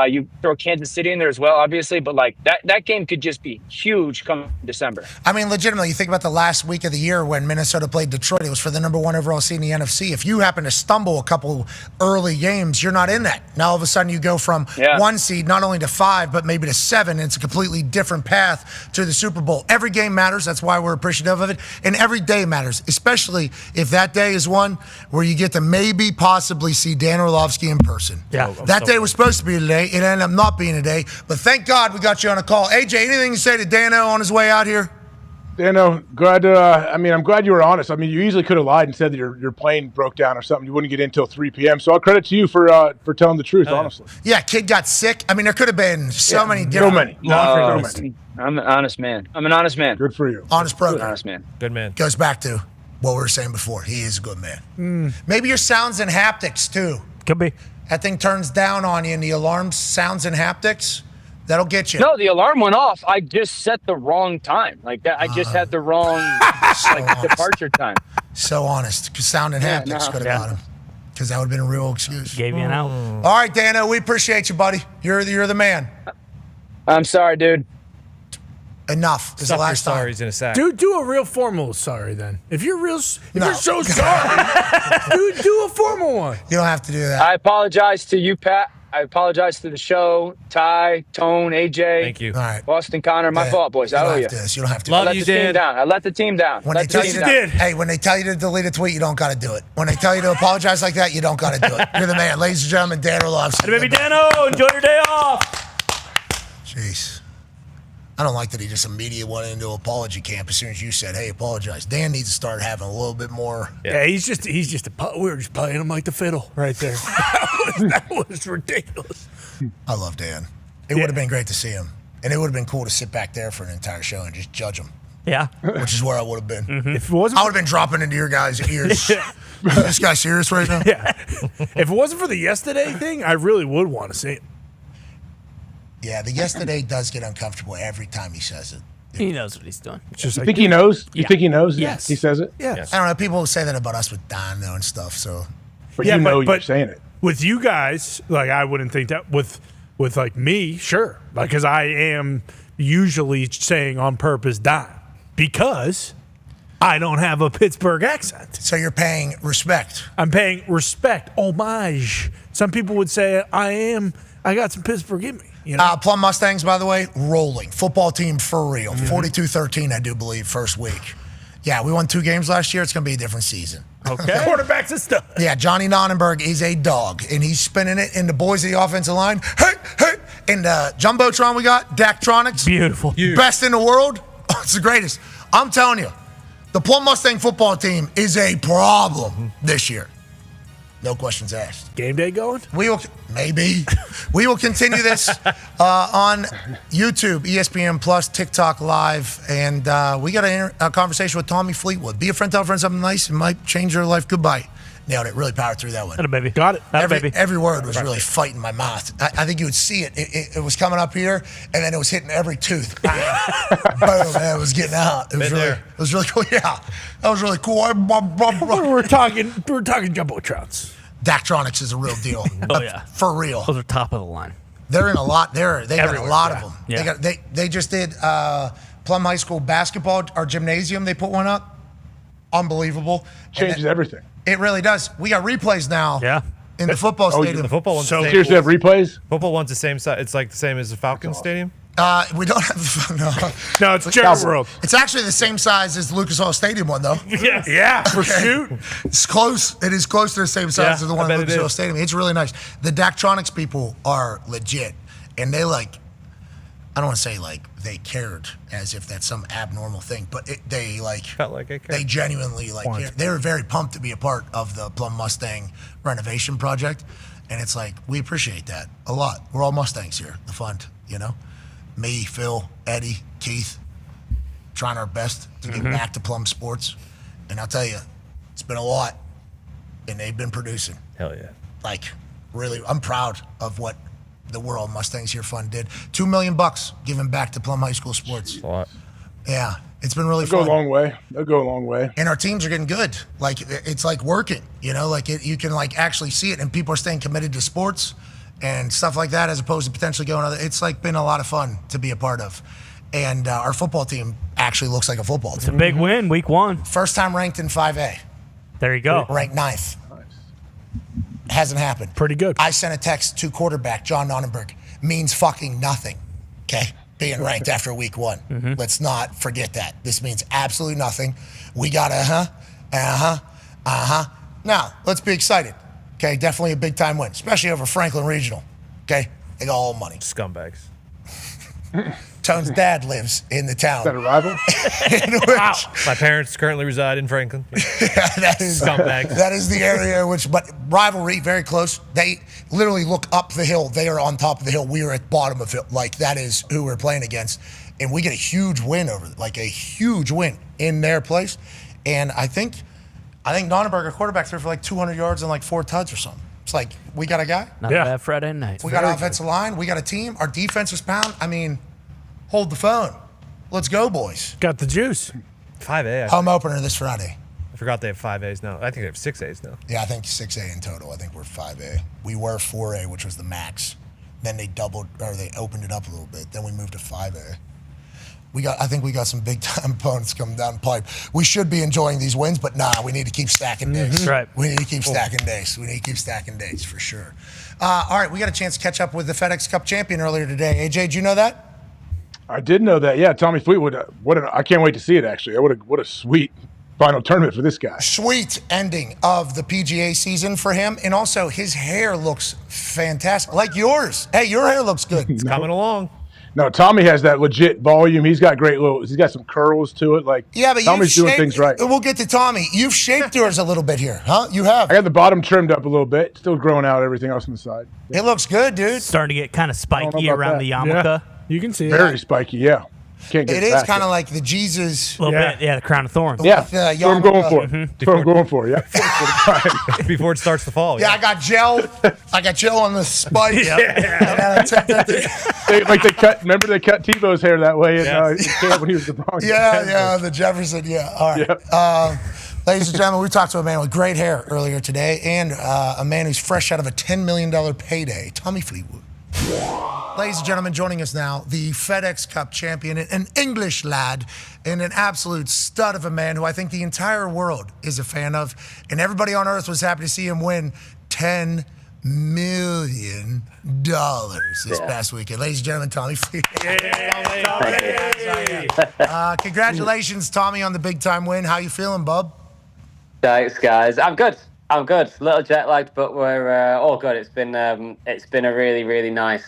R: you throw Kansas City in there as well, obviously, but that game could just be huge come December.
E: I mean, legitimately, you think about the last week of the year when Minnesota played Detroit. It was for the number 1 overall seed in the NFC. If you happen to stumble a couple early games, you're not in that. Now, all of a sudden, you go from 1 seed not only to 5, but maybe to 7. And it's a completely different path to the Super Bowl. Every game matters. That's why we're appreciative of it. And every day matters, especially if that day is one where you get to maybe possibly see Dan Orlovsky in person.
G: Yeah.
E: That day was supposed to be today. It ended up not being today. But thank God we got you on a call. AJ, anything to say to Dano on his way out here?
O: Dano, glad. I'm glad you were honest. I mean, you easily could have lied and said that your plane broke down or something. You wouldn't get in until 3 p.m. So I'll credit to you for telling the truth, honestly.
E: Yeah, kid got sick. I mean, there could have been so many different.
O: So many.
R: I'm an honest man.
O: Good for you.
E: Honest program.
R: Honest man.
Q: Good man.
E: Goes back to what we were saying before. He is a good man. Maybe your sounds and haptics, too.
G: Could be.
E: That thing turns down on you and the alarm sounds and haptics. That'll get you.
R: No, the alarm went off. I just set the wrong time. I just had the wrong departure time.
E: So honest. Because sound and haptics could have got him. Because that would have been a real excuse.
G: Gave you an out.
E: All right, Dano, we appreciate you, buddy. You're the man.
R: I'm sorry, dude.
E: Enough. This is the last time.
Q: Sorry's in a sack.
H: Do a real formal sorry then. If you're so sorry, do a formal one.
E: You don't have to do that.
R: I apologize to you, Pat. I apologize to the show, Ty, Tone, AJ.
Q: Thank you.
E: All right.
R: Boston Connor, my fault, boys. I owe you.
E: You don't have to.
Q: Love
R: I let
Q: you,
R: the team
Q: Dan.
R: down. I let the team down.
E: When they tell you when they tell you to delete a tweet, you don't got to do it. When they tell you to apologize like that, you don't got to do it. You're the man. Ladies and gentlemen, Dan Orlovsky.
G: Baby Dano, enjoy your day off.
E: Jeez. I don't like that he just immediately went into apology camp as soon as you said, hey, apologize. Dan needs to start having a little bit more.
H: Yeah, we were just playing him like the fiddle right there. that was ridiculous.
E: I love Dan. It would have been great to see him. And it would have been cool to sit back there for an entire show and just judge him.
G: Yeah.
E: Which is where I would have been.
H: Mm-hmm. If it wasn't
E: I would have been dropping into your guys' ears. Is this guy serious right now?
H: Yeah. If it wasn't for the yesterday thing, I really would want to see him.
E: Yeah, the yesterday does get uncomfortable every time he says it.
G: He knows what he's doing.
O: You think he knows? You think he knows?
G: Yes.
O: He says it?
H: Yeah.
E: I don't know. People say that about us with Dahn though and stuff. So,
O: But you're saying it.
H: With you guys, I wouldn't think that. With me, sure. Because I am usually saying on purpose Dahn. Because I don't have a Pittsburgh accent.
E: So you're paying respect.
H: I'm paying respect, homage. Some people would say I got some Pittsburgh in me. You know?
E: Plum Mustangs, by the way, rolling. Football team for real. 42-13, I do believe, first week. Yeah, we won 2 games last year. It's going to be a different season.
H: Okay. Quarterback's a stud.
E: Yeah, Johnny Nonnenberg is a dog, and he's spinning it in the boys of the offensive line. Hey, hey. And Jumbotron we got, Daktronics.
G: Beautiful.
E: Best in the world. Oh, it's the greatest. I'm telling you, the Plum Mustang football team is a problem this year. No questions asked.
H: Game day going?
E: We will continue this on YouTube, ESPN Plus, TikTok Live, and we got a conversation with Tommy Fleetwood. Be a friend, tell a friend something nice. It might change your life. Goodbye. Nailed it. Really powered through that one.
G: Atta baby.
H: Got it.
E: Every word was really fighting my mouth. I think you would see it. It was coming up here, and then it was hitting every tooth. Boom, man, it was getting out. It was really cool. Yeah, that was really cool.
H: We're talking jumbo trouts.
E: Daktronics is a real deal.
G: Oh yeah,
E: for real.
G: Those are top of the line.
E: They're in a lot. They got a lot of them.
G: Yeah.
E: They just did Plum High School basketball, our gymnasium. They put one up. Unbelievable.
O: Changes everything.
E: It really does. We got replays now.
G: Yeah.
E: In the football stadium.
F: The football one's
O: So seriously, have replays?
F: Football one's the same size. It's like the same as the Falcons Stadium.
E: We don't have
H: No, it's Jerry World.
E: It's actually the same size as the Lucas Oil Stadium one, though.
H: Yeah, for shoot.
E: It's close. It is close to the same size as the one at Lucas Oil Stadium. It's really nice. The Daktronics people are legit, and they I don't want to say they cared as if that's some abnormal thing, but they
F: felt like it.
E: They genuinely cared. They were very pumped to be a part of the Plum Mustang renovation project, and it's we appreciate that a lot. We're all Mustangs here, the fund, Me, Phil, Eddie, Keith, trying our best to get back to Plum sports, and I'll tell you, it's been a lot, and they've been producing.
F: Hell yeah!
E: Really, I'm proud of what the World Mustangs Here Fund did. $2 million given back to Plum High School sports.
F: A lot.
E: Yeah, it's been really
O: They'll
E: fun.
O: go a long way. They'll go a long way.
E: And our teams are getting good. It's working. You can actually see it, and people are staying committed to sports and stuff like that, as opposed to potentially going other. It's been a lot of fun to be a part of. And our football team actually looks like a football team.
G: It's a big win, week 1.
E: First time ranked in 5A.
G: There you go.
E: Ranked 9th. Hasn't happened.
H: Pretty good.
E: I sent a text to quarterback John Nonnenberg. Means fucking nothing. Okay? Being ranked after week 1. Let's not forget that. This means absolutely nothing. We got Now, let's be excited. Okay? Definitely a big time win, especially over Franklin Regional. Okay? They got all the money.
F: Scumbags.
E: Tone's dad lives in the town.
O: Is that a rival?
F: Wow. My parents currently reside in Franklin.
E: That is
F: Scumbags.
E: That is the area but rivalry, very close. They literally look up the hill. They are on top of the hill. We are at the bottom of it. That is who we're playing against. And we get a huge win over a huge win in their place. And I think Nonnenberg, our quarterback, threw for 200 yards and 4 touchdowns or something. It's we got a guy.
G: Not bad Friday night.
E: We got an offensive line. We got a team. Our defense was pound. Hold the phone. Let's go, boys.
H: Got the juice.
F: 5A.
E: Home opener this Friday.
F: I forgot they have 5As now. I think they have 6As now.
E: Yeah, I think 6A in total. I think we're 5A. We were 4A, which was the max. Then they they opened it up a little bit. Then we moved to 5A. I think we got some big time opponents coming down the pipe. We should be enjoying these wins, but we need to keep stacking days.
G: That's right.
E: We need to keep stacking days. We need to keep stacking days for sure. All right, we got a chance to catch up with the FedEx Cup champion earlier today. AJ, did you know that?
O: I did know that. Yeah, Tommy Fleetwood. I can't wait to see it. Actually, what a sweet final tournament for this guy.
E: Sweet ending of the PGA season for him, and also his hair looks fantastic, like yours. Hey, your hair looks good.
F: It's coming along.
O: No, Tommy has that legit volume. He's got he's got some curls to it. But Tommy's doing things right.
E: We'll get to Tommy. You've shaped yours a little bit here, huh? You have.
O: I got the bottom trimmed up a little bit. Still growing out everything else on the side.
E: It looks good, dude.
G: Starting to get kind of spiky around the yarmulke.
H: Yeah, you can see it.
O: Very spiky, yeah. Can't get
E: it is
O: kind
E: of like the Jesus.
G: A little bit, the crown of thorns.
O: Yeah, that's what I'm going for. That's what I'm going for, yeah.
F: Before it starts to fall.
E: Yeah, I got gel. On the spike.
O: They cut. Remember they cut Tebow's hair that way in camp when he was the Bronx.
E: The Jefferson. Yeah. All right.
O: Yeah.
E: Ladies and gentlemen, we talked to a man with great hair earlier today, and a man who's fresh out of a $10 million payday, Tommy Fleetwood. Ladies and gentlemen, joining us now, the FedEx Cup champion, an English lad, and an absolute stud of a man who I think the entire world is a fan of, and everybody on earth was happy to see him win $10 million this past weekend. Ladies and gentlemen, Tommy Fleetwood. Congratulations, Tommy, on the big time win. How you feeling, bub?
T: Thanks, guys. I'm good. A little jet lagged, but we're all good. It's been a really, really nice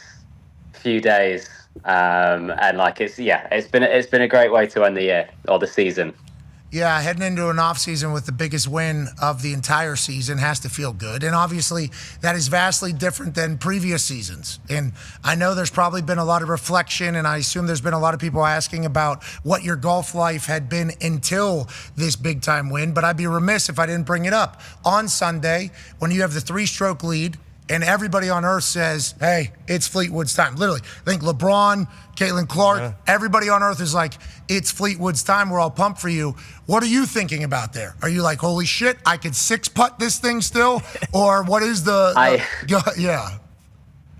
T: few days, and it's been a great way to end the year or the season.
E: Yeah, heading into an offseason with the biggest win of the entire season has to feel good. And obviously, that is vastly different than previous seasons. And I know there's probably been a lot of reflection, and I assume there's been a lot of people asking about what your golf life had been until this big-time win. But I'd be remiss if I didn't bring it up. On Sunday, when you have the 3-stroke lead, and everybody on earth says, hey, it's Fleetwood's time. Literally, I think LeBron, Caitlin Clark, everybody on earth is like, it's Fleetwood's time. We're all pumped for you. What are you thinking about there? Are you like, holy shit, I could 6-putt this thing still? Or what is yeah.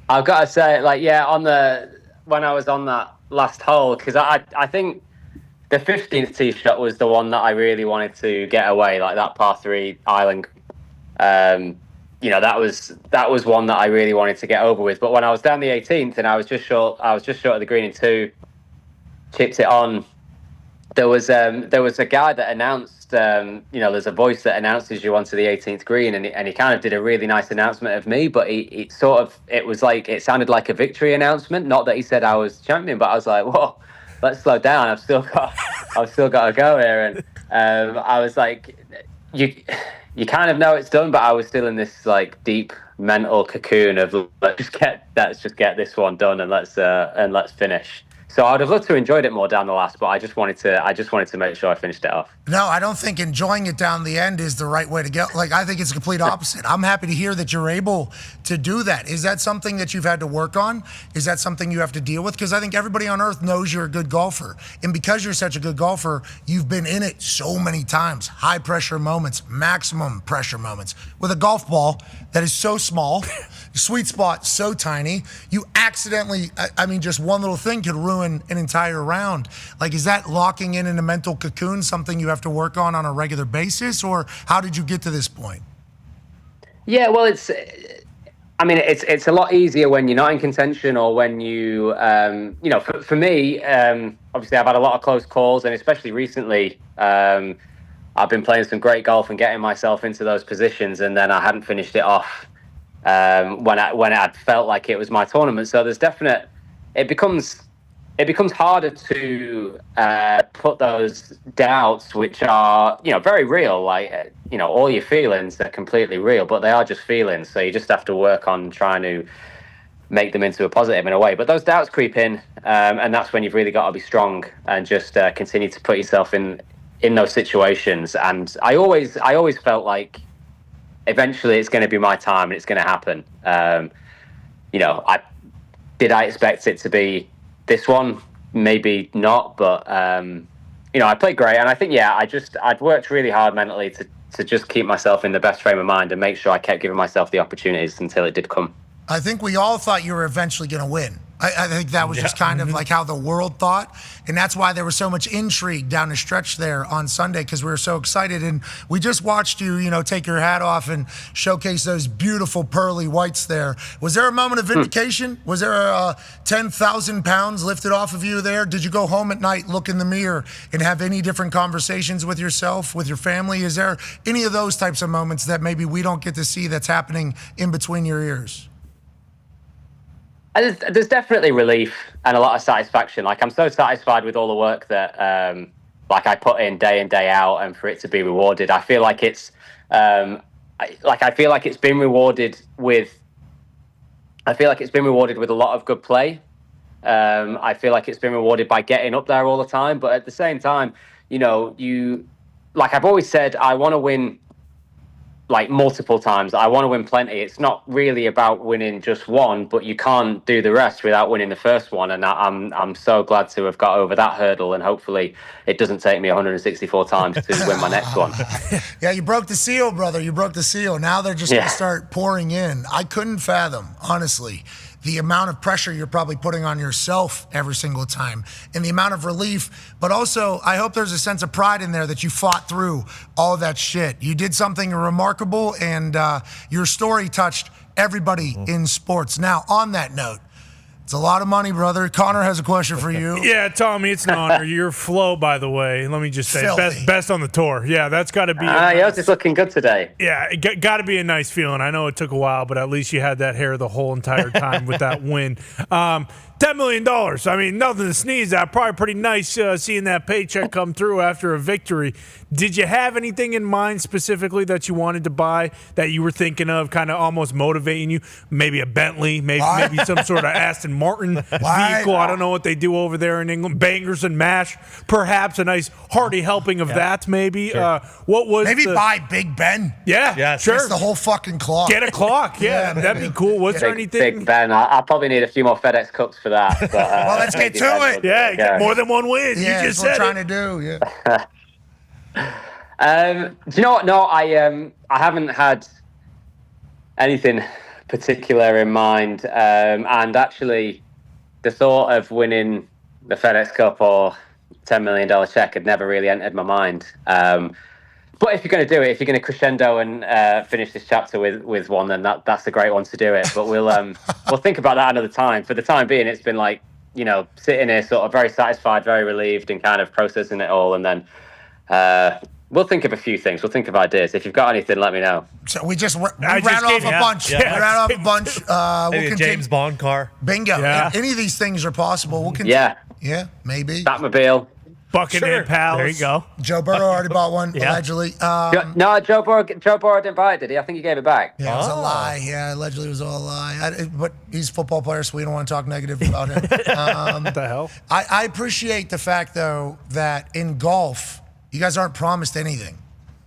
T: I've got to say, when I was on that last hole, because I think the 15th tee shot was the one that I really wanted to get away, like that par 3 island. That was one that I really wanted to get over with. But when I was down the 18th and I was just short of the green in 2, chipped it on. There was a guy that announced, there's a voice that announces you onto the 18th green, and he kind of did a really nice announcement of me, but it sounded like a victory announcement. Not that he said I was champion, but I was like, whoa, let's slow down. I've still got to go here, and I was like, you kind of know it's done, but I was still in this like deep mental cocoon of let's just get this one done and let's finish. So I'd have loved to enjoyed it more down the last, but I just wanted to make sure I finished it off.
E: No, I don't think enjoying it down the end is the right way to go. Like, I think it's the complete opposite. I'm happy to hear that you're able to do that. Is that something that you've had to work on? Is that something you have to deal with? Because I think everybody on earth knows you're a good golfer. And because you're such a good golfer, you've been in it so many times. High pressure moments, maximum pressure moments. With a golf ball that is so small, sweet spot so tiny, you accidentally, just one little thing could ruin an entire round. Like, is that locking in a mental cocoon something you have to work on a regular basis, or how did you get to this point?
T: Yeah, well, it's a lot easier when you're not in contention, or when you, for me, obviously I've had a lot of close calls, and especially recently, I've been playing some great golf and getting myself into those positions, and then I hadn't finished it off when I felt like it was my tournament. So there's it becomes harder to put those doubts, which are, very real. Like, all your feelings are completely real, but they are just feelings. So you just have to work on trying to make them into a positive in a way. But those doubts creep in, and that's when you've really got to be strong and just continue to put yourself in those situations. And I always felt like eventually it's going to be my time and it's going to happen. I expect it to be this one? Maybe not, but I played great, and I think I'd worked really hard mentally to just keep myself in the best frame of mind and make sure I kept giving myself the opportunities until it did come.
E: I think we all thought you were eventually going to win. I think that was just kind of like how the world thought. And that's why there was so much intrigue down the stretch there on Sunday, because we were so excited. And we just watched you, take your hat off and showcase those beautiful pearly whites there. Was there a moment of vindication? Was there 10,000 pounds lifted off of you there? Did you go home at night, look in the mirror, and have any different conversations with yourself, with your family? Is there any of those types of moments that maybe we don't get to see that's happening in between your ears?
T: There's definitely relief and a lot of satisfaction. Like, I'm so satisfied with all the work that I put in day out, and for it to be rewarded, I feel like it's been rewarded with a lot of good play. I feel like it's been rewarded by getting up there all the time. But at the same time, I've always said, I want to win multiple times. I want to win plenty. It's not really about winning just one, but you can't do the rest without winning the first one. And I'm so glad to have got over that hurdle, and hopefully it doesn't take me 164 times to win my next one.
E: Yeah, you broke the seal, brother. You broke the seal. Now they're just going to start pouring in. I couldn't fathom, honestly, the amount of pressure you're probably putting on yourself every single time, and the amount of relief. But also, I hope there's a sense of pride in there that you fought through all of that shit. You did something remarkable, and your story touched everybody in sports. Now, on that note, it's a lot of money, brother. Connor has a question for you.
H: Yeah, Tommy, it's an honor. Your flow, by the way, let me just say, best on the tour. Yeah, that's got to be.
T: Yours is looking good today.
H: Yeah, it got to be a nice feeling. I know it took a while, but at least you had that hair the whole entire time with that win. $10 million. I mean, nothing to sneeze at. Probably pretty nice seeing that paycheck come through after a victory. Did you have anything in mind specifically that you wanted to buy that you were thinking of, kind of almost motivating you? Maybe a Bentley, maybe some sort of Aston Martin vehicle. I don't know what they do over there in England. Bangers and mash, perhaps a nice hearty helping of that. Maybe.
E: Sure.
H: What was
E: buy Big Ben?
H: Yeah, sure.
E: It's the whole fucking clock.
H: Get a clock. Yeah, that'd be cool. Was there anything?
T: Big Ben. I'll probably need a few more FedEx Cups for that. But,
E: well, let's get to it.
H: Yeah, get more than one win.
E: Yeah,
H: you just
E: that's what
H: said
E: we're trying to do.
T: Yeah. Do you know what? No, I haven't had anything particular in mind. And actually, the thought of winning the FedEx Cup or $10 million check had never really entered my mind. But if you're going to do it, if you're going to crescendo and finish this chapter with one, then that's a great one to do it. But we'll think about that another time. For the time being, it's been like, sitting here sort of very satisfied, very relieved, and kind of processing it all. And then we'll think of a few things. We'll think of ideas. If you've got anything, let me know.
E: So we ran off a bunch.
Q: Yeah.
E: We ran off a bunch.
Q: Maybe a James Bond car.
E: Bingo.
Q: Yeah.
E: Any of these things are possible. We'll continue. Yeah, maybe.
T: Batmobile.
H: Buccaneer pals. There you go.
E: Joe Burrow already bought one, allegedly.
T: No, Joe Burrow didn't buy it, did he? I think he gave it back.
E: Yeah, it was a lie. Yeah, allegedly it was all a lie. But he's a football player, so we don't want to talk negative about him.
H: What the hell?
E: I appreciate the fact, though, that in golf, you guys aren't promised anything.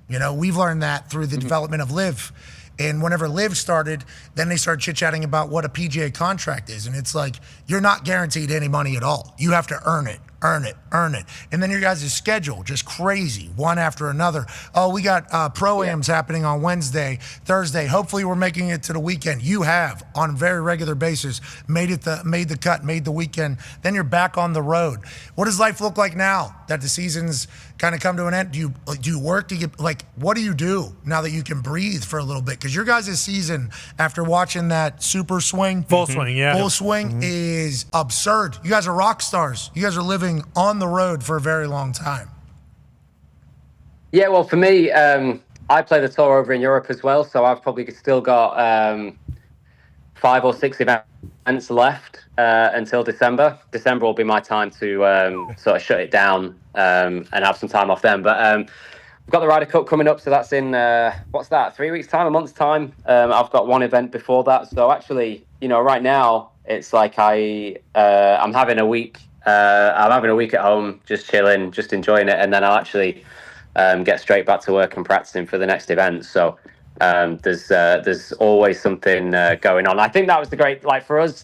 E: We've learned that through the development of LIV. And whenever LIV started, then they started chit-chatting about what a PGA contract is. And it's like, you're not guaranteed any money at all. You have to earn it. And then your guys' schedule, just crazy, one after another. Oh, we got Pro-Ams happening on Wednesday, Thursday. Hopefully we're making it to the weekend. You have, on a very regular basis, made the cut, made the weekend. Then you're back on the road. What does life look like now that the season's kind of come to an end? Do you work to get, what do you do now that you can breathe for a little bit? Because your guys' season, after watching that super swing,
H: full swing,
E: is absurd. You guys are rock stars. You guys are living on the road for a very long time.
T: Yeah, well, for me, I play the tour over in Europe as well, so I've probably still got 5 or 6 events left until December. December will be my time to sort of shut it down and have some time off then. But we've got the Ryder Cup coming up, so that's in, 3 weeks' time, a month's time. I've got one event before that. So actually, right now, it's like I'm having a week. I'm having a week at home, just chilling, just enjoying it, and then I'll actually get straight back to work and practicing for the next event. So there's always something going on. I think that was the great, for us,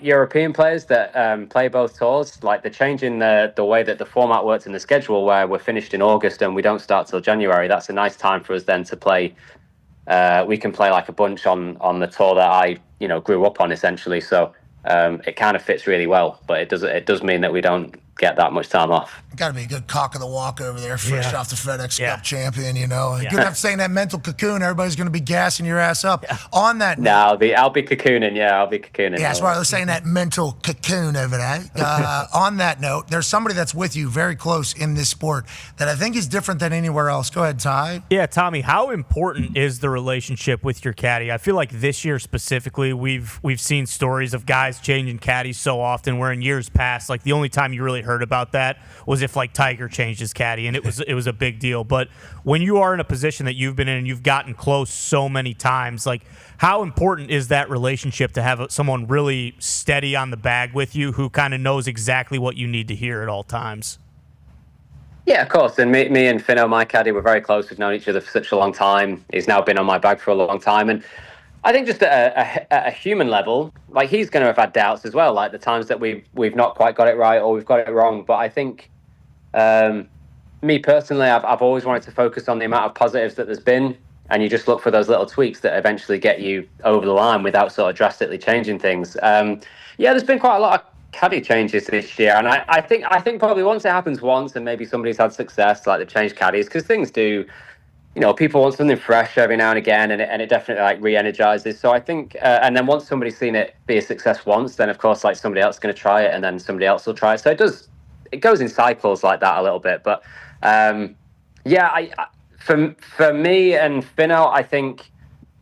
T: European players that play both tours, the change in the way that the format works in the schedule, where we're finished in August and we don't start till January. That's a nice time for us then to play. We can play a bunch on the tour that I grew up on, essentially. So it kind of fits really well, but it does mean that we don't get that much time off.
E: Got to be a good cock of the walk over there, fresh off the FedEx Cup champion, Good enough saying that mental cocoon. Everybody's going to be gassing your ass up. On that note.
T: No, I'll be cocooning. Yeah, I'll be cocooning.
E: Yeah, that's why I was saying that mental cocoon over there. On that note, there's somebody that's with you very close in this sport that I think is different than anywhere else. Go ahead, Ty.
G: Yeah, Tommy, how important is the relationship with your caddy? I feel like this year specifically, we've seen stories of guys changing caddies so often, where in years past, the only time you really heard about that was if Tiger changed his caddy, and it was a big deal. But when you are in a position that you've been in and you've gotten close so many times, how important is that relationship to have someone really steady on the bag with you who kind of knows exactly what you need to hear at all times?
T: Yeah, of course. And me and Finno, my caddy, we're very close. We've known each other for such a long time. He's now been on my bag for a long time. And I think just at a human level, he's going to have had doubts as well, the times that we've not quite got it right or we've got it wrong. But I think, me personally, I've always wanted to focus on the amount of positives that there's been, and you just look for those little tweaks that eventually get you over the line without sort of drastically changing things. There's been quite a lot of caddy changes this year, and I think probably once it happens once, and maybe somebody's had success, they've changed caddies, because things do. People want something fresh every now and again, and it definitely re-energizes. So I think, and then once somebody's seen it be a success once, then of course somebody else is going to try it, and then somebody else will try it. So it goes in cycles like that a little bit. But for me and Finno, I think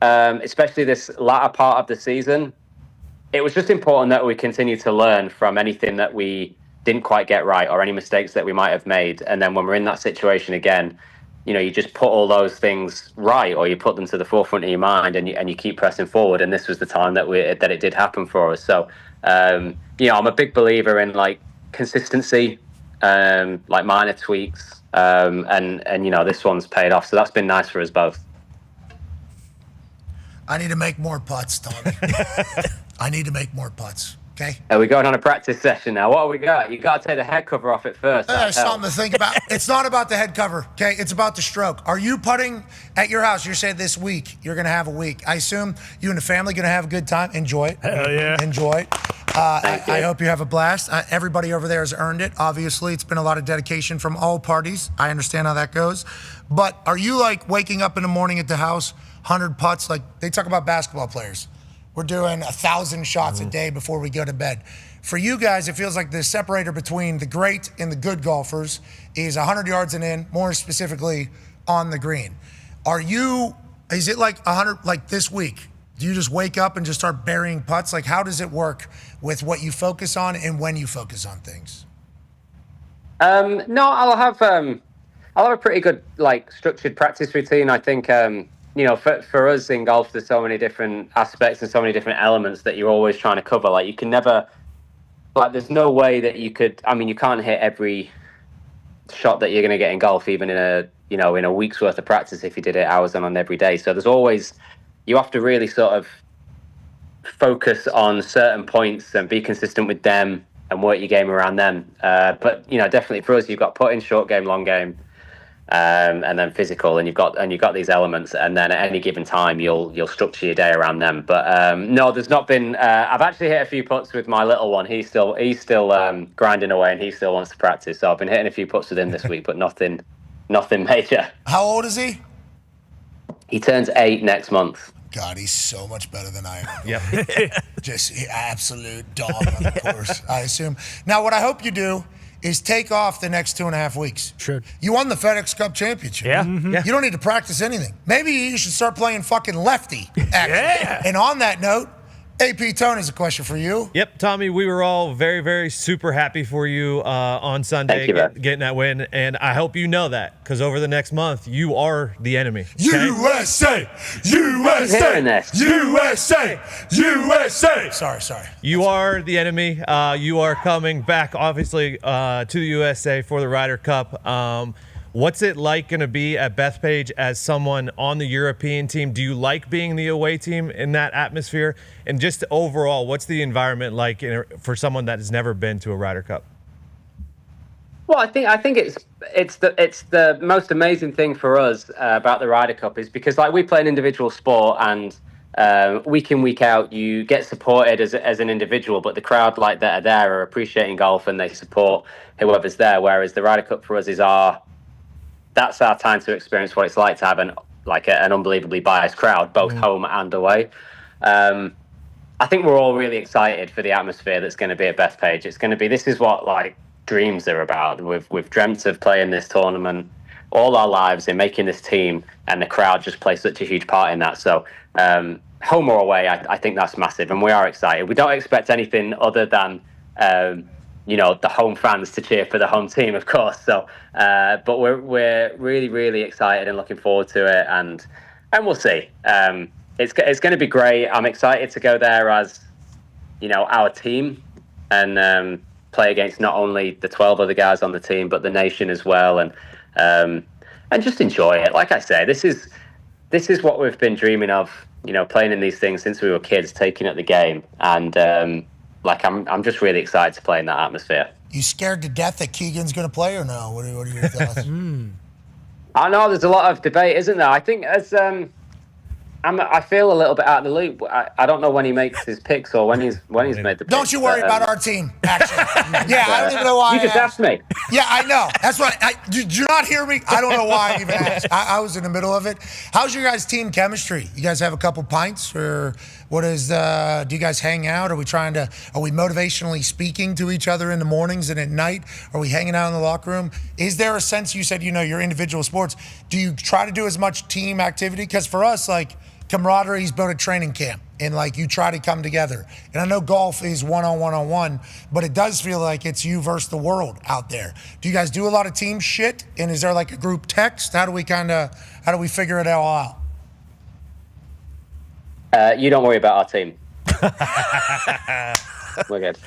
T: especially this latter part of the season, it was just important that we continue to learn from anything that we didn't quite get right or any mistakes that we might have made. And then when we're in that situation again, you just put all those things right, or you put them to the forefront of your mind, and you keep pressing forward. And this was the time that it did happen for us. So, I'm a big believer in like consistency, like minor tweaks, and this one's paid off. So that's been nice for us both.
E: I need to make more putts, Tommy. I need to make more putts. Okay.
T: Are we going on a practice session now? What have we got? You got to take the head cover off it first.
E: There's something to think about. It's not about the head cover, okay? It's about the stroke. Are you putting at your house? You said this week you're going to have a week. I assume you and the family going to have a good time. Enjoy it.
H: Hell yeah.
E: Enjoy it. I hope you have a blast. Everybody over there has earned it. Obviously, it's been a lot of dedication from all parties. I understand how that goes. But are you like waking up in the morning at the house, 100 putts? Like they talk about basketball players. We're doing 1,000 shots a day before we go to bed. For you guys, it feels like the separator between the great and the good golfers is 100 yards and in, more specifically on the green. Is it like 100, like this week? Do you just wake up and just start burying putts? Like how does it work with what you focus on and when you focus on things?
T: No, I'll have a pretty good like structured practice routine. I think, for us in golf, there's so many different aspects and so many different elements that you're always trying to cover. Like you can never, like there's no way that you could, you can't hit every shot that you're going to get in golf, even in a week's worth of practice if you did it hours on every day. So there's always, you have to really sort of focus on certain points and be consistent with them and work your game around them. But definitely for us, you've got putting, short game, long game, and then physical, and you've got these elements, and then at any given time you'll structure your day around them. But no, there's not been. I've actually hit a few putts with my little one. He's still grinding away, and he still wants to practice. So I've been hitting a few putts with him this week, but nothing major.
E: How old is he?
T: He turns 8 next month.
E: God, he's so much better than I am.
Q: Yep.
E: Just absolute dog on the course, I assume. Now, what I hope you do is take off the next 2.5 weeks.
H: Sure.
E: You won the FedEx Cup Championship.
H: Yeah. Mm-hmm.
E: You don't need to practice anything. Maybe you should start playing fucking lefty, actually.
H: Yeah.
E: And on that note, AP Tony's a question for you.
F: Yep, Tommy, we were all very, very super happy for you on Sunday getting that win, and I hope you know that, because over the next month, you are the enemy. Okay?
E: USA! USA! USA! USA! Sorry.
F: You are the enemy. You are coming back, obviously, to the USA for the Ryder Cup. What's it like going to be at Bethpage as someone on the European team? Do you like being the away team in that atmosphere? And just overall, what's the environment like for someone that has never been to a Ryder Cup?
T: Well, I think it's the most amazing thing for us about the Ryder Cup is because like we play an individual sport, and week in, week out, you get supported as an individual, but the crowd like that are there are appreciating golf and they support whoever's there. Whereas the Ryder Cup for us is that's our time to experience what it's like to have an unbelievably biased crowd, both home and away. I think we're all really excited for the atmosphere that's going to be at Bethpage. It's going to be, this is what like dreams are about. We've dreamt of playing this tournament all our lives and making this team, and the crowd just plays such a huge part in that. So home or away, I think that's massive, and we are excited. We don't expect anything other than the home fans to cheer for the home team, of course. So, but we're really, really excited and looking forward to it, and we'll see. It's going to be great. I'm excited to go there as, our team, and play against not only the 12 other guys on the team, but the nation as well, and just enjoy it. Like I say, this is what we've been dreaming of, playing in these things since we were kids, taking up the game, and I'm just really excited to play in that atmosphere.
E: You scared to death that Keegan's going to play or no? What are your thoughts?
T: I know there's a lot of debate, isn't there? I think as I feel a little bit out of the loop. I don't know when he makes his picks or when he's made the picks.
E: Don't you worry about our team, actually. Yeah, I don't even know why.
T: You just asked me.
E: Yeah, I know. That's what. Did you not hear me? I don't know why I even asked. I was in the middle of it. How's your guys' team chemistry? You guys have a couple pints, or what is? Do you guys hang out? Are we motivationally speaking to each other in the mornings and at night? Are we hanging out in the locker room? Is there a sense, you said, your individual sports, do you try to do as much team activity? Because for us, like, camaraderie is built at training camp, and like you try to come together. And I know golf is one-on-one, but it does feel like it's you versus the world out there. Do you guys do a lot of team shit? And is there like a group text? How do we figure it all
T: out? You don't worry about our team. We're good.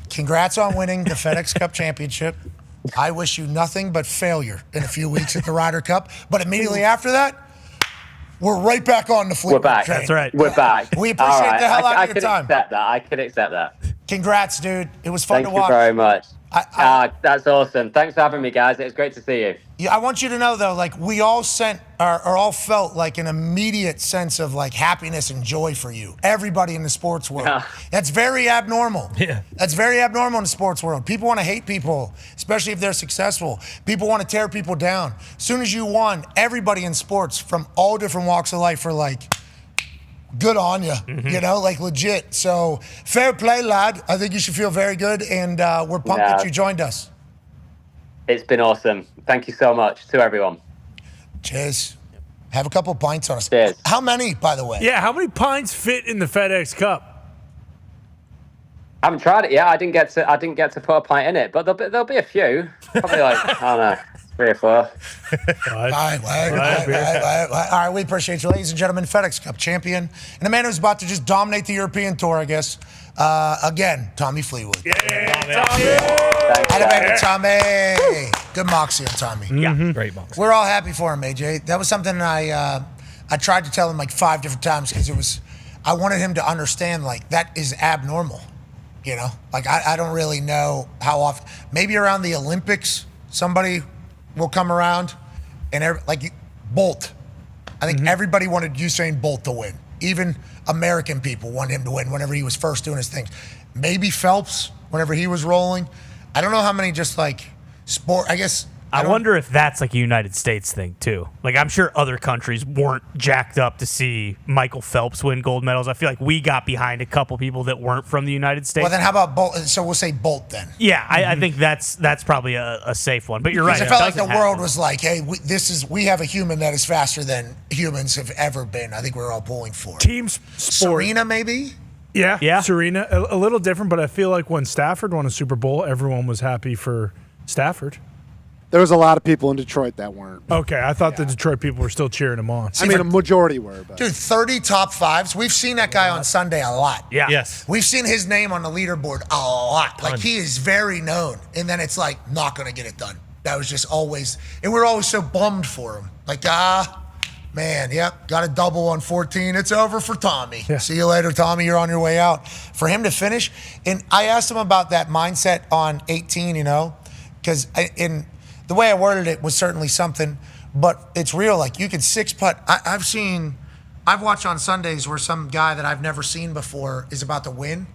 E: Congrats on winning the FedEx Cup championship. I wish you nothing but failure in a few weeks at the Ryder Cup. But immediately after that, we're right back on the Fleetwood
T: train.
G: That's right.
T: We're back.
E: We appreciate the hell out of your time.
T: I could accept that.
E: Congrats, dude. It was fun to watch.
T: Thank you very much. That's awesome. Thanks for having me, guys. It was great to see you.
E: Yeah, I want you to know, though, like, we all all felt like an immediate sense of, like, happiness and joy for you. Everybody in the sports world. Yeah. That's very abnormal.
Q: Yeah.
E: That's very abnormal in the sports world. People want to hate people, especially if they're successful. People want to tear people down. As soon as you won, everybody in sports from all different walks of life are like, good on you, like legit. So fair play, lad. I think you should feel very good, and we're pumped that you joined us.
T: It's been awesome. Thank you so much to everyone.
E: Cheers. Have a couple pints on us.
T: Cheers.
E: How many, by the way?
H: Yeah, how many pints fit in the FedEx Cup?
T: I haven't tried it yet. I didn't get to put a pint in it, but there'll be a few. Probably like, I don't know, 3 or 4.
E: All right, we appreciate you, ladies and gentlemen. FedEx Cup champion and a man who's about to just dominate the European tour, I guess. Again, Tommy Fleetwood.
H: Yeah,
E: Tommy. Good moxie on Tommy.
Q: Yeah, great moxie.
E: We're all happy for him, AJ. That was something I tried to tell him like 5 different times because I wanted him to understand like that is abnormal. Like I don't really know how often. Maybe around the Olympics, somebody will come around and Bolt. I think everybody wanted Usain Bolt to win. Even American people wanted him to win whenever he was first doing his thing. Maybe Phelps whenever he was rolling. I don't know how many just like sport. I guess.
G: I wonder if that's like a United States thing too. Like I'm sure other countries weren't jacked up to see Michael Phelps win gold medals. I feel like we got behind a couple people that weren't from the United States.
E: Well, then how about Bolt? So we'll say Bolt then.
G: Yeah, I think that's probably a safe one. But you're right.
E: Because I felt like the world was like, hey, we have a human that is faster than humans have ever been. I think we're all pulling for
H: team sport.
E: Serena, maybe.
H: Yeah. Serena, a little different, but I feel like when Stafford won a Super Bowl, everyone was happy for Stafford.
S: There was a lot of people in Detroit that weren't.
H: Okay, I thought the Detroit people were still cheering him on.
S: I mean, a majority were. But.
E: Dude, 30 top 5s. We've seen that guy on Sunday a lot.
G: Yeah.
Q: Yes.
E: We've seen his name on the leaderboard a lot. Like, he is very known. And then it's like, not going to get it done. That was just always, and we're always so bummed for him. Like, man, yep, got a double on 14. It's over for Tommy. Yeah. See you later, Tommy. You're on your way out. For him to finish, and I asked him about that mindset on 18, because the way I worded it was certainly something, but it's real. Like, you can 6-putt. I've watched on Sundays where some guy that I've never seen before is about to win,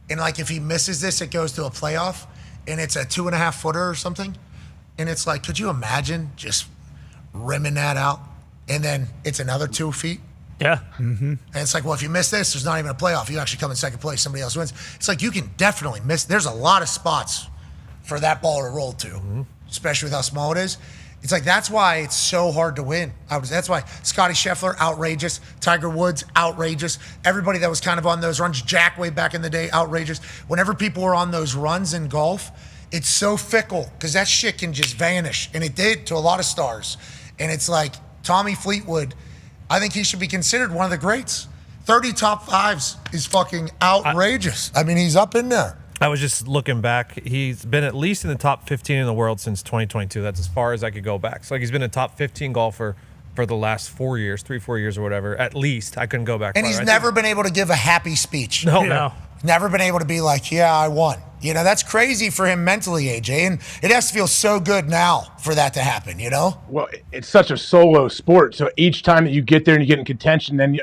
E: and like if he misses this, it goes to a playoff, and it's a 2.5-footer or something, and it's like, could you imagine just rimming that out, and then it's another 2 feet?
G: Yeah.
E: Mm-hmm. And it's like, well, if you miss this, there's not even a playoff. You actually come in second place. Somebody else wins. It's like you can definitely miss. There's a lot of spots for that ball to roll to, especially with how small it is. It's like, that's why it's so hard to win. That's why Scotty Scheffler, outrageous. Tiger Woods, outrageous. Everybody that was kind of on those runs, Jack way back in the day, outrageous. Whenever people were on those runs in golf, it's so fickle because that shit can just vanish. And it did to a lot of stars. And it's like, Tommy Fleetwood, I think he should be considered one of the greats. 30 top 5s is fucking outrageous. I mean, he's up in there.
Q: I was just looking back. He's been at least in the top 15 in the world since 2022. That's as far as I could go back. So, like, he's been a top 15 golfer for the last 4 years, 4 years or whatever, at least. I couldn't go back.
E: And he's never been able to give a happy speech.
Q: No.
E: Never been able to be like, yeah, I won. That's crazy for him mentally, AJ. And it has to feel so good now for that to happen,
O: Well, it's such a solo sport. So each time that you get there and you get in contention, then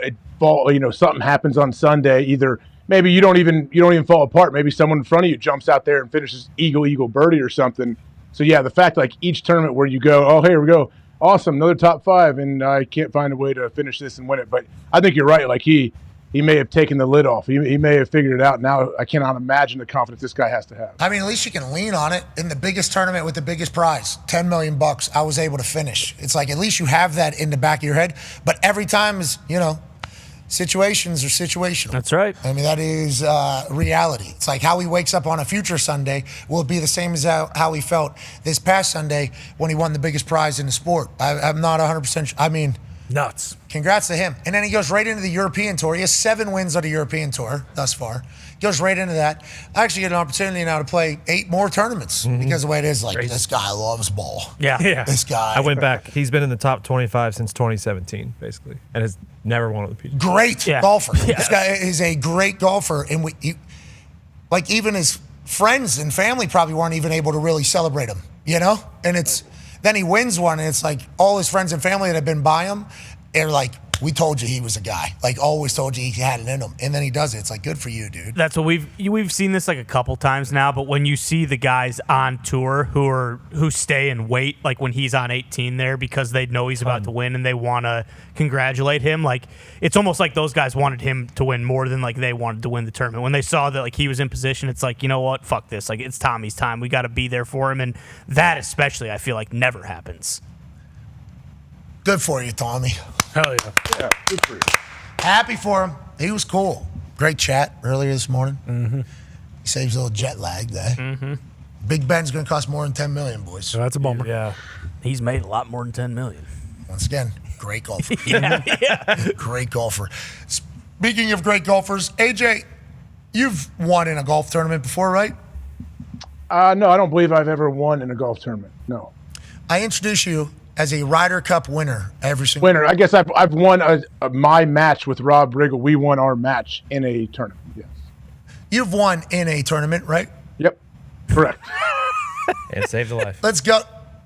O: something happens on Sunday. Either maybe you don't even fall apart. Maybe someone in front of you jumps out there and finishes eagle birdie or something. So yeah, the fact like each tournament where you go, oh, here we go, awesome, another top 5, and I can't find a way to finish this and win it. But I think you're right. Like he may have taken the lid off. He may have figured it out. Now I cannot imagine the confidence this guy has to have.
E: I mean, at least you can lean on it. In the biggest tournament with the biggest prize, $10 million, I was able to finish. It's like, at least you have that in the back of your head. But every time is, situations are situational.
G: That's right.
E: I mean, that is reality. It's like how he wakes up on a future Sunday will be the same as how he felt this past Sunday when he won the biggest prize in the sport. I'm not 100%. I mean,
H: nuts.
E: Congrats to him. And then he goes right into the European Tour. He has 7 wins on the European Tour thus far. Goes right into that. I actually get an opportunity now to play 8 more tournaments because the way it is, like, this guy loves ball.
G: Yeah.
E: This guy.
Q: I went back. He's been in the top 25 since 2017, basically, and has never won on the PGA.
E: Great golfer. This guy is a great golfer. And like, even his friends and family probably weren't even able to really celebrate him, you know? And then he wins one, and it's like all his friends and family that have been by him are like, we told you he was a guy. Like, always told you he had it in him. And then he does it. It's like, good for you, dude.
G: That's what we've seen this like a couple times now, but when you see the guys on tour who stay and wait, like when he's on 18 there because they know he's about to win and they want to congratulate him, like it's almost like those guys wanted him to win more than like they wanted to win the tournament. When they saw that like he was in position, it's like, you know what? Fuck this. Like, it's Tommy's time. We got to be there for him, and that especially I feel like never happens.
E: Good for you, Tommy.
H: Hell yeah.
O: Yeah, good for you.
E: Happy for him. He was cool. Great chat earlier this morning. He saves a little jet lag there. Big Ben's going to cost more than $10 million, boys.
H: So that's a bummer.
G: Yeah. He's made a lot more than $10 million.
E: Once again, great golfer.
G: Yeah.
E: Great golfer. Speaking of great golfers, AJ, you've won in a golf tournament before, right?
O: No, I don't believe I've ever won in a golf tournament. No.
E: I introduce you as a Ryder Cup winner every single
O: Winner. I guess I've won my match with Rob Riggle. We won our match in a tournament. Yes.
E: You've won in a tournament, right?
O: Yep. Correct.
Q: And saved a life.
E: Let's go.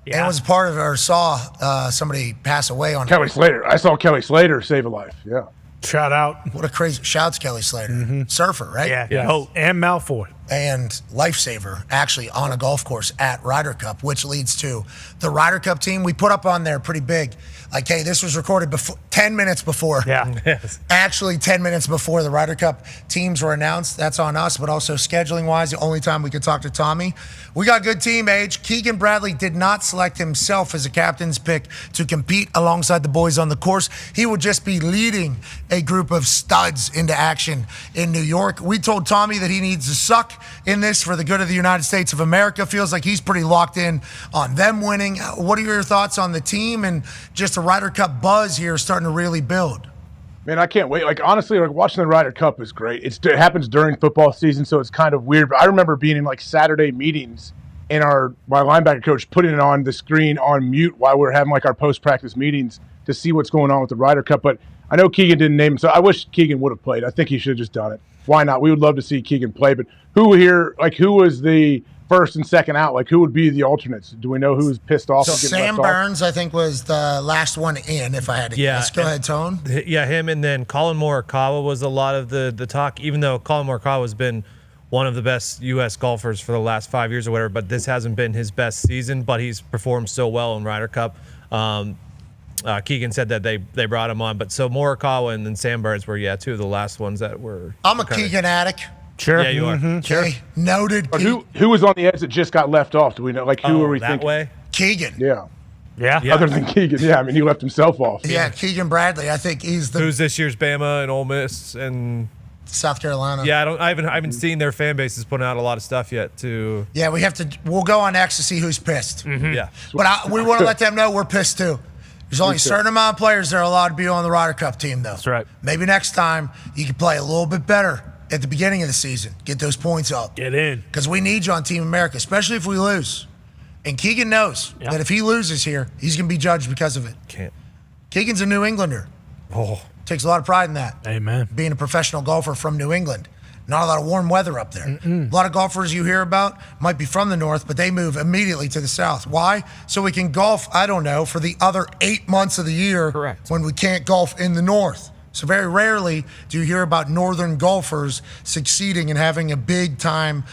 E: Yeah. And was part of or saw somebody pass away on
O: Kelly Slater. I saw Kelly Slater save a life. Yeah.
H: Shout out.
E: What a crazy shouts, Kelly Slater. Surfer, right?
G: Yeah.
H: Yes. Oh, and Malfoy.
E: And lifesaver, actually, on a golf course at Ryder Cup, which leads to the Ryder Cup team. We put up on there pretty big, like, hey, this was recorded 10 minutes before.
G: Yeah.
Q: Yes.
E: Actually, 10 minutes before the Ryder Cup teams were announced. That's on us, but also scheduling-wise, the only time we could talk to Tommy. We got a good team, Age. Keegan Bradley did not select himself as a captain's pick to compete alongside the boys on the course. He would just be leading a group of studs into action in New York. We told Tommy that he needs to suck in this for the good of the United States of America. Feels like he's pretty locked in on them winning. What are your thoughts on the team and just the Ryder Cup buzz here starting to really build?
O: Man, I can't wait. Like, honestly, like, watching the Ryder Cup is great. It happens during football season, so it's kind of weird. But I remember being in like Saturday meetings and my linebacker coach putting it on the screen on mute while we were having like our post-practice meetings to see what's going on with the Ryder Cup. But I know Keegan didn't name him, so I wish Keegan would have played. I think he should have just done it. Why not? We would love to see Keegan play. But who was the first and second out? Like, who would be the alternates? Do we know who's pissed off?
E: So
O: and getting
E: Sam
O: left
E: Burns, I think, was the last one in, if I had to guess. Go ahead, Tone.
Q: Yeah, him, and then Colin Morikawa was a lot of the talk, even though Colin Morikawa has been one of the best U.S. golfers for the last 5 years or whatever, but this hasn't been his best season, but he's performed so well in Ryder Cup. Keegan said that they brought him on, but so Morikawa and then Sam Burns were, two of the last ones that were.
E: I'm a Keegan addict.
Q: Sure. Yeah, you are.
E: Sure. Okay. Noted.
O: But who was on the edge that just got left off? Do we know? Like, who are we
Q: that
O: thinking?
Q: Way?
E: Keegan.
O: Yeah.
G: Yeah.
O: Other than Keegan, yeah. I mean, he left himself off.
E: Yeah, Keegan Bradley. I think he's the
Q: who's this year's Bama and Ole Miss and
E: South Carolina.
Q: Yeah, I haven't seen their fan bases putting out a lot of stuff yet.
E: Yeah, we'll go on X to see who's pissed.
Q: Yeah,
E: but we want to let them know we're pissed too. There's only a certain amount of players that are allowed to be on the Ryder Cup team, though.
G: That's right.
E: Maybe next time you can play a little bit better at the beginning of the season. Get those points up.
H: Get in.
E: Because we need you on Team America, especially if we lose. And Keegan knows that if he loses here, he's going to be judged because of it.
Q: Can't.
E: Keegan's a New Englander.
Q: Oh.
E: Takes a lot of pride in that.
H: Amen.
E: Being a professional golfer from New England. Not a lot of warm weather up there. A lot of golfers you hear about might be from the north, but they move immediately to the south. Why? So we can golf, I don't know, for the other 8 months of the year.
Q: Correct.
E: When we can't golf in the north. So very rarely do you hear about northern golfers succeeding and having a big time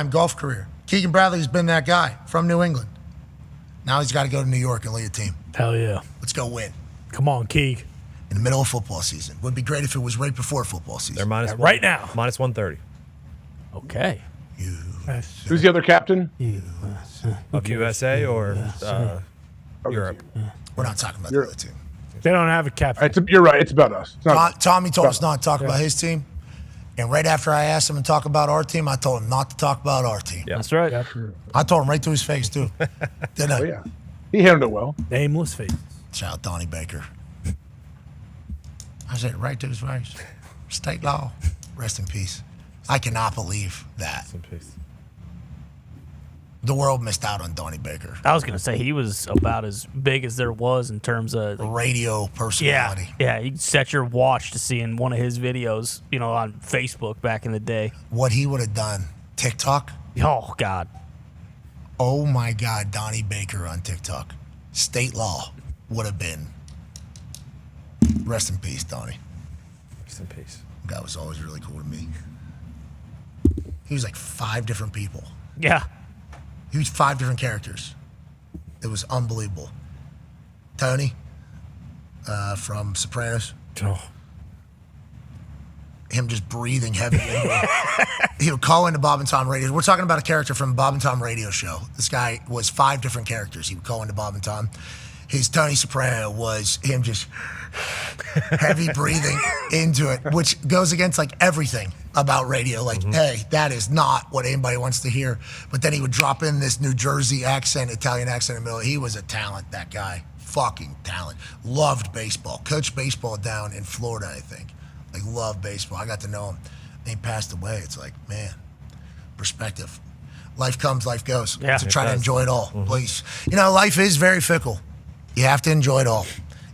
E: golf career. Keegan Bradley's been that guy from New England. Now he's got to go to New York and lead a team.
H: Hell yeah.
E: Let's go win.
H: Come on, Keeg.
E: In the middle of football season. Would be great if it was right before football season.
Q: They're minus
H: right now.
Q: Minus 130.
G: Okay.
O: Who's the other captain?
Q: Of USA or Europe?
E: We're not talking about the other team.
H: They don't have a captain.
O: You're right. It's about us. It's not
E: Tommy told us not to talk
H: Yeah.
E: about his team. And right after I asked him to talk about our team, I told him not to talk about our team.
G: That's right.
E: I told him right to his face, too. Didn't I?
O: Oh, yeah. He handled it well.
H: Nameless face.
E: Shout out Donnie Baker. I said it right to his face. State law. Rest in peace. I cannot believe that.
Q: Rest in peace.
E: The world missed out on Donnie Baker.
G: I was going to say he was about as big as there was in terms of
E: radio personality.
G: Yeah, you set your watch to seeing one of his videos, on Facebook back in the day.
E: What he would have done. TikTok?
G: Oh, God.
E: Oh, my God. Donnie Baker on TikTok. State law would have been. Rest in peace, Donnie.
Q: Rest in peace.
E: That was always really cool to me. He was like 5 different people.
G: Yeah.
E: He was 5 different characters. It was unbelievable. Tony from Sopranos.
Q: Oh.
E: Him just breathing heavy. He would call into Bob and Tom Radio. We're talking about a character from Bob and Tom Radio Show. This guy was 5 different characters. He would call into Bob and Tom. His Tony Soprano was him just heavy breathing into it, which goes against like everything about radio. Like, hey, that is not what anybody wants to hear. But then he would drop in this New Jersey accent, Italian accent in the middle. He was a talent, that guy. Fucking talent. Loved baseball. Coached baseball down in Florida, I think. Like, loved baseball. I got to know him. He passed away. It's like, man, perspective. Life comes, life goes.
G: Yeah,
E: so try to
G: does.
E: enjoy it all, please. Life is very fickle. You have to enjoy it all.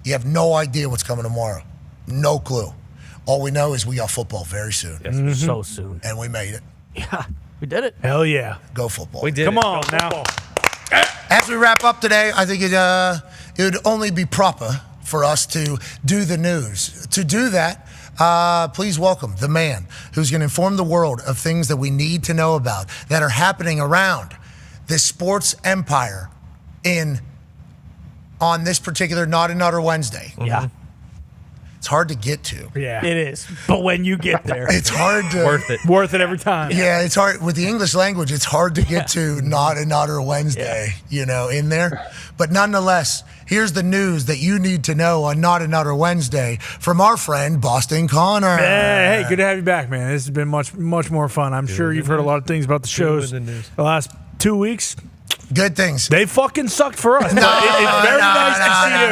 E: You have no idea what's coming tomorrow. No clue. All we know is we got football very soon.
G: Yes, so soon.
E: And we made it.
G: Yeah, we did it.
H: Hell yeah.
E: Go football.
Q: We did
H: Come
Q: it.
H: on
Q: Go
H: now.
Q: football.
E: As we wrap up today, I think it would only be proper for us to do the news. To do that, please welcome the man who's going to inform the world of things that we need to know about that are happening around this sports empire on this particular Not Another Wednesday.
G: Yeah.
E: It's hard to get to.
H: Yeah.
G: It is. But when you get there,
E: It's hard to.
Q: Worth it.
H: Worth it every time.
E: Yeah, it's hard. With the English language, it's hard to get to Not Another Wednesday, in there. But nonetheless, here's the news that you need to know on Not Another Wednesday from our friend, Boston Connor.
H: Hey, good to have you back, man. This has been much more fun. I'm sure you've heard a lot of things about the shows
Q: the news.
H: the last 2 weeks.
E: Good things.
H: They fucking sucked for us.
E: No,
H: It's very
E: no,
H: nice to see you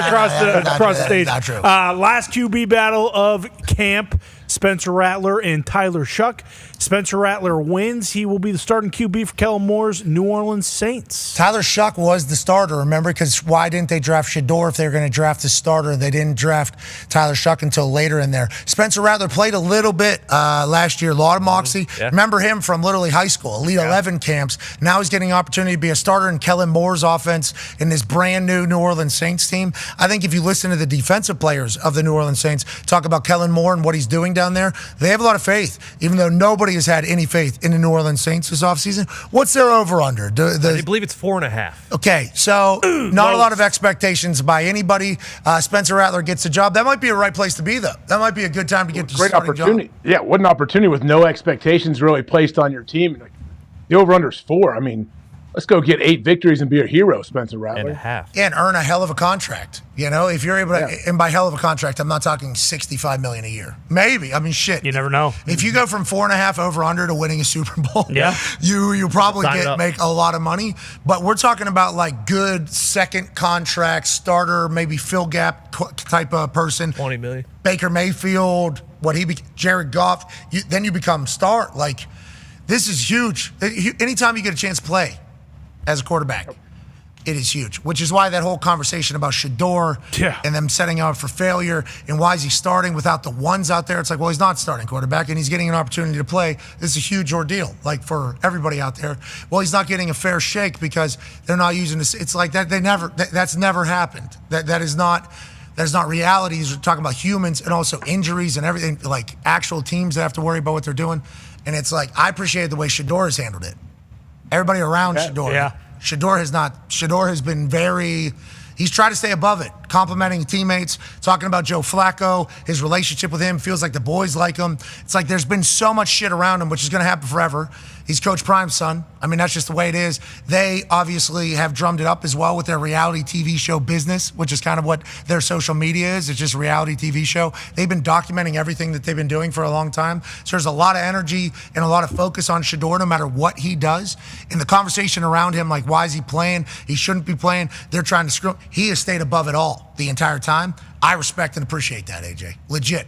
H: across the stage.
E: Not true.
H: Last QB battle of camp, Spencer Rattler and Tyler Shuck. Spencer Rattler wins. He will be the starting QB for Kellen Moore's New Orleans Saints.
E: Tyler Shuck was the starter, remember? Because why didn't they draft Shador if they were going to draft the starter? They didn't draft Tyler Shuck until later in there. Spencer Rattler played a little bit last year, a lot of moxie.
Q: Yeah.
E: Remember him from literally high school, Elite 11 camps. Now he's getting an opportunity to be a starter in Kellen Moore's offense in this brand new New Orleans Saints team. I think if you listen to the defensive players of the New Orleans Saints talk about Kellen Moore and what he's doing down there, they have a lot of faith, even though nobody has had any faith in the New Orleans Saints this offseason. What's their over-under?
Q: I believe it's 4.5.
E: Okay, so not a lot of expectations by anybody. Spencer Rattler gets the job. That might be a right place to be, though. That might be a good time to get to
O: Great
E: starting
O: opportunity.
E: job.
O: Yeah, what an opportunity with no expectations really placed on your team. Like, the over-under is 4. I mean, let's go get 8 victories and be a hero, Spencer Rattler.
Q: And a half.
E: Yeah, and earn a hell of a contract. If you're able to, and by hell of a contract, I'm not talking $65 million a year. Maybe. I mean, shit.
G: you never know.
E: If you go from 4.5 over under to winning a Super Bowl,
G: Yeah.
E: you probably
Q: Sign it up.
E: make a lot of money. But we're talking about like good second contract starter, maybe fill gap type of person.
Q: 20 million.
E: Baker Mayfield, Jared Goff. Then you become star. Like, this is huge. Anytime you get a chance to play as a quarterback, it is huge, which is why that whole conversation about Shador and them setting out for failure and why is he starting without the ones out there? It's like, well, he's not starting quarterback and he's getting an opportunity to play. This is a huge ordeal, like for everybody out there. Well, he's not getting a fair shake because they're not using this. It's like that. That's never happened. That is not reality. We're talking about humans and also injuries and everything, like actual teams that have to worry about what they're doing. And it's like, I appreciate the way Shador has handled it. Everybody around Shador.
G: Yeah.
E: Shador has been he's tried to stay above it, complimenting teammates, talking about Joe Flacco, his relationship with him, feels like the boys like him. It's like there's been so much shit around him, which is going to happen forever. He's Coach Prime's son. I mean, that's just the way it is. They obviously have drummed it up as well with their reality TV show business, which is kind of what their social media is. It's just a reality TV show. They've been documenting everything that they've been doing for a long time. So there's a lot of energy and a lot of focus on Shedeur no matter what he does. And the conversation around him, like, why is he playing? He shouldn't be playing. They're trying to screw him. He has stayed above it all the entire time. I respect and appreciate that, AJ. Legit.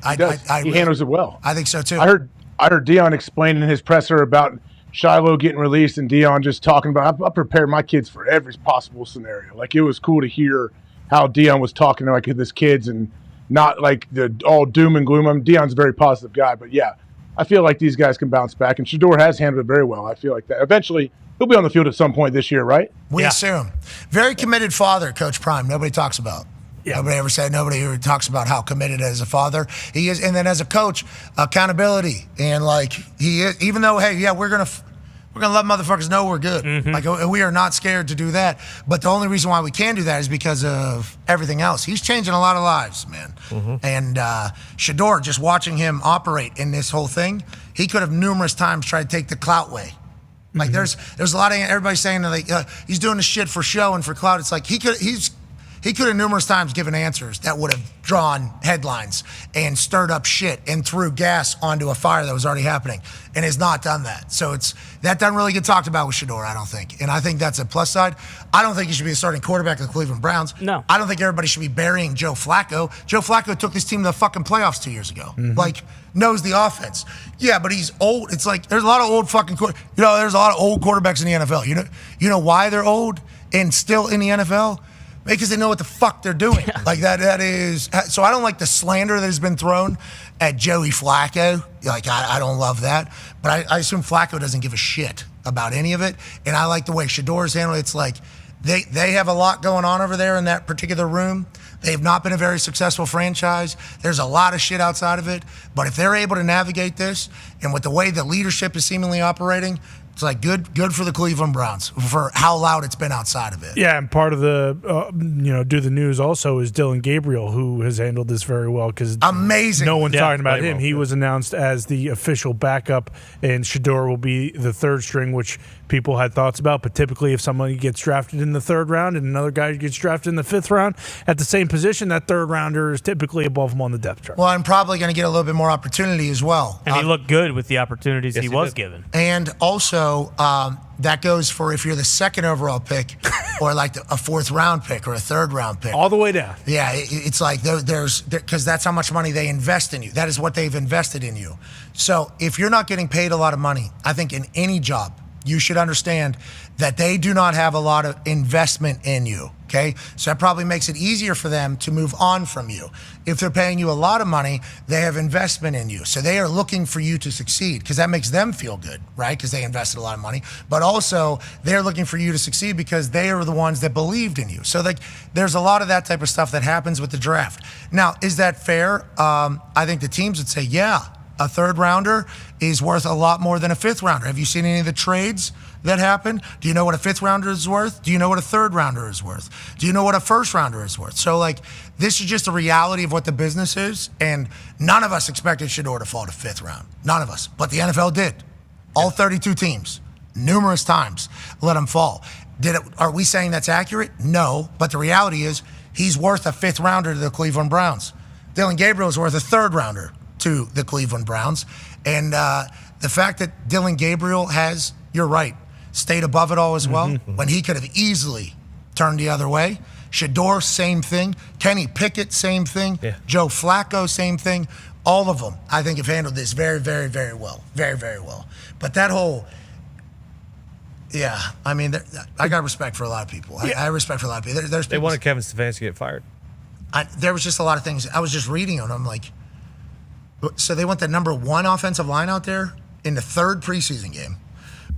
O: He handles it well.
E: I think so, too.
O: I heard Deion explain in his presser about Shiloh getting released and Deion just talking about, I prepared my kids for every possible scenario. Like, it was cool to hear how Deion was talking to, like, his kids and not, like, the all doom and gloom. I mean, Deion's a very positive guy, but, yeah, I feel like these guys can bounce back, and Shedeur has handled it very well. I feel like that. Eventually, he'll be on the field at some point this year, right?
E: We assume. Very committed father, Coach Prime. Nobody talks about. Nobody ever talks about how committed as a father he is. And then as a coach, accountability. And, like, he is, even though, hey, yeah, we're going to let motherfuckers know we're good. Like, we are not scared to do that. But the only reason why we can do that is because of everything else. He's changing a lot of lives, man. And Shedeur, just watching him operate in this whole thing, he could have numerous times tried to take the clout way. Like, there's a lot of everybody saying that, like, he's doing this shit for show and for clout. It's like he could have numerous times given answers that would have drawn headlines and stirred up shit and threw gas onto a fire that was already happening and has not done that. So that doesn't really get talked about with Shedeur, I don't think. And I think that's a plus side. I don't think he should be a starting quarterback of the Cleveland Browns.
G: No.
E: I don't think everybody should be burying Joe Flacco. Joe Flacco took this team to the fucking playoffs 2 years ago. Like, knows the offense. Yeah, but he's old. It's like there's a lot of old fucking there's a lot of old quarterbacks in the NFL. You know why they're old and still in the NFL? Because they know what the fuck they're doing. Like, that is... So I don't like the slander that has been thrown at Joey Flacco. Like, I don't love that. But I assume Flacco doesn't give a shit about any of it. And I like the way Shedeur's handled it. It's like they have a lot going on over there in that particular room. They have not been a very successful franchise. There's a lot of shit outside of it. But if they're able to navigate this, and with the way the leadership is seemingly operating... It's like good for the Cleveland Browns for how loud it's been outside of it.
H: Yeah, and part of the do the news also is Dylan Gabriel, who has handled this very well because
E: amazing.
H: No one's talking about him. He was announced as the official backup, and Shedeur will be the third string, which people had thoughts about. But typically, if somebody gets drafted in the third round and another guy gets drafted in the fifth round at the same position, that third rounder is typically above him on the depth chart.
E: Well, I'm probably going to get a little bit more opportunity as well.
G: And he looked good with the opportunities he was given.
E: And also, that goes for if you're the second overall pick or like a fourth round pick or a third round pick.
H: All the way down.
E: Yeah, it's like because that's how much money they invest in you. That is what they've invested in you. So if you're not getting paid a lot of money, I think in any job, you should understand that they do not have a lot of investment in you, okay? So that probably makes it easier for them to move on from you. If they're paying you a lot of money, they have investment in you. So they are looking for you to succeed because that makes them feel good, right? Because they invested a lot of money. But also, they're looking for you to succeed because they are the ones that believed in you. So there's a lot of that type of stuff that happens with the draft. Now, is that fair? I think the teams would say, yeah. A third rounder is worth a lot more than a fifth rounder. Have you seen any of the trades that happen? Do you know what a fifth rounder is worth? Do you know what a third rounder is worth? Do you know what a first rounder is worth? So, like, this is just a reality of what the business is, and none of us expected Shedeur to fall to fifth round. None of us. But the NFL did. All 32 teams, numerous times, let him fall. Are we saying that's accurate? No. But the reality is he's worth a fifth rounder to the Cleveland Browns. Dylan Gabriel is worth a third rounder to the Cleveland Browns. And the fact that Dylan Gabriel has, you're right, stayed above it all as well, when he could have easily turned the other way. Shedeur, same thing. Kenny Pickett, same thing. Yeah. Joe Flacco, same thing. All of them, I think, have handled this very, very, very well. Very, very well. But that whole... Yeah, I mean, I got respect for a lot of people. I have respect for a lot of people. There's
Q: they wanted Kevin Stefanski to get fired.
E: There was just a lot of things. I was just reading on them, like... So they went the number one offensive line out there in the third preseason game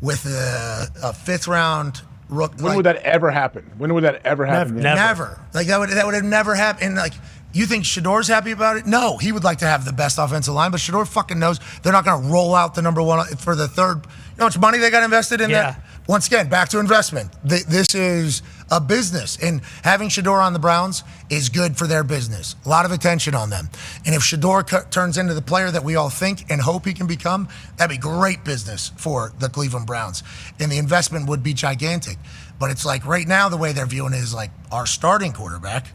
E: with a fifth round rook.
O: When would that ever happen? When would that ever happen?
E: Never. Like that would have never happened. And like, you think Shedeur's happy about it? No, he would like to have the best offensive line, but Shedeur fucking knows they're not going to roll out the number one for the third. You know how much money they got invested in that? Once again, back to investment. This is a business. And having Shedeur on the Browns is good for their business. A lot of attention on them. And if Shedeur turns into the player that we all think and hope he can become, that'd be great business for the Cleveland Browns. And the investment would be gigantic. But it's like right now the way they're viewing it is like our starting quarterback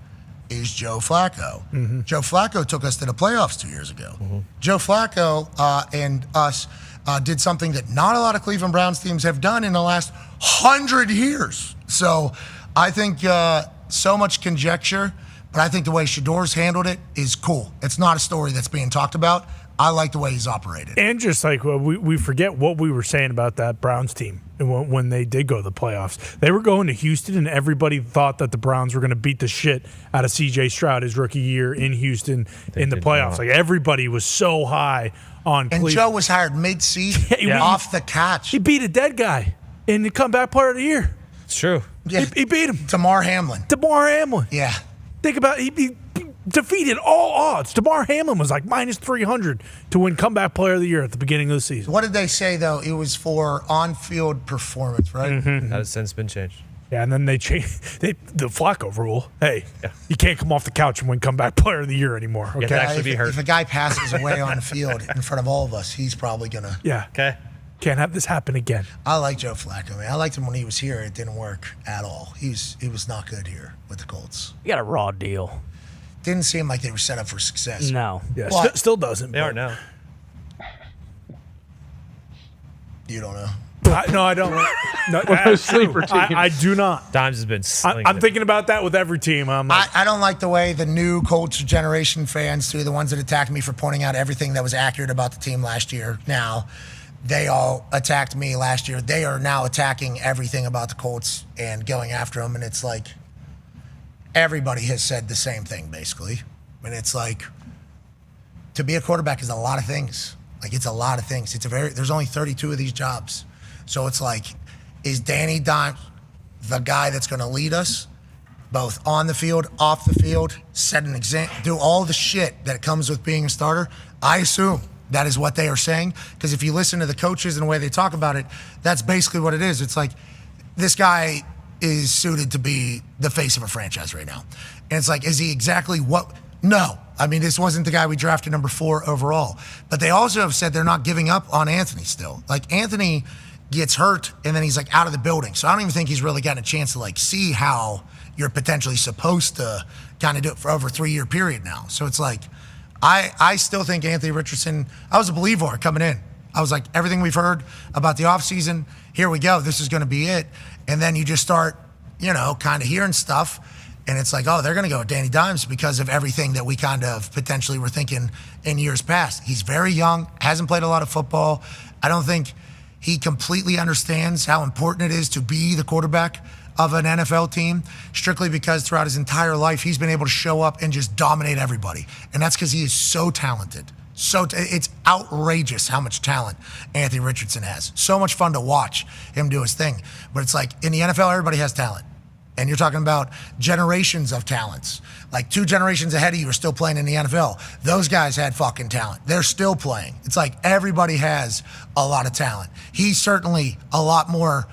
E: is Joe Flacco.
H: Mm-hmm.
E: Joe Flacco took us to the playoffs 2 years ago. Joe Flacco and us did something that not a lot of Cleveland Browns teams have done in the last 100 years. So I think so much conjecture, but I think the way Shedeur's handled it is cool. It's not a story that's being talked about. I like the way he's operated.
H: And just like we forget what we were saying about that Browns team when they did go to the playoffs. They were going to Houston, and everybody thought that the Browns were going to beat the shit out of C.J. Stroud his rookie year in Houston in the playoffs. Like everybody was so high on Cleveland.
E: And Joe was hired mid-season off the catch.
H: He beat a dead guy in the comeback player of the year.
Q: It's true.
E: Yeah.
H: He beat him.
E: Damar Hamlin.
H: Yeah. Think about it. He defeated all odds. Damar Hamlin was like minus 300 to win comeback player of the year at the beginning of the season.
E: What did they say, though? It was for on-field performance, right?
H: Mm-hmm.
Q: That has since been changed.
H: Yeah, and then they changed the Flacco rule. Hey, you can't come off the couch and win comeback player of the year anymore. Okay,
E: If a guy passes away on the field in front of all of us, he's probably going to.
H: Yeah.
Q: Okay.
H: Can't have this happen again.
E: I like Joe Flacco, man. I liked him when he was here. It didn't work at all. He was not good here with the Colts.
G: You got a raw deal.
E: Didn't seem like they were set up for success.
G: No.
H: Yeah,
E: But-
H: still doesn't.
Q: They are now.
E: You don't know.
H: No, I don't. No, that's true. I do not.
Q: Dimes has been slinging
H: I'm
Q: it.
H: thinking about that with every team. I'm like,
E: I don't like the way the new Colts generation fans, too, the ones that attacked me for pointing out everything that was accurate about the team last year. Now, they all attacked me last year. They are now attacking everything about the Colts and going after them. And it's like everybody has said the same thing, basically. And it's like to be a quarterback is a lot of things. Like, it's a lot of things. There's only 32 of these jobs. So it's like, is Danny Dimes the guy that's going to lead us both on the field, off the field, set an example, do all the shit that comes with being a starter? I assume that is what they are saying, because if you listen to the coaches and the way they talk about it, that's basically what it is. It's like, this guy is suited to be the face of a franchise right now. And it's like, is he exactly what? No. I mean, this wasn't the guy we drafted number 4 overall. But they also have said they're not giving up on Anthony still. Like, Anthony gets hurt and then he's like out of the building. So I don't even think he's really gotten a chance to like see how you're potentially supposed to kind of do it for over a 3-year period now. So it's like, I still think Anthony Richardson, I was a believer coming in. I was like, everything we've heard about the offseason, here we go. This is going to be it. And then you just start, kind of hearing stuff. And it's like, oh, they're going to go with Danny Dimes because of everything that we kind of potentially were thinking in years past. He's very young, hasn't played a lot of football. I don't think he completely understands how important it is to be the quarterback of an NFL team, strictly because throughout his entire life, he's been able to show up and just dominate everybody. And that's because he is so talented. It's outrageous how much talent Anthony Richardson has. So much fun to watch him do his thing. But it's like, in the NFL, everybody has talent. And you're talking about generations of talents. Like 2 generations ahead of you are still playing in the NFL. Those guys had fucking talent. They're still playing. It's like everybody has a lot of talent. He's certainly a lot more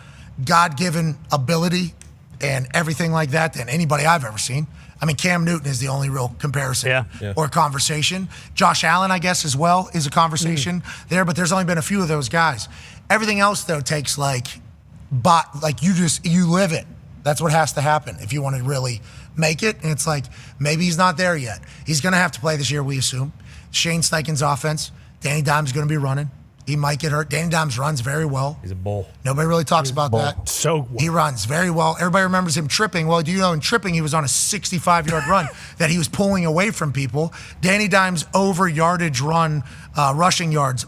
E: God-given ability and everything like that than anybody I've ever seen. I mean, Cam Newton is the only real comparison or conversation. Josh Allen, I guess, as well, is a conversation there, but there's only been a few of those guys. Everything else, though, takes you live it. That's what has to happen if you want to really make it. And it's like, maybe he's not there yet. He's going to have to play this year, we assume. Shane Steichen's offense. Danny Dimes is going to be running. He might get hurt. Danny Dimes runs very well.
Q: He's a bull.
E: Nobody really talks about that.
H: So
E: he runs very well. Everybody remembers him tripping. Well, do you know in tripping, he was on a 65-yard run that he was pulling away from people. Danny Dimes over yardage run, rushing yards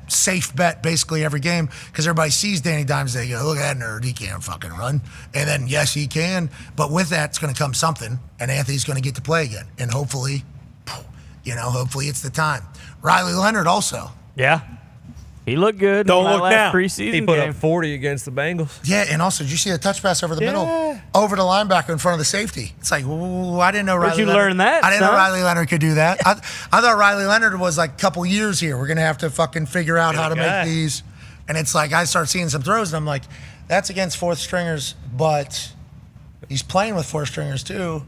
E: safe bet basically every game because everybody sees Danny Dimes. They go, look at that nerd. He can't fucking run. And then, yes, he can. But with that, it's going to come something, and Anthony's going to get to play again. And hopefully it's the time. Riley Leonard also.
G: Yeah. He looked good.
H: Don't
G: in
H: look
G: last
H: now.
G: Preseason
Q: He put
G: game.
Q: up 40 against the Bengals.
E: Yeah, and also, did you see the touch pass over the middle? Over the linebacker in front of the safety. It's like, ooh, I didn't know Riley
G: Where'd you
E: Leonard.
G: learn that,
E: I didn't know
G: son?
E: Riley Leonard could do that. I thought Riley Leonard was like a couple years here. We're going to have to fucking figure out how to make these. And it's like, I start seeing some throws, and I'm like, that's against 4th stringers, but He's playing with 4 stringers too,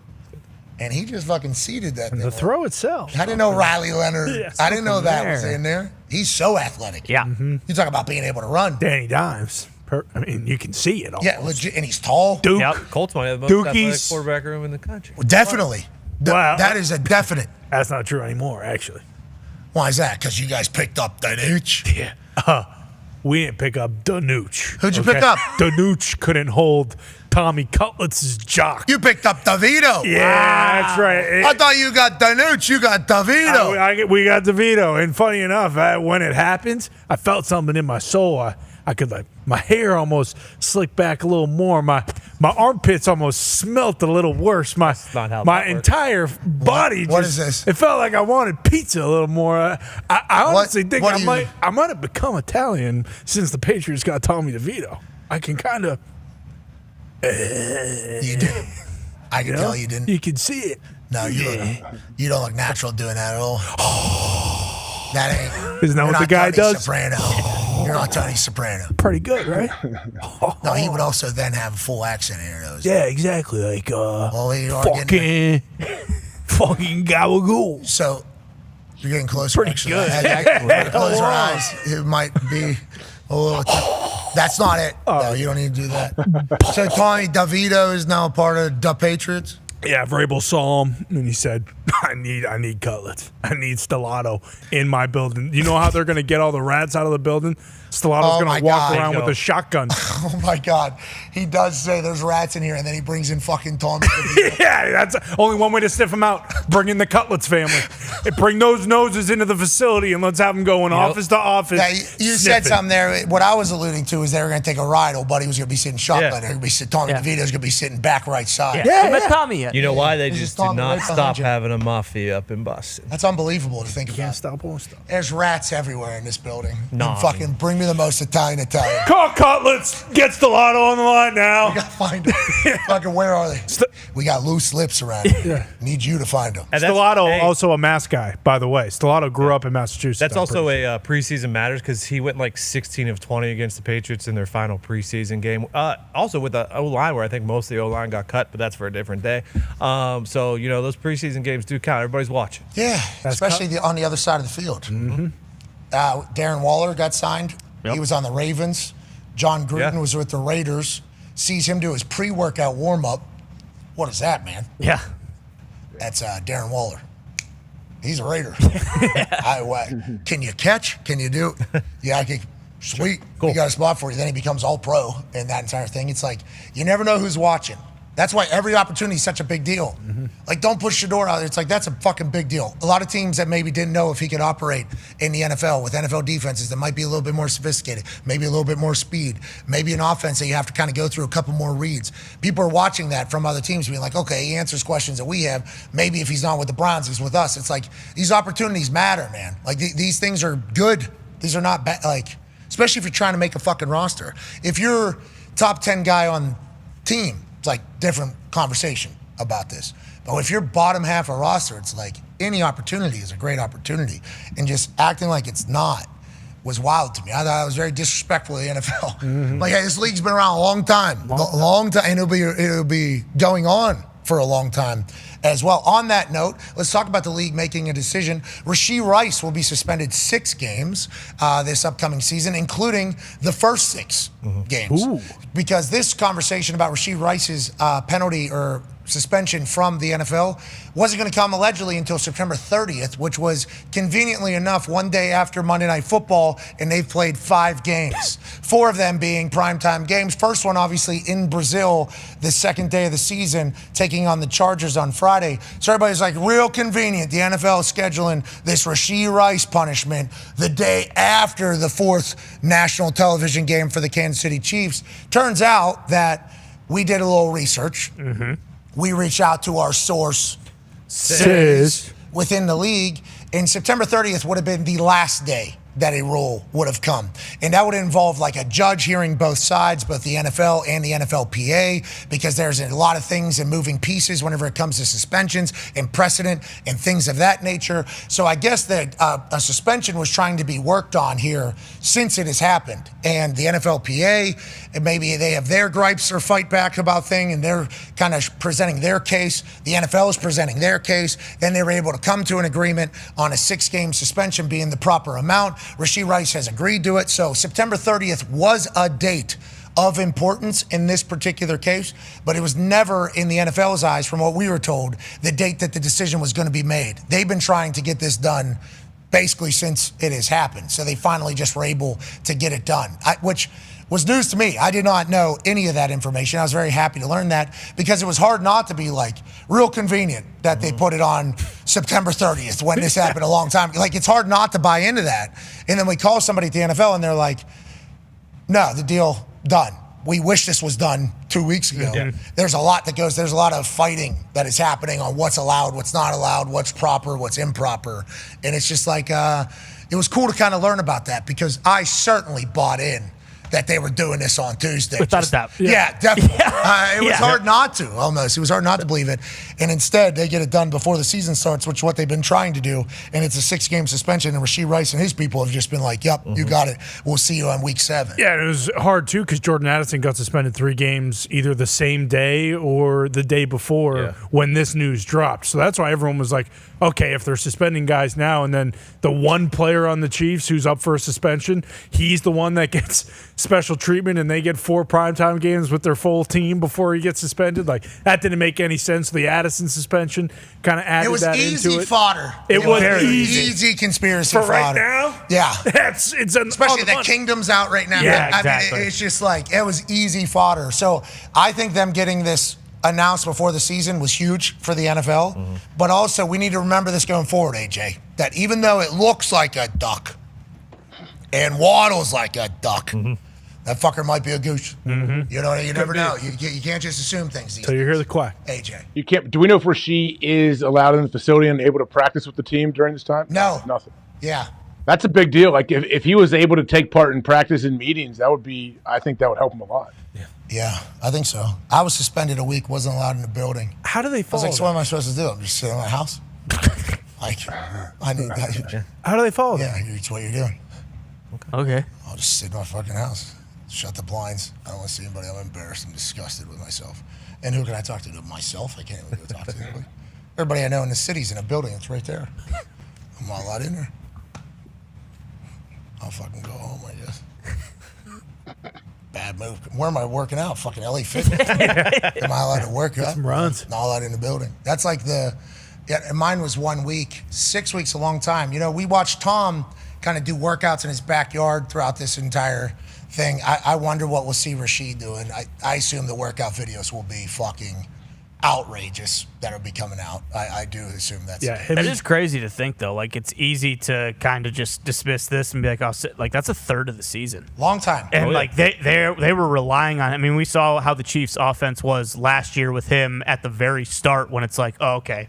E: and he just fucking seeded that thing.
H: The throw itself.
E: I didn't know Riley Leonard.
H: Yeah,
E: I didn't know that was
H: there.
E: in there. He's so athletic.
G: Yeah.
E: You talk about being able to run.
H: Danny Dimes. I mean, you can see it almost.
E: Yeah, legit, and he's tall.
H: Duke.
Q: Yep. Colts might have the most athletic
H: Dookies.
Q: quarterback room in the country.
E: Well, definitely.
H: Wow.
E: That is a definite.
H: That's not true anymore, actually.
E: Why is that? Because you guys picked up Danucci?
H: Yeah. We didn't pick up Danucci.
E: Who'd you pick up?
H: Danucci couldn't hold Tommy Cutlets' jock.
E: You picked up DeVito.
H: Yeah, that's right.
E: I thought you got Danucci. You got DeVito.
H: We got DeVito. And funny enough, when it happens, I felt something in my soul. I could my hair almost slicked back a little more. My armpits almost smelt a little worse. My entire body.
E: What is this?
H: It felt like I wanted pizza a little more. I honestly think I might have become Italian since the Patriots got Tommy DeVito. I can kind of.
E: You did. I can tell you didn't.
H: You can see it.
E: No, you don't look natural doing that at all. That ain't.
H: Isn't that what the guy does?
E: Soprano. You're not Tony Soprano.
H: Pretty good, right?
E: No, he would also then have a full accent here.
H: Yeah, exactly. Like
E: fucking
H: gabagool.
E: So you're getting closer.
H: Pretty
E: actually.
H: good.
E: Close your eyes. It might be a little. That's not it. No, you don't need to do that. So Tommy DeVito is now a part of the Patriots.
H: Yeah, Vrabel saw him and he said, I need cutlets. I need Stellato in my building. You know how they're going to get all the rats out of the building? Stellato's going to walk around with a shotgun.
E: Oh, my God. He does say there's rats in here, and then he brings in fucking Tommy.
H: Yeah, that's only one way to sniff them out. Bring in the Cutlets family. Bring those noses into the facility, and let's have them going office to office.
E: Yeah, you said something there. What I was alluding to is they were going to take a ride. Old buddy was going to be sitting shotgun. Tommy DeVito's going to be sitting back right side.
G: Tommy yet.
Q: You know why? They just did
E: Tommy
Q: not
E: right
Q: stop
E: behind you.
Q: having a mafia up in Boston.
E: That's unbelievable to think about.
H: Can't stop all stuff.
E: There's rats everywhere in this building.
Q: No.
E: And fucking bring me the most Italian.
H: Call Cutlets. Get Stellato on the line now.
E: We got to find them. Fucking where are they? We got loose lips around here. Need you to find them.
H: Stellato, also a Mass guy, by the way. Stellato grew up in Massachusetts.
Q: That's also a preseason matters because he went like 16 of 20 against the Patriots in their final preseason game. Also with the O-line where I think most of the O-line got cut, but that's for a different day. So, those preseason games do count. Everybody's watching.
E: Yeah, especially on the other side of the field.
H: Mm-hmm.
E: Darren Waller got signed.
Q: Yep.
E: He was on the Ravens. John Gruden was with the Raiders. Sees him do his pre-workout warm-up. What is that, man?
G: Yeah.
E: That's Darren Waller. He's a Raider. Can you catch? Can you do? Yeah, I can. Sweet. Cool. We got a spot for you. Then he becomes all-pro in that entire thing. It's like you never know who's watching. That's why every opportunity is such a big deal.
H: Mm-hmm.
E: Like, don't push Shador out there. It's like, that's a fucking big deal. A lot of teams that maybe didn't know if he could operate in the NFL with NFL defenses that might be a little bit more sophisticated, maybe a little bit more speed, maybe an offense that you have to kind of go through a couple more reads. People are watching that from other teams being like, okay, he answers questions that we have. Maybe if he's not with the Browns, he's with us. It's like, these opportunities matter, man. Like, these things are good. These are not bad. Like, especially if you're trying to make a fucking roster. If you're top 10 guy on team, it's like different conversation about this. But if you're bottom half of roster, it's like any opportunity is a great opportunity. And just acting like it's not was wild to me. I thought it was very disrespectful to the NFL.
H: Mm-hmm.
E: Like, hey, this league's been around a long time. Long time. And it'll be going on for a long time as well. On that note, let's talk about the league making a decision. Rashee Rice will be suspended 6 games this upcoming season, including the first 6 games.
H: Ooh.
E: Because this conversation about Rashee Rice's penalty or suspension from the NFL wasn't going to come allegedly until September 30th, which was conveniently enough one day after Monday Night Football, and they've played 5 games, 4 of them being primetime games. First one, obviously, in Brazil, the second day of the season, taking on the Chargers on Friday. So everybody's like, real convenient. The NFL is scheduling this Rashee Rice punishment the day after the 4th national television game for the Kansas City Chiefs. Turns out that we did a little research.
H: Mm-hmm.
E: We reached out to our source
H: Says
E: within the league, and September 30th would have been the last day that a rule would have come. And that would involve like a judge hearing both sides, both the NFL and the NFLPA, because there's a lot of things and moving pieces whenever it comes to suspensions and precedent and things of that nature. So I guess that a suspension was trying to be worked on here since it has happened. And the NFLPA, and maybe they have their gripes or fight back about things, and they're kind of presenting their case. The NFL is presenting their case. Then they were able to come to an agreement on a 6-game suspension being the proper amount. Rashee Rice has agreed to it. So September 30th was a date of importance in this particular case, but it was never, in the NFL's eyes, from what we were told, the date that the decision was going to be made. They've been trying to get this done basically since it has happened. So they finally just were able to get it done, which was news to me. I did not know any of that information. I was very happy to learn that, because it was hard not to be like real convenient that they put it on September 30th when this happened a long time. Like, it's hard not to buy into that. And then we call somebody at the NFL and they're like, no, the deal done. We wish this was done 2 weeks ago. Yeah. There's a lot of fighting that is happening on what's allowed, what's not allowed, what's proper, what's improper. And it's just like, it was cool to kind of learn about that, because I certainly bought in that they were doing this on Tuesday.
G: Without a doubt.
E: Yeah, definitely. It was hard not to, almost. It was hard not to believe it. And instead, they get it done before the season starts, which is what they've been trying to do. And it's a 6-game suspension. And Rashee Rice and his people have just been like, yep, you got it. We'll see you on week 7.
H: Yeah, and it was hard, too, because Jordan Addison got suspended 3 games either the same day or the day before when this news dropped. So that's why everyone was like, okay, if they're suspending guys now, and then the one player on the Chiefs who's up for a suspension, he's the one that gets special treatment, and they get 4 primetime games with their full team before he gets suspended. Like, that didn't make any sense. The Addison suspension kind of added that into it.
E: It was easy fodder.
H: It was
E: easy conspiracy
H: for
E: fodder.
H: right now.
E: Yeah,
H: especially
E: the Kingdom's out right now.
H: Yeah, exactly.
E: I mean, it's just like, it was easy fodder. So I think them getting this announced before the season was huge for the NFL. But also, we need to remember this going forward, AJ, that even though it looks like a duck and waddles like a duck, that fucker might be a goose. You know, you never know. You can't just assume things these
H: Till you
E: days.
H: hear the quack.
E: AJ.
O: You can't. Do we know if Rashee is allowed in the facility and able to practice with the team during this time?
E: No.
O: Nothing.
E: Yeah.
O: That's a big deal. Like, if he was able to take part in practice and meetings, I think that would help him a lot.
E: Yeah, I think so. I was suspended a week, wasn't allowed in the building.
H: How do they
E: I
H: follow
E: was like, so what am I supposed to do? I'm just sitting in my house? Like,
H: How do they follow
E: that? Yeah, it's what you're doing.
G: Okay.
E: I'll just sit in my fucking house. Shut the blinds. I don't want to see anybody. I'm embarrassed. I'm disgusted with myself. And who can I talk to? Myself? I can't even go talk to anybody. Everybody I know in the city's in a building. It's right there. I'm not allowed in there. I'll fucking go home, I guess. Bad move. Where am I working out? Fucking LA Fitness. Am I allowed to work out?
H: Some runs.
E: Not allowed in the building. That's like mine was 1 week. 6 weeks, a long time. You know, we watched Tom kind of do workouts in his backyard throughout this entire thing. I wonder what we'll see Rashee doing. I assume the workout videos will be fucking outrageous that'll be coming out. I do assume that's
G: it is crazy to think, though. Like, it's easy to kind of just dismiss this and be like, oh, like, that's a third of the season.
E: Long time.
G: And like they were relying on. I mean, we saw how the Chiefs' offense was last year with him at the very start, when it's like, oh, okay,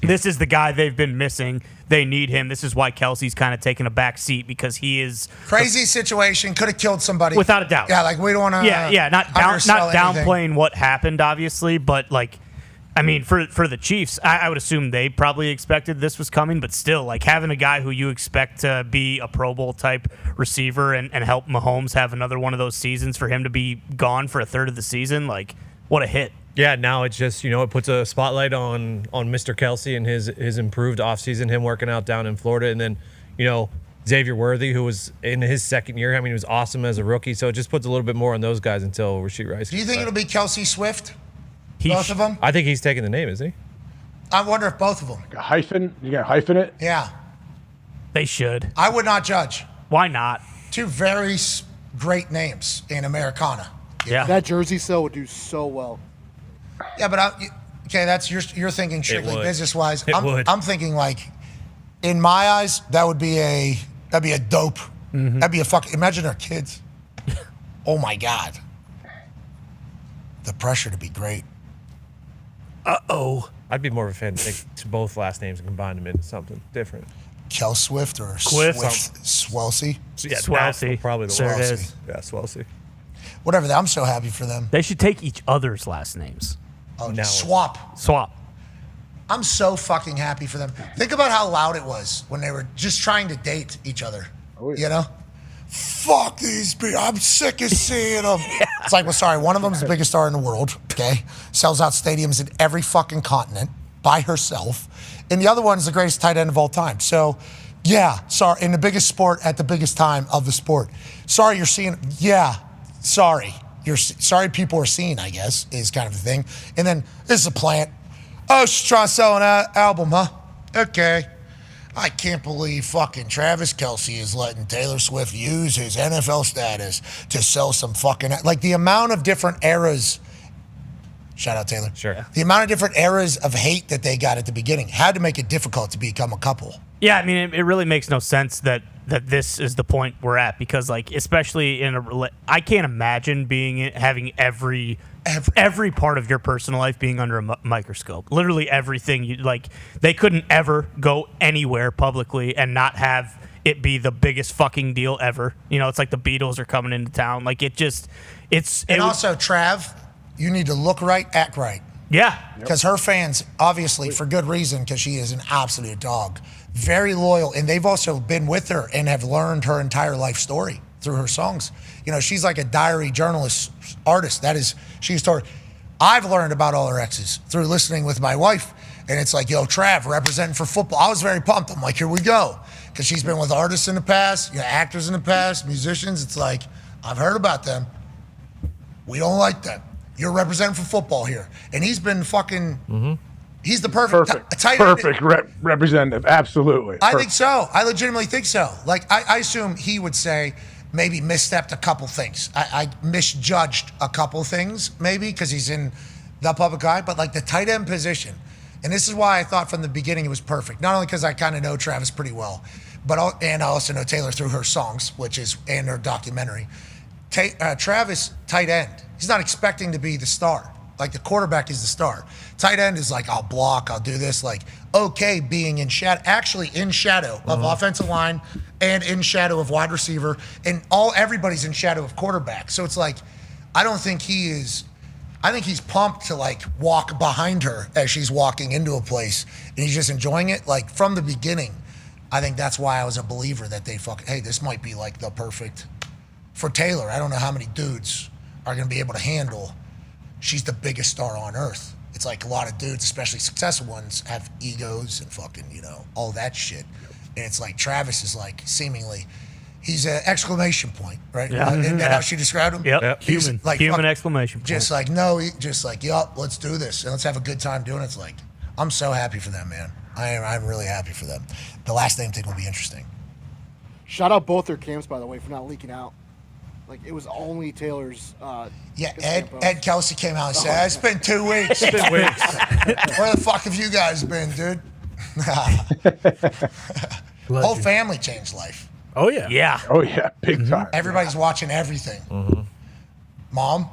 G: this is the guy they've been missing. They need him. This is why Kelsey's kind of taking a back seat, because he is
E: crazy situation. Could have killed somebody
G: without a doubt.
E: Yeah, like, we don't want to.
G: Not downplaying what happened, obviously, but like, I mean, for the Chiefs, I would assume they probably expected this was coming, but still, like, having a guy who you expect to be a Pro Bowl type receiver and help Mahomes have another one of those seasons, for him to be gone for a third of the season, like, what a hit.
Q: Yeah, now it's just, it puts a spotlight on Mr. Kelsey and his improved offseason, him working out down in Florida. And then, Xavier Worthy, who was in his second year. I mean, he was awesome as a rookie. So it just puts a little bit more on those guys until Rashee Rice.
E: Do you think it'll be Kelsey Swift? Both of them?
Q: I think he's taking the name, isn't he?
E: I wonder if both of them.
O: Like a hyphen? You got to hyphen it?
E: Yeah.
G: They should.
E: I would not judge.
G: Why not?
E: 2 very great names in Americana.
G: Yeah.
S: That jersey sale would do so well.
E: Yeah, but that's you're thinking strictly business-wise. I'm thinking, like, in my eyes, that'd be a dope. That'd be a fucking, imagine our kids. Oh my God. The pressure to be great.
Q: I'd be more of a fan to take both last names and combine them into something different.
E: Kel Swift or
H: Swift.
E: Swelsey.
Q: Yeah,
G: Swelsey.
Q: probably the
G: There
Q: one.
G: it is.
Q: Yeah, Swelsey.
E: Whatever. I'm so happy for them.
G: They should take each other's last names.
E: Oh,
Q: Now
E: swap.
G: Swap.
E: I'm so fucking happy for them. Think about how loud it was when they were just trying to date each other.
C: Oh, yeah.
E: You know? Fuck these people. I'm sick of seeing them. It's like, well, sorry, one of them's the biggest star in the world, okay? Sells out stadiums in every fucking continent by herself. And the other one's the greatest tight end of all time. So, yeah, sorry, in the biggest sport at the biggest time of the sport. Sorry you're seeing, yeah, sorry. Sorry people are seeing, I guess, is kind of the thing. And then, this is a plant. Oh, she's trying to sell an album, huh? Okay. I can't believe fucking Travis Kelce is letting Taylor Swift use his NFL status to sell some fucking... Like, the amount of different eras... Shout out, Taylor.
Q: Sure.
E: The amount of different eras of hate that they got at the beginning had to make it difficult to become a couple.
G: Yeah, I mean, it really makes no sense that this is the point we're at because, like, especially in I can't imagine having every part of your personal life being under a microscope. Literally everything. They couldn't ever go anywhere publicly and not have it be the biggest fucking deal ever. You know, it's like the Beatles are coming into town. Like,
E: Also, Trav, you need to look right, act right.
G: Yeah.
E: Because her fans, obviously, for good reason, because she is an absolute dog, very loyal, and they've also been with her and have learned her entire life story through her songs. You know, she's like a diary journalist artist. She's told, I've learned about all her exes through listening with my wife, and it's like, yo, Trav, representing for football. I was very pumped. I'm like, here we go. Because she's been with artists in the past, actors in the past, musicians. It's like, I've heard about them. We don't like them. You're representing for football here. And he's been fucking, he's the perfect tight end.
O: Perfect representative, absolutely.
E: I think so. I legitimately think so. Like, I assume he would say maybe misstepped a couple things. I misjudged a couple things, maybe, because he's in the public eye. But, like, the tight end position, and this is why I thought from the beginning it was perfect. Not only because I kind of know Travis pretty well, and I also know Taylor through her songs, and her documentary. Travis, tight end, he's not expecting to be the star. Like, the quarterback is the star. Tight end is like, I'll block, I'll do this. Like, okay, being in shadow, actually in shadow of offensive line and in shadow of wide receiver, and everybody's in shadow of quarterback. So it's like, I think he's pumped to, like, walk behind her as she's walking into a place, and he's just enjoying it. Like, from the beginning, I think that's why I was a believer that hey, this might be like the perfect for Taylor. I don't know how many dudes are going to be able to handle. She's the biggest star on earth. It's like a lot of dudes, especially successful ones, have egos and fucking, all that shit. And it's like Travis is like seemingly, he's an exclamation point, right?
G: Yeah.
E: Isn't that how she described him?
G: Yep.
E: He's
G: Human exclamation point.
E: Just like, yup, let's do this. And let's have a good time doing it. It's like, I'm so happy for them, man. I'm really happy for them. The last name thing will be interesting.
S: Shout out both their camps, by the way, for not leaking out. Like, it was only Taylor's.
E: Ed Kelsey came out and said, it's been 2 weeks. Where the fuck have you guys been, dude? Whole family changed life.
H: Oh, yeah.
G: Yeah.
O: Oh, yeah. Big time.
E: Everybody's watching everything. Mom,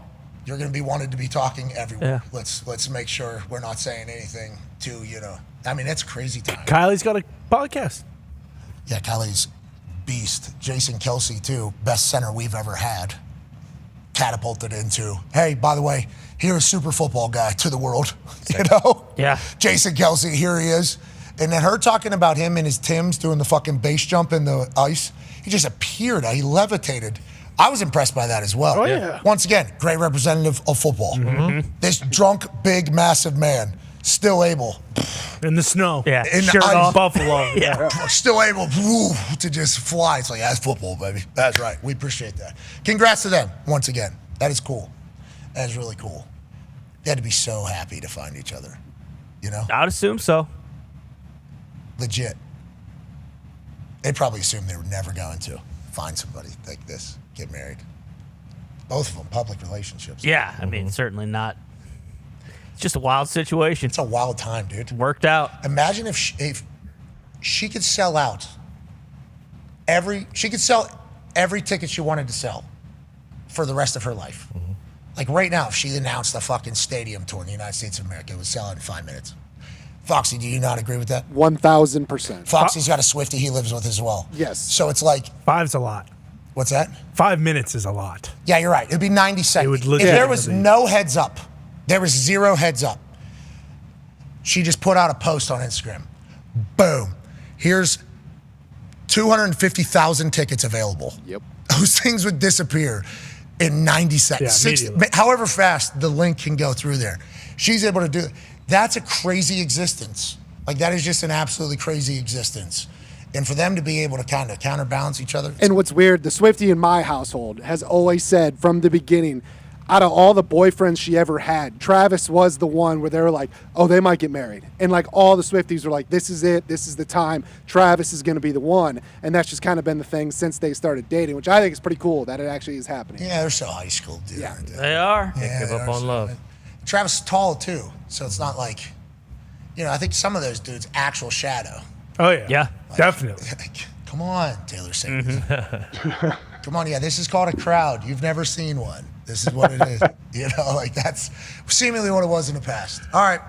E: you're going to be wanted to be talking everywhere.
G: Yeah.
E: Let's make sure we're not saying anything to, I mean, it's crazy time.
H: Kylie's got a podcast.
E: Yeah, Kylie's beast. Jason Kelsey, too, best center we've ever had. Catapulted into, hey, by the way, here's super football guy to the world.
G: Yeah.
E: Jason Kelsey, here he is. And then her talking about him in his Timbs doing the fucking base jump in the ice. He just appeared. He levitated. I was impressed by that as well.
H: Oh, yeah.
E: Once again, great representative of football. This drunk, big, massive man, still able.
H: In the snow.
G: Yeah.
E: In
G: Shirt
E: the ice.
G: off.
H: Buffalo.
E: Yeah. Still able to just fly. It's like, that's football, baby. That's right. We appreciate that. Congrats to them, once again. That is cool. That is really cool. They had to be so happy to find each other.
G: I'd assume so.
E: Legit. They probably assumed they were never going to find somebody like this, get married. Both of them, public relationships.
G: Yeah, I mean, certainly not. It's just a wild situation.
E: It's a wild time, dude.
G: Worked out.
E: Imagine if she could sell out every ticket she wanted to sell for the rest of her life. Like right now, if she announced a fucking stadium tour in the United States of America, it would sell out in 5 minutes. Foxy, do you not agree with that?
S: 1,000%.
E: Foxy's got a Swiftie he lives with as well.
S: Yes.
E: So it's like
H: 5's a lot.
E: What's that?
H: 5 minutes is a lot.
E: Yeah, you're right. It'd be 90 seconds.
H: It would
E: If there was no heads up, there was 0 heads up. She just put out a post on Instagram. Boom. Here's 250,000 tickets available.
S: Yep.
E: Those things would disappear in 90 seconds.
H: Yeah,
E: however fast the link can go through there. She's able to do it. That's a crazy existence. Like, that is just an absolutely crazy existence. And for them to be able to kind of counterbalance each other.
S: And what's weird, the Swiftie in my household has always said from the beginning, out of all the boyfriends she ever had, Travis was the one where they were like, oh, they might get married. And like all the Swifties were like, this is it. This is the time. Travis is going to be the one. And that's just kind of been the thing since they started dating, which I think is pretty cool that it actually is happening.
E: Yeah, they're so high school, dude.
S: Yeah.
G: They are.
Q: Can't give up on love.
E: Travis is tall, too. So it's not like, I think some of those dudes, actual shadow.
H: Oh, yeah.
G: Yeah.
H: Definitely.
E: Come on, Taylor Swift. Come on, this is called a crowd. You've never seen one. This is what it is. That's seemingly what it was in the past. All right,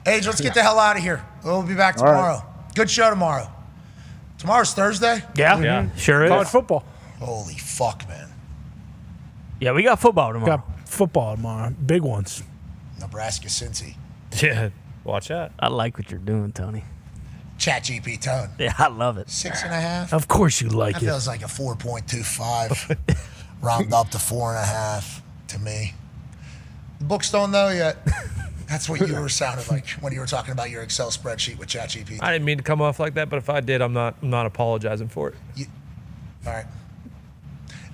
E: Age, let's get the hell out of here. We'll be back tomorrow. Good show tomorrow. Tomorrow's Thursday?
G: Yeah, sure is.
H: College football.
E: Holy fuck, man.
G: Yeah, we got football tomorrow.
H: Got football tomorrow. Big ones.
E: Nebraska, Cincy.
Q: Yeah, watch out.
G: I like what you're doing, Tony.
E: ChatGPT tone.
G: Yeah, I love it.
E: 6.5.
H: Of course you like
E: That
H: it.
E: feels like a 4.25. Round up to 4.5 to me. The books don't know yet. That's what you were sounding like when you were talking about your Excel spreadsheet with ChatGPT.
Q: I didn't mean to come off like that, but if I did, I'm not apologizing for it.
E: All right.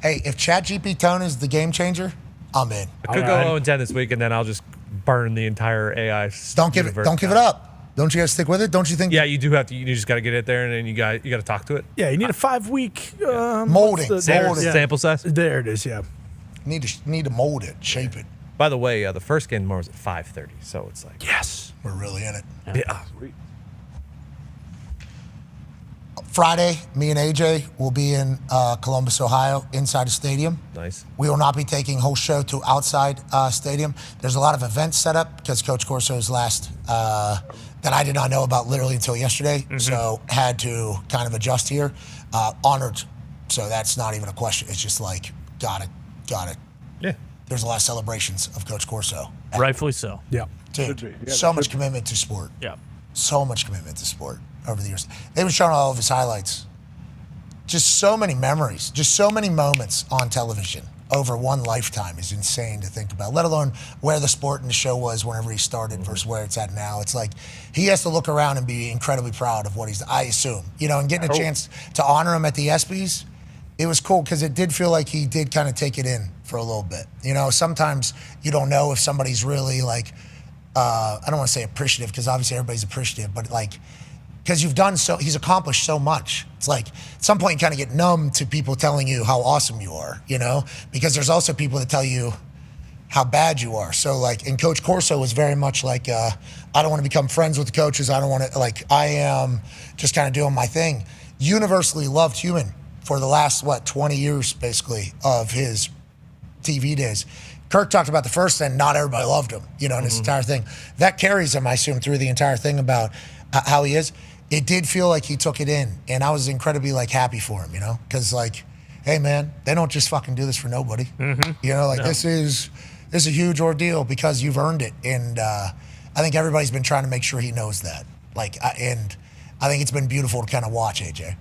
E: Hey, if ChatGPT tone is the game changer, I'm in.
Q: I could go 0-10 this week, and then I'll just burn the entire AI.
E: Don't give it up. Don't you guys stick with it? Don't you think?
Q: Yeah, you do have to. You just got to get it there, and then you got to talk to it.
H: Yeah, you need a 5-week
E: molding.
Q: Sample size.
H: There it is. Yeah.
E: Need to mold it, shape it.
Q: By the way, the first game tomorrow is at 5:30, so it's like
H: yes,
E: we're really in it.
Q: Yeah. Sweet.
E: Friday, me and AJ will be in Columbus, Ohio, inside a stadium.
Q: Nice.
E: We will not be taking whole show to outside stadium. There's a lot of events set up because Coach Corso's last that I did not know about literally until yesterday. So had to kind of adjust here. Honored. So that's not even a question. It's just like, got it.
Q: Yeah.
E: There's a lot of celebrations of Coach Corso.
G: Rightfully so.
H: Yeah.
E: Dude, so much commitment to sport.
G: Yeah.
E: So much commitment to sport over the years. They were showing all of his highlights. Just so many memories, just so many moments on television over one lifetime is insane to think about, let alone where the sport and the show was whenever he started versus where it's at now. It's like he has to look around and be incredibly proud of what he's, I assume, and getting a chance to honor him at the ESPYs, it was cool because it did feel like he did kind of take it in for a little bit. Sometimes you don't know if somebody's really like, I don't want to say appreciative because obviously everybody's appreciative, but like, because he's accomplished so much. It's like at some point you kind of get numb to people telling you how awesome you are, because there's also people that tell you how bad you are. So like, and Coach Corso was very much like, I don't want to become friends with the coaches. I don't want to, like, I am just kind of doing my thing. Universally loved human for the last, 20 years basically of his TV days. Kirk talked about the first thing, not everybody loved him, in his entire thing. That carries him, I assume, through the entire thing about how he is. It did feel like he took it in, and I was incredibly happy for him, because hey man, they don't just fucking do this for nobody. This is a huge ordeal because you've earned it, and I think everybody's been trying to make sure he knows that. And I think it's been beautiful to kind of watch, AJ.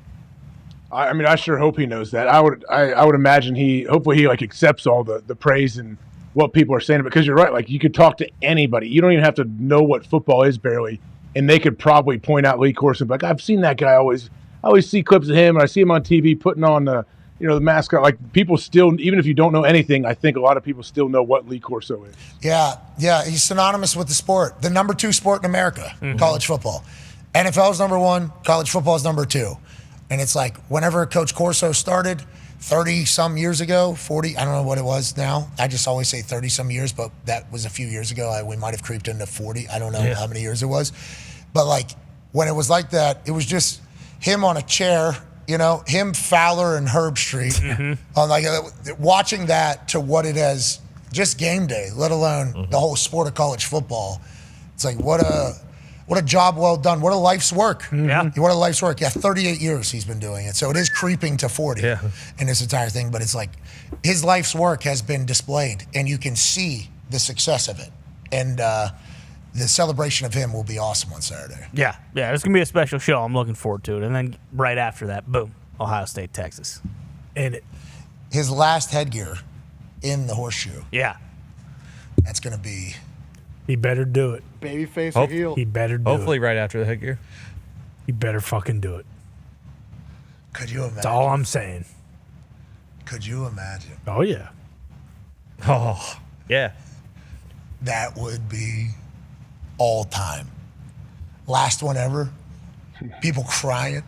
O: I mean, I sure hope he knows that. I would imagine hopefully he accepts all the praise and what people are saying, because you're right. You could talk to anybody. You don't even have to know what football is barely, and they could probably point out Lee Corso. I've seen that guy. I always see clips of him, and I see him on TV putting on the mascot. People still, even if you don't know anything, I think a lot of people still know what Lee Corso is.
E: Yeah, he's synonymous with the sport. The number 2 sport in America, college football. NFL is number 1, college football is number 2. And it's like whenever Coach Corso started 30-some years ago, 40, I don't know what it was now. I just always say 30-some years, but that was a few years ago. We might have creeped into 40. I don't know how many years it was. But when it was like that, it was just him on a chair, him, Fowler, and Herb Street. On watching that to what it has, just game day, let alone the whole sport of college football. It's like what a What a job well done. What a life's work.
G: Yeah.
E: What a life's work. Yeah, 38 years he's been doing it. So it is creeping to 40 in this entire thing. But it's like his life's work has been displayed, and you can see the success of it. And the celebration of him will be awesome on Saturday.
G: Yeah, it's going to be a special show. I'm looking forward to it. And then right after that, boom, Ohio State, Texas.
E: And his last headgear in the horseshoe.
G: Yeah.
E: That's going to be...
H: He better do it.
S: Babyface or heel.
H: He better do
Q: Hopefully
H: it.
Q: right after the headgear.
H: He better fucking do it.
E: Could you imagine?
H: That's all I'm saying.
E: Could you imagine?
H: Oh, yeah.
Q: Oh, yeah.
E: That would be all time. Last one ever. People crying.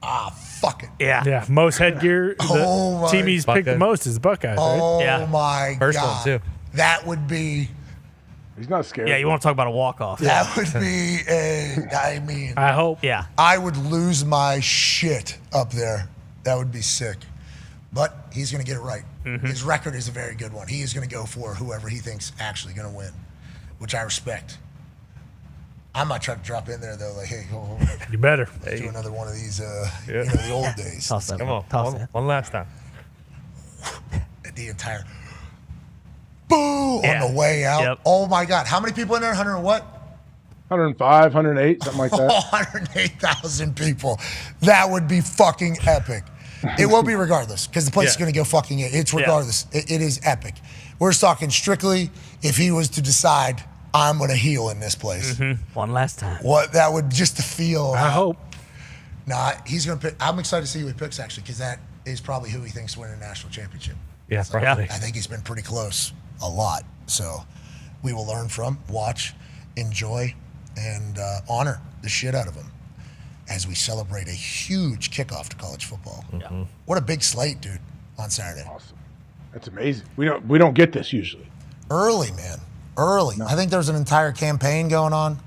E: Fuck it.
H: Yeah. Most headgear.
E: Oh,
H: The
E: my-
H: team he's picked the
Q: Buckeye.
H: most is the Buckeyes, right?
E: Oh, my
Q: First
E: God.
Q: one, too.
E: That would be...
O: He's not scared.
G: Yeah, you want to talk about a walk-off.
E: That would be I mean...
H: I hope.
G: Yeah.
E: I would lose my shit up there. That would be sick. But he's going to get it right. His record is a very good one. He is going to go for whoever he thinks actually going to win, which I respect. I'm not trying to drop in there, though, like, hey,
H: You better.
E: let's do another one of these, the old days.
G: Toss that.
Q: Come on.
G: Toss that.
Q: One last time.
E: The entire boo on the way out.
G: Yep.
E: Oh, my God. How many people in there? 100 and what?
O: 105, 108, something like that.
E: 108,000 people. That would be fucking epic. It will be regardless, because the place is going to go fucking it. It's regardless. It is epic. We're just talking strictly if he was to decide, I'm going to heel in this place.
G: One last time.
E: What that would just to feel.
H: I hope.
E: Nah, he's going to pick. I'm excited to see who he picks, actually, because that is probably who he thinks winning a national championship.
Q: Yeah, probably.
E: I think he's been pretty close a lot. So we will learn from, watch, enjoy, and honor the shit out of him as we celebrate a huge kickoff to college football. What a big slate, dude, on Saturday.
O: Awesome. That's amazing. We don't get this usually.
E: Early, man. Early. I think there's an entire campaign going on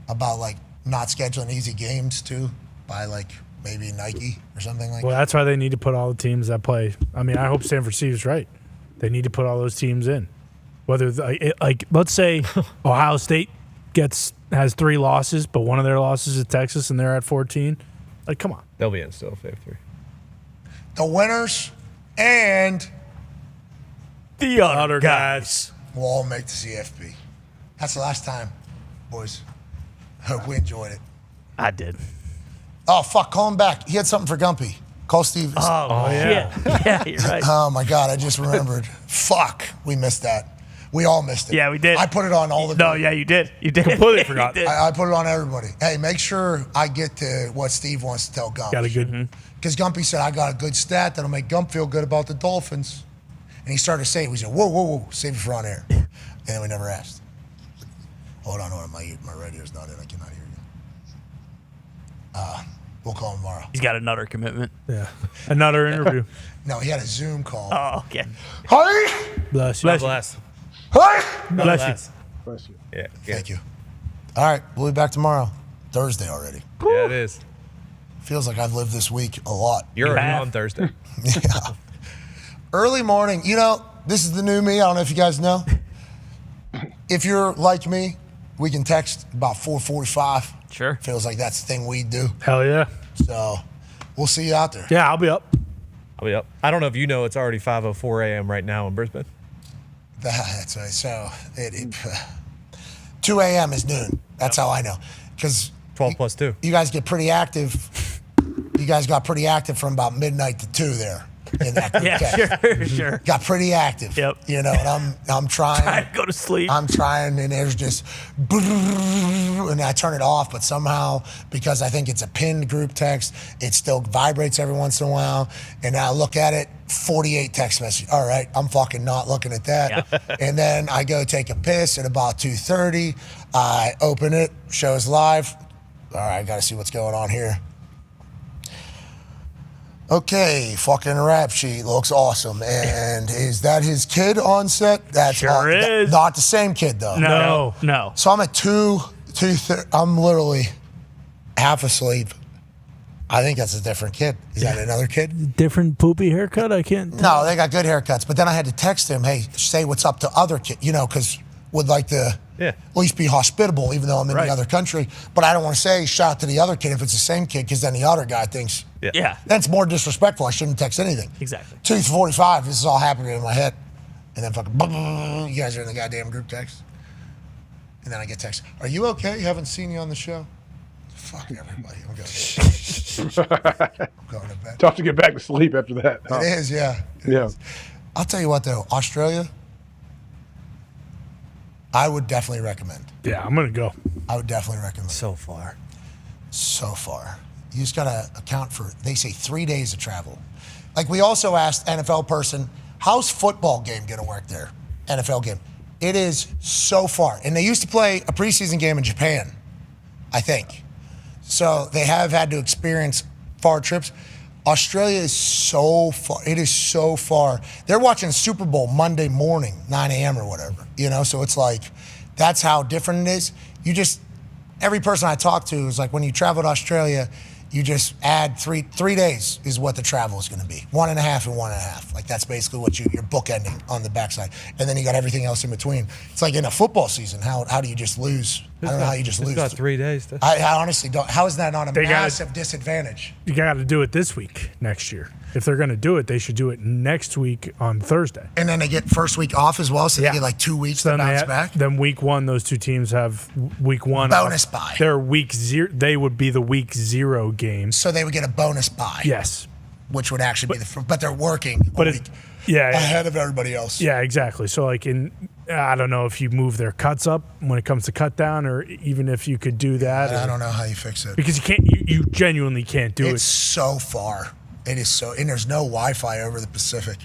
E: about like not scheduling easy games too by like maybe Nike or something like
H: Well,
E: that.
H: that's why they need to put all the teams that play. I mean, I hope Stanford Steve is right. They need to put all those teams in. Whether like let's say Ohio State has 3 losses, but one of their losses is Texas, and they're at 14. Like, come on.
Q: They'll be in still if they have 3.
E: The winners and
G: The other guys.
E: will all make the CFP. That's the last time, boys. Hope we enjoyed it.
G: I did.
E: Oh, fuck, call him back. He had something for Gumpy. Call Steve.
G: Oh, yeah. Yeah, you're right.
E: Oh, my God, I just remembered. Fuck, we missed that. We all missed it.
G: Yeah, we did.
E: I put it on all the...
G: No, yeah, you did. You did.
H: Completely forgot.
E: I put it on everybody. Hey, make sure I get to what Steve wants to tell Gump.
H: Got a good.
E: Because Gumpy said, I got a good stat that'll make Gump feel good about the Dolphins. And he started to say it. We said, whoa, save it for on air. And then we never asked. Hold on, my radio's not in. I cannot hear you. We'll call him tomorrow.
G: He's got another commitment.
H: Yeah. Another interview.
E: No, he had a Zoom call.
G: Oh, okay.
E: Hi!
H: Bless you.
Q: Bless.
E: Hi!
H: Bless you.
O: Bless you.
Q: Yeah.
E: Thank you. All right, we'll be back tomorrow. Thursday already.
Q: Yeah, it is.
E: Feels like I've lived this week a lot.
Q: You're already on Thursday.
E: Yeah. Early morning. You know, this is the new me. I don't know if you guys know. If you're like me, we can text about 4:45.
G: Sure.
E: Feels like that's the thing we do.
H: Hell yeah.
E: So we'll see you out there.
H: Yeah, I'll be up.
Q: I'll be up. I don't know if you know it's already 5:04 a.m. right now in Brisbane.
E: That's right. So 2 a.m. is noon. That's how I know. Because
Q: 12 plus 2.
E: you guys get pretty active. You guys got pretty active from about midnight to 2 there. In that group text.
G: Sure.
E: Got pretty active.
G: Yep.
E: You know, and I'm trying.
G: Trying to go to sleep.
E: I'm trying, and there's just, and I turn it off, but somehow, because I think it's a pinned group text, it still vibrates every once in a while, and I look at it, 48 text messages. All right, I'm fucking not looking at that.
G: Yeah.
E: And then I go take a piss at about 2:30. I open it, show's live. All right, I got to see what's going on here. Okay, fucking rap sheet looks awesome. And is that his kid on set? That's
G: Sure is.
E: Not the same kid, though.
G: No.
E: So I'm at 2:30. I'm literally half asleep. I think that's a different kid. Is that another kid?
H: Different poopy haircut? I can't.
E: No, they got good haircuts. But then I had to text him, hey, say what's up to other kid, you know, because would like to at least be hospitable, even though I'm in the other country. But I don't want to say shout out to the other kid if it's the same kid, because then the other guy thinks, that's more disrespectful. I shouldn't text anything.
G: Exactly.
E: 2:45, this is all happening in my head. And then fucking, you guys are in the goddamn group text. And then I get text, are you okay? Haven't seen you on the show. Fuck everybody. I'm going to bed.
O: Tough to get back to sleep after that.
E: It is, yeah. It is. I'll tell you what, though. Australia, I would definitely recommend.
H: Yeah, I'm going to go.
E: I would definitely recommend.
Q: So far.
E: You just got to account for, they say 3 days of travel. Like, we also asked NFL person, how's football game going to work there? NFL game. It is so far. And they used to play a preseason game in Japan, I think. So they have had to experience far trips. Australia is so far. It is so far. They're watching Super Bowl Monday morning, 9 a.m. or whatever. So it's like, that's how different it is. Every person I talk to is like, when you travel to Australia, you just add 3 days is what the travel is going to be. 1.5 and 1.5. Like, that's basically what you're bookending on the backside. And then you got everything else in between. It's like in a football season. How do you just lose? I don't know how you just lose.
Q: It's got 3 days.
E: I honestly don't. How is that not a massive disadvantage?
H: You got to do it this week, next year. If they're going to do it, they should do it next week on Thursday.
E: And then they get first week off as well, so they get like 2 weeks to bounce back.
H: Then week one, those two teams have week one
E: bonus
H: off.
E: bye.
H: Their week 0. They would be the week 0 game.
E: So they would get a bonus bye.
H: Yes.
E: Which would actually be but they're working a week ahead of everybody else.
H: Yeah, exactly. So like I don't know if you move their cuts up when it comes to cut down, or even if you could do that.
E: I don't know how you fix it.
H: Because you can't. You genuinely can't do it.
E: It's so far. It is so, and there's no Wi-Fi over the Pacific.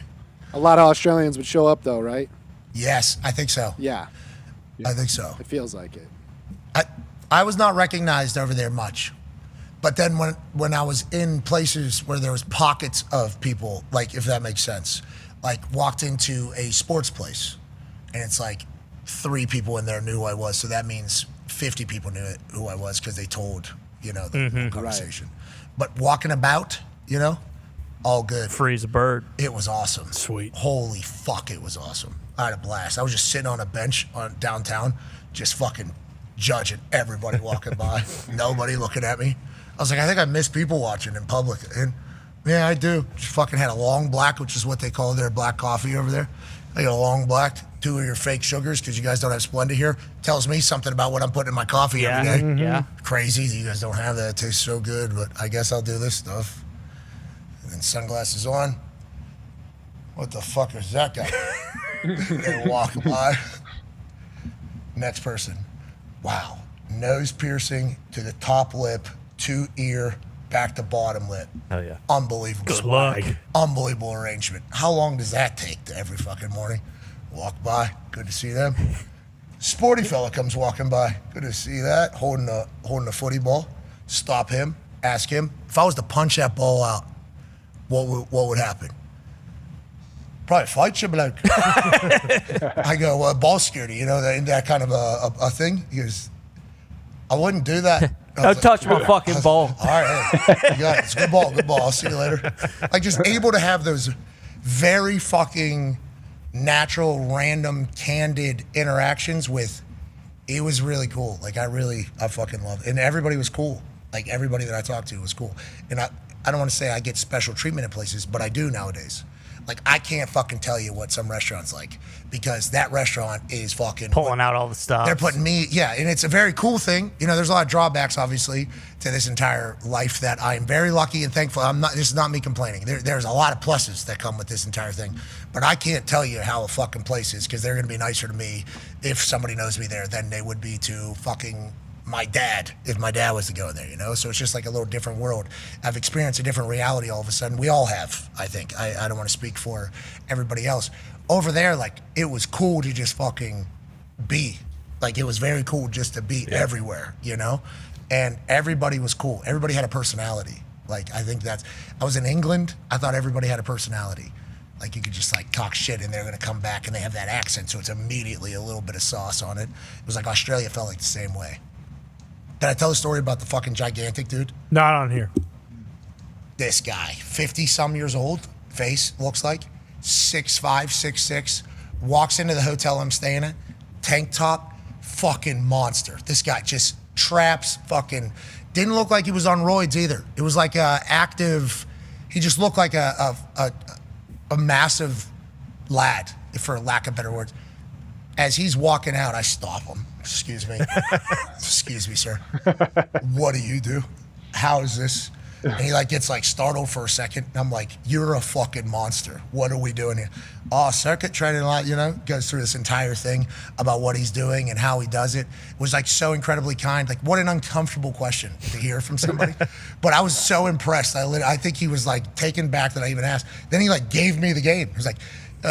S: A lot of Australians would show up, though, right?
E: Yes, I think so.
S: Yeah.
E: I think so.
S: It feels like it.
E: I was not recognized over there much. But then when I was in places where there was pockets of people, like, if that makes sense, like walked into a sports place and it's like 3 people in there knew who I was. So that means 50 people knew who I was because they told, the whole conversation. Right. But walking about, all good.
G: Free as a bird.
E: It was awesome.
H: Sweet.
E: Holy fuck, it was awesome. I had a blast. I was just sitting on a bench downtown, just fucking judging everybody walking by. Nobody looking at me. I was like, I think I miss people watching in public. And yeah, I do. Just fucking had a long black, which is what they call their black coffee over there. I got a long black, 2 of your fake sugars, because you guys don't have Splenda here. Tells me something about what I'm putting in my coffee every day.
G: Mm-hmm. Yeah.
E: Crazy. You guys don't have that. It tastes so good, but I guess I'll do this stuff. And then sunglasses on. What the fuck is that guy? They walk by. Next person. Wow. Nose piercing to the top lip, to ear, back to bottom lip.
Q: Oh, yeah.
E: Unbelievable.
H: Good luck.
E: Unbelievable arrangement. How long does that take to every fucking morning? Walk by. Good to see them. Sporty fella comes walking by. Good to see that. Holding a footy ball. Stop him. Ask him. If I was to punch that ball out, what would happen? Probably fight you, bloke. I go, well, ball security, that kind of a thing. He goes, I wouldn't do that.
G: Don't touch my fucking ball.
E: All right, hey, you got it. It's a good ball, good ball. I'll see you later. Like, just able to have those very fucking natural, random, candid interactions with, it was really cool. Like, I fucking loved it. And everybody was cool. Like, everybody that I talked to was cool. And I don't want to say I get special treatment at places, but I do nowadays. Like, I can't fucking tell you what some restaurant's like, because that restaurant is fucking
G: pulling out all the stuff.
E: They're putting me, and it's a very cool thing. There's a lot of drawbacks, obviously, to this entire life that I am very lucky and thankful. This is not me complaining. There's a lot of pluses that come with this entire thing, but I can't tell you how a fucking place is, because they're going to be nicer to me if somebody knows me there than they would be to fucking my dad, if my dad was to go there, So it's just like a little different world. I've experienced a different reality all of a sudden. We all have, I think. I don't want to speak for everybody else. Over there, like, it was cool to just fucking be. Like, it was very cool just to be everywhere, And everybody was cool. Everybody had a personality. Like, I think I was in England. I thought everybody had a personality. Like, you could just, like, talk shit and they're going to come back and they have that accent, so it's immediately a little bit of sauce on it. It was like Australia felt like the same way. Did I tell the story about the fucking gigantic dude?
H: Not on here.
E: This guy, 50-some years old, face looks like, 6'5", 6'6", walks into the hotel I'm staying at, tank top, fucking monster. This guy just traps, fucking didn't look like he was on roids either. It was like a active. He just looked like a massive lad, for lack of better words. As he's walking out, I stop him. Excuse me. Excuse me, sir. What do you do? How is this? And he gets startled for a second. And I'm like, you're a fucking monster. What are we doing here? Oh, circuit training a lot, goes through this entire thing about what he's doing and how he does it. It was so incredibly kind. What an uncomfortable question to hear from somebody. But I was so impressed. I think he was taken back that I even asked. Then he gave me the game. He was like,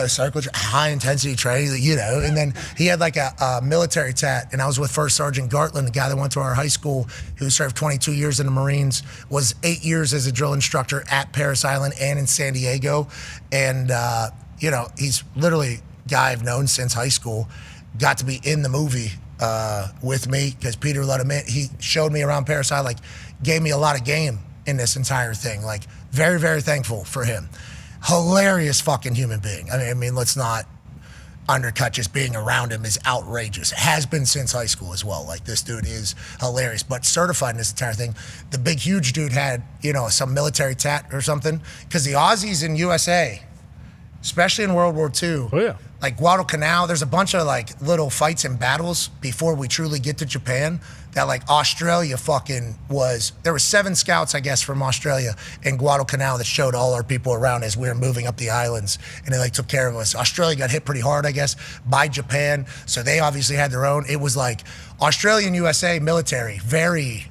E: circle high intensity training, and then he had a military tat, and I was with First Sergeant Gartland, the guy that went to our high school, who served 22 years in the Marines, was 8 years as a drill instructor at Parris Island and in San Diego, and he's literally a guy I've known since high school, got to be in the movie with me because Peter let him in. He showed me around Parris Island, gave me a lot of game in this entire thing, very, very thankful for him. Hilarious fucking human being. I mean, let's not undercut just being around him is outrageous. It has been since high school as well. This dude is hilarious, but certified in this entire thing. The big, huge dude had, some military tat or something. Because the Aussies in USA, especially in World War II, Guadalcanal, there's a bunch of little fights and battles before we truly get to Japan that Australia fucking was. There were 7 scouts, I guess, from Australia in Guadalcanal that showed all our people around as we were moving up the islands, and they took care of us. Australia got hit pretty hard, I guess, by Japan, so they obviously had their own. It was Australia and USA military, very,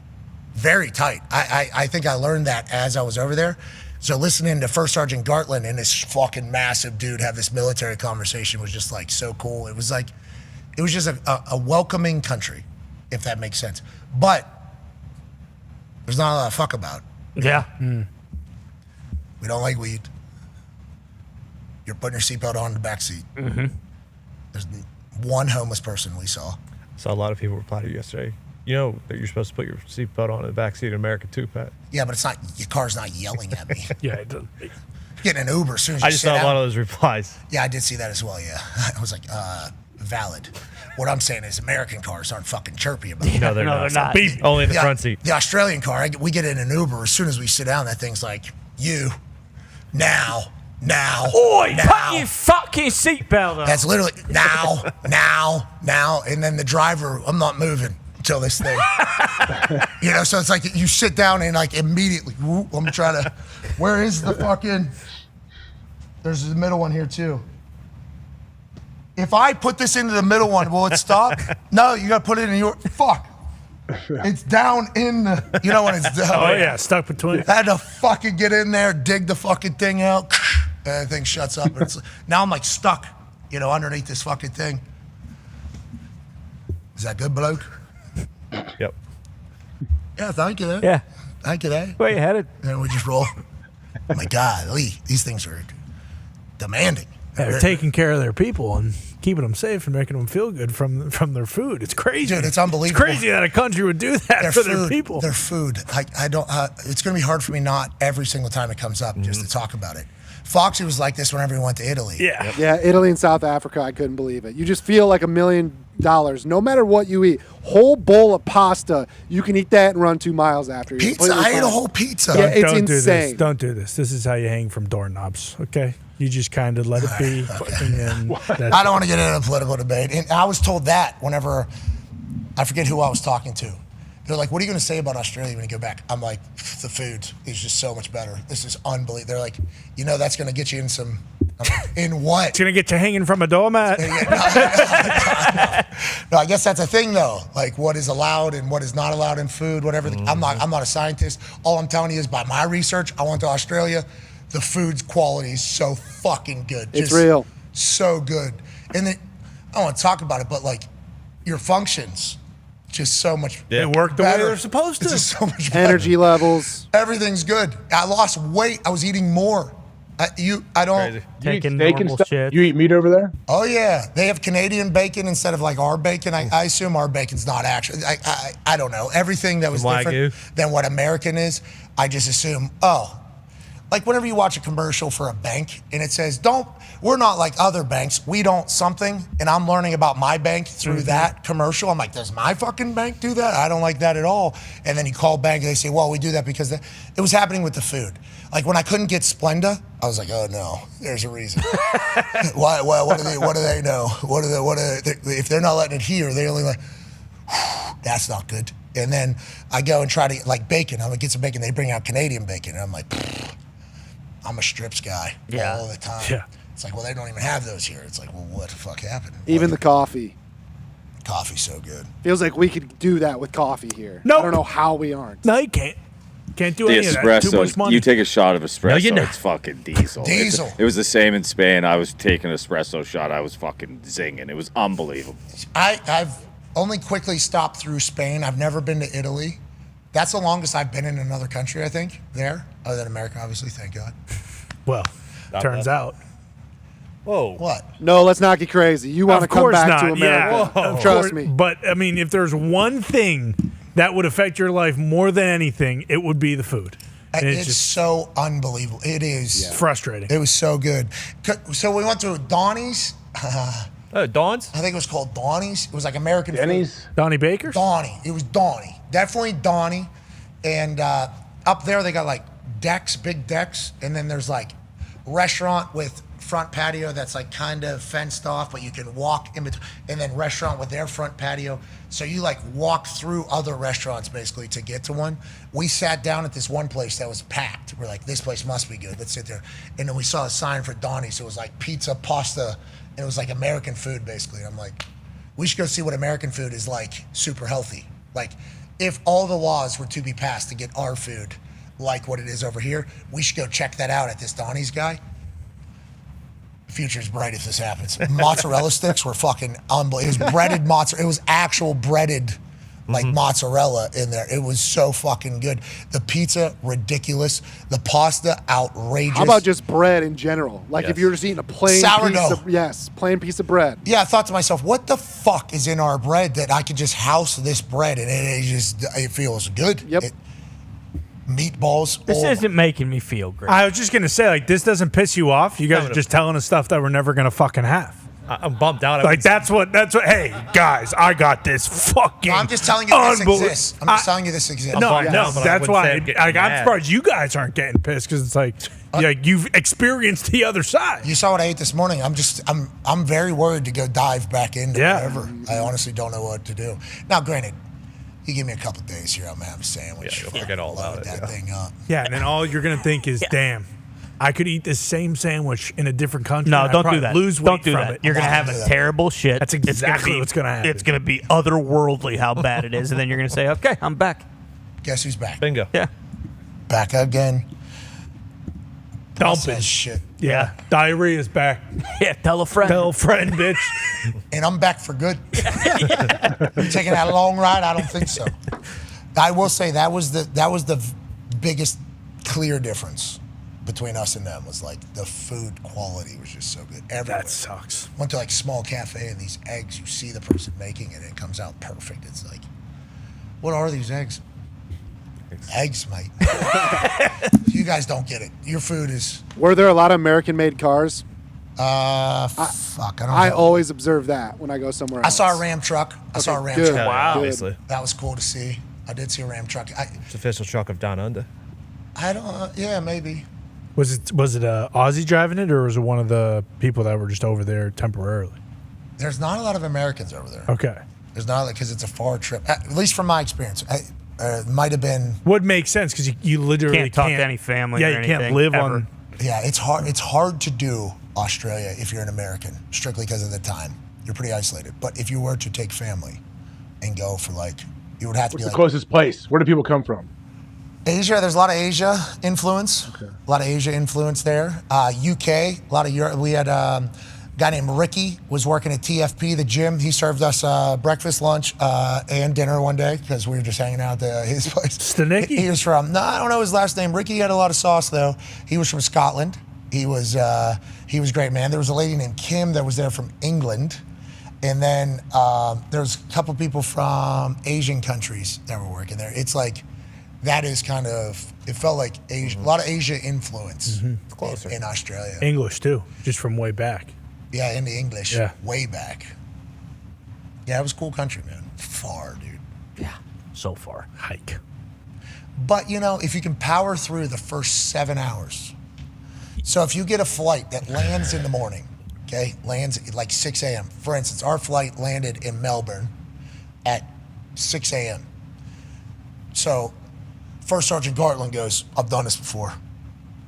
E: very tight. I think I learned that as I was over there. So listening to First Sergeant Gartland and this fucking massive dude have this military conversation was just so cool. It was just a welcoming country, if that makes sense. But there's not a lot of fuck about.
G: Yeah.
E: We don't like weed. You're putting your seatbelt on in the back seat.
G: Mm-hmm.
E: There's one homeless person we saw.
Q: Saw a lot of people reply to you yesterday. You know that you're supposed to put your seatbelt on in the backseat in America too, Pat.
E: Yeah, but it's not. Your car's not yelling at me.
H: Yeah, it does.
E: Getting an Uber as soon as you
Q: I just saw a lot of those replies.
E: Yeah, I did see that as well. Yeah, I was like, valid. What I'm saying is, American cars aren't fucking chirpy about it.
Q: No, they're not. Only in the front seat.
E: The Australian car, we get in an Uber as soon as we sit down. That thing's like, you, now.
G: Oi, put your fucking seatbelt on.
E: That's literally now, and then the driver, I'm not moving until this thing. So it's you sit down and immediately, I'm trying to, where is the fucking, there's the middle one here too. If I put this into the middle one, will it stop? No, you gotta put it in your, fuck. It's down in the, when it's down.
H: Oh yeah, stuck between.
E: I had to fucking get in there, dig the fucking thing out, and the thing shuts up. And now I'm stuck, underneath this fucking thing. Is that good, bloke?
Q: Yep.
E: Yeah, thank you.
G: Yeah.
E: Thank you, there.
G: Where you headed?
E: And we just roll. Oh my God, Lee, these things are demanding.
H: They're taking care of their people and keeping them safe and making them feel good from their food. It's crazy.
E: Dude, it's unbelievable.
H: It's crazy that a country would do that for their people.
E: Their food. I don't. It's going to be hard for me not every single time it comes up just to talk about it. Foxy was like this whenever he went to Italy.
H: Yeah.
S: Yeah, Italy and South Africa, I couldn't believe it. You just feel like $1 million no matter what you eat. Whole bowl of pasta, you can eat that and run 2 miles after.
E: Pizza, I ate a whole pizza.
S: Yeah, it's insane.
H: Don't do this. This is how you hang from doorknobs, okay? You just kind of let it be.
E: Okay.
H: And then
E: I don't want to get into a political debate. And I was told that whenever, I forget who I was talking to. They're like, what are you going to say about Australia when you go back? I'm like, the food is just so much better. This is unbelievable. They're like, that's going to get you in some, I'm like, in what?
H: It's going to get you hanging from a doormat.
E: No, I guess that's a thing though. What is allowed and what is not allowed in food, whatever. I'm not a scientist. All I'm telling you is by my research, I went to Australia. The food's quality is so fucking good.
S: It's real.
E: So good. And then, I don't want to talk about it, but your functions, just so much
H: They work the way they're supposed to.
E: It's just so much better.
S: Energy levels.
E: Everything's good. I lost weight. I was eating more. I don't.
Q: Crazy.
G: Taking
O: steak and
G: normal
O: stuff?
G: shit.
O: You eat meat over there?
E: Oh yeah, they have Canadian bacon instead of our bacon. I assume our bacon's not actually. I don't know. Everything that was different than what American is, I just assume. Oh, like whenever you watch a commercial for a bank and it says, we're not like other banks, we don't something, and I'm learning about my bank through that commercial. I'm like, does my fucking bank do that? I don't like that at all. And then you call bank and they say, well, we do that because it was happening with the food. Like when I couldn't get Splenda, I was like, oh no, there's a reason. What do they know? If they're not letting it here, they're only like, that's not good. And then I go and try to, like bacon, I'm gonna get some bacon. They bring out Canadian bacon. And I'm like, I'm a strips guy all the time. Yeah. It's like, well, they don't even have those here. It's like, well, what the fuck happened?
S: Even the coffee.
E: Coffee's so good.
S: Feels like we could do that with coffee here.
H: Nope.
S: I don't know how we aren't.
H: No, you can't. Can't do
U: The
H: any of that. Too much
U: espresso,
H: money.
U: you take a shot of espresso,
H: No, you don't.
U: it's fucking diesel.
E: Diesel.
U: It was the same in Spain. I was taking an espresso shot. I was fucking zinging. It was unbelievable.
E: I've only quickly stopped through Spain. I've never been to Italy. That's the longest I've been in another country, I think, there, other than America, obviously, thank God.
H: Well, turns out.
U: Whoa.
E: What?
S: No, let's not get crazy. You want to come back to America.
H: Yeah.
S: Trust me.
H: But, I mean, if there's one thing that would affect your life more than anything, it would be the food. And
E: It's just so unbelievable. It is.
H: Frustrating.
E: It was so good. So we went to Donnie's.
Q: Dawn's?
E: I think it was called Donnie's. It was like American food.
H: Donnie Baker's?
E: Donnie. It was Donnie. Definitely Donnie. And up there they got like decks, big decks. And then there's like restaurant with front patio that's like kind of fenced off, but you can walk in between. And then restaurant with their front patio. So you like walk through other restaurants basically to get to one. We sat down at this one place that was packed. We're like, this place must be good. Let's sit there. And then we saw a sign for Donnie's. So it was like pizza, pasta. And it was like American food basically. I'm like, we should go see what American food is like, super healthy. Like if all the laws were to be passed to get our food like what it is over here, we should go check that out at this Donnie's guy. Future's bright if this happens. Mozzarella sticks were fucking unbelievable. It was breaded mozzarella. It was actual breaded like mozzarella in there. It was so fucking good. The pizza, ridiculous. The pasta, outrageous.
S: How about just bread in general? Like if you're just eating a plain
E: sourdough.
S: Plain piece of bread.
E: Yeah, I thought to myself, what the fuck is in our bread that I could just house this bread and it feels good. Yep. Meatballs.
G: This isn't making me feel great.
H: I was just going to say, like, this doesn't piss you off. You guys are just telling us stuff that we're never going to fucking have.
Q: I'm bummed out.
H: Like, that's what, hey, guys, I got this fucking.
E: No, I'm just telling you this exists. I'm just telling you this exists.
H: No, that's why. I'm surprised you guys aren't getting pissed because it's like, you've experienced the other side.
E: You saw what I ate this morning. I'm very worried to go dive back into whatever. I honestly don't know what to do. Now, granted, you give me a couple days here, I'm gonna have a sandwich.
Q: Yeah, you'll forget all about it.
E: That thing up.
H: Yeah, and then all you're gonna think is, damn, I could eat this same sandwich in a different country.
G: No,
H: and I'd
G: don't
H: probably
G: do that.
H: Lose weight
G: Don't do
H: from
G: that.
H: it.
G: You're gonna have a terrible shit.
H: That's exactly what's gonna happen.
G: It's gonna be otherworldly how bad it is, and then you're gonna say, "Okay, I'm back."
E: Guess who's back?
Q: Bingo.
G: Yeah.
E: Back again.
H: Dumping
E: shit.
H: Yeah. Diarrhea is back.
G: Yeah, tell a friend.
H: Tell a friend, bitch.
E: And I'm back for good. You taking that long ride? I don't think so. I will say that was the biggest clear difference between us and them was like the food quality was just so good everywhere.
H: That sucks.
E: Went to like small cafe and these eggs, you see the person making it and it comes out perfect. It's like, what are these eggs? Eggs, mate. You guys don't get it. Your food is.
S: Were there a lot of American-made cars?
E: Fuck.
S: I always observe that when I go somewhere else.
E: I saw a Ram truck. I saw a Ram
S: good.
E: truck.
Q: Wow. Obviously.
E: That was cool to see. I did see a Ram truck.
Q: It's official truck of Down Under.
E: I don't. Yeah, maybe.
H: Was it Aussie driving it, or was it one of the people that were just over there temporarily?
E: There's not a lot of Americans over there.
H: Okay.
E: There's not, because it's a far trip. At least from my experience. It might have been.
H: Would make sense because you literally
G: can't talk to any family.
H: Yeah,
G: or
H: you
G: anything,
H: can't live
G: ever.
H: on.
E: Yeah, it's hard. It's hard to do Australia if you're an American, strictly because of the time. You're pretty isolated. But if you were to take family and go for like, you would have to
O: What's
E: be
O: the
E: like
O: closest place? Where do people come from?
E: Asia. There's a lot of Asia influence. Okay. A lot of Asia influence there. UK, a lot of Europe. We had a guy named Ricky was working at TFP, the gym. He served us breakfast, lunch, and dinner one day because we were just hanging out at his place.
H: Stanicki?
E: He was from, I don't know his last name. Ricky had a lot of sauce though. He was from Scotland. He was great, man. There was a lady named Kim that was there from England. And then there was a couple people from Asian countries that were working there. It's like, that is kind of, it felt like Asia, a lot of Asia influence in Australia.
H: English, too, just from way back.
E: Yeah, in the English,
H: Yeah.
E: way back. Yeah, it was a cool country, man. Far, dude.
G: Yeah, so far.
H: Hike.
E: But, you know, if you can power through the first 7 hours. So if you get a flight that lands in the morning, okay, lands at like 6 a.m. For instance, our flight landed in Melbourne at 6 a.m. So First Sergeant Gartland goes, I've done this before.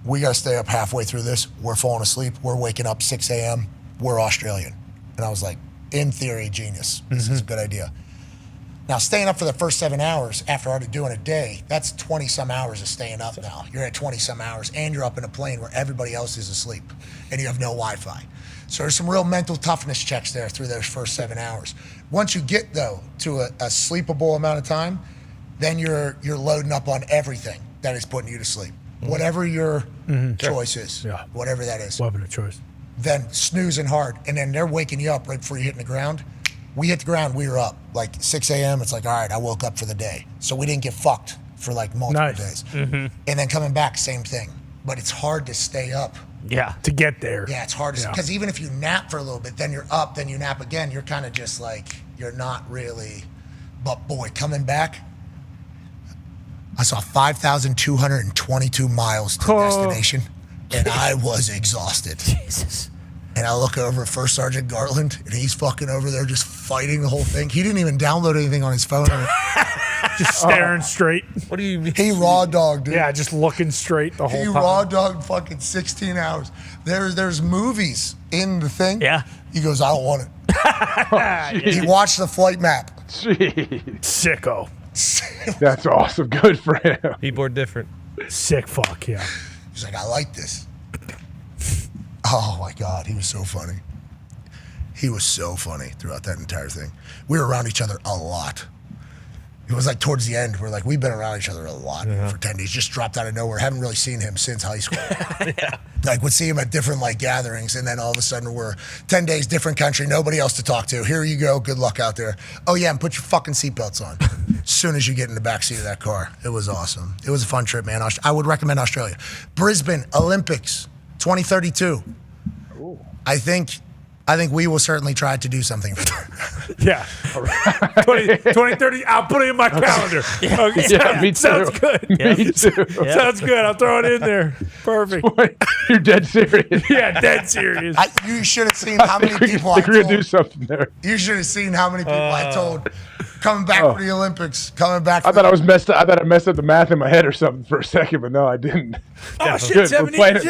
E: We got to stay up halfway through this. We're falling asleep. We're waking up 6 a.m. We're Australian. And I was like, in theory, genius. This is a good idea. Now, staying up for the first 7 hours after already doing a day, that's 20-some hours of staying up now. You're at 20-some hours, and you're up in a plane where everybody else is asleep, and you have no Wi-Fi. So there's some real mental toughness checks there through those first 7 hours. Once you get, though, to a sleepable amount of time, then you're loading up on everything that is putting you to sleep. Whatever your choice is, whatever that is.
H: Weapon of choice.
E: Then snoozing hard, and then they're waking you up right before you're hitting the ground. We hit the ground, we were up. Like 6 a.m., it's like, all right, I woke up for the day. So we didn't get fucked for like multiple days. And then coming back, same thing. But it's hard to stay up.
G: Yeah.
H: To get there.
E: Yeah, it's hard to, because even if you nap for a little bit, then you're up, then you nap again, you're kind of just like, you're not really, but boy, coming back, I saw 5,222 miles to destination, and I was exhausted.
G: Jesus.
E: And I look over at First Sergeant Gartland, and he's fucking over there just fighting the whole thing. He didn't even download anything on his phone.
H: Just staring straight.
Q: What do you mean?
E: He raw dogged, dude.
H: Yeah, just looking straight the whole
E: He
H: time.
E: raw dogged fucking 16 hours. There's movies in the thing.
G: Yeah.
E: He goes, I don't want it. He watched the flight map.
O: Jeez.
H: Sicko.
O: That's awesome. Good for him.
Q: Keyboard different.
H: Sick fuck, yeah.
E: He's like, I like this. Oh my God, he was so funny. He was so funny throughout that entire thing. We were around each other a lot. It was like towards the end, we've been around each other a lot for 10 days. Just dropped out of nowhere. Haven't really seen him since high school. Like would see him at different like gatherings, and then all of a sudden we're 10 days, different country, nobody else to talk to. Here you go, good luck out there. Oh yeah, and put your fucking seatbelts on as soon as you get in the backseat of that car. It was awesome. It was a fun trip, man. I would recommend Australia. Brisbane Olympics 2032.
H: Ooh.
E: I think we will certainly try to do something for that.
H: Yeah. 2030, I'll put it in my calendar. Okay.
O: Yeah, me too.
H: Sounds good.
O: Me too.
H: Sounds good. I'll throw it in there. Perfect.
O: You're dead serious.
H: Yeah, dead serious.
E: You should have seen how many people I
O: think we're
E: told.
O: gonna do something there.
E: You should have seen how many people I told coming back for the Olympics. Coming back.
O: I thought I was messed up. I thought I messed up the math in my head or something for a second, but no, I didn't.
H: Oh shit,
O: Good.
H: 70,
O: We're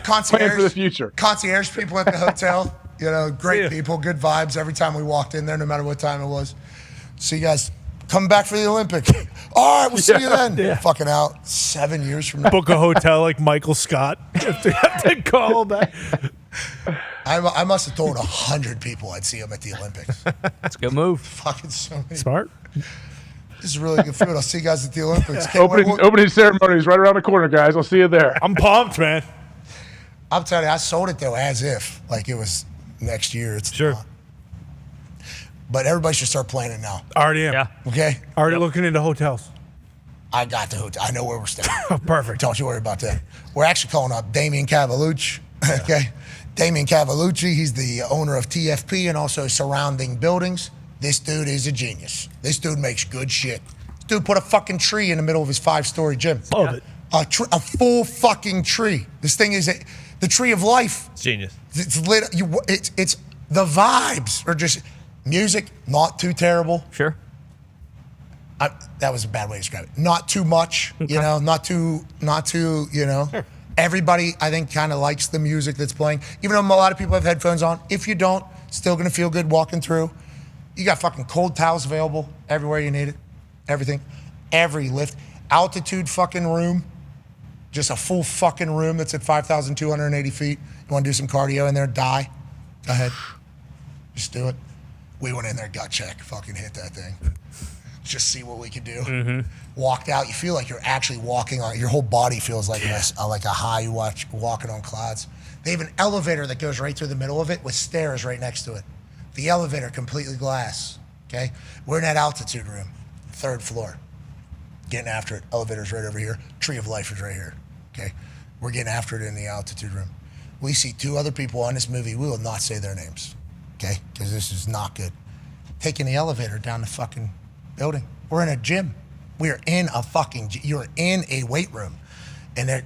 O: planning for the future.
E: Concierge people at the hotel. You know, great people, good vibes every time we walked in there, no matter what time it was. See you guys coming back for the Olympics. All right, we'll see you then.
H: Yeah.
E: Fucking out 7 years from now.
H: Book a hotel like Michael Scott. Have to call back.
E: I must have told 100 people I'd see him at the Olympics.
G: That's a good move.
E: Fucking so many.
H: Smart.
E: This is really good food. I'll see you guys at the Olympics.
O: Opening ceremony is right around the corner, guys. I'll see you there.
H: I'm pumped, man.
E: I'm telling you, I sold it though as if like it was next year. It's
H: sure.
E: not. But everybody should start planning now.
H: Already am.
G: Yeah.
E: Okay?
H: Already looking into hotels.
E: I got the hotel. I know where we're staying.
H: Perfect.
E: Don't you worry about that. We're actually calling up Damian Cavalucci. Okay? Damian Cavalucci, he's the owner of TFP and also surrounding buildings. This dude is a genius. This dude makes good shit. This dude put a fucking tree in the middle of his 5-story gym.
H: Love it.
E: A full fucking tree. This thing is the tree of life.
Q: It's genius.
E: It's lit. It's the vibes are just music, not too terrible.
G: Sure.
E: That was a bad way to describe it. Not too much, you know. Not too, you know. Sure. Everybody, I think, kind of likes the music that's playing. Even though a lot of people have headphones on. If you don't, still gonna feel good walking through. You got fucking cold towels available everywhere you need it. Everything, every lift, altitude fucking room. Just a full fucking room that's at 5,280 feet. You want to do some cardio in there, die? Go ahead. Just do it. We went in there, gut check, fucking hit that thing. Just see what we could do. Walked out, you feel like you're actually walking on, your whole body feels like a high walking on clouds. They have an elevator that goes right through the middle of it with stairs right next to it. The elevator, completely glass, okay? We're in that altitude room, 3rd floor. getting after it. Elevator's right over here. Tree of Life is right here. Okay, we're getting after it in the altitude room. We see 2 other people on this movie. We will not say their names, okay? Because this is not good. Taking the elevator down the fucking building. We're in a gym. We are in a fucking. You're in a weight room, and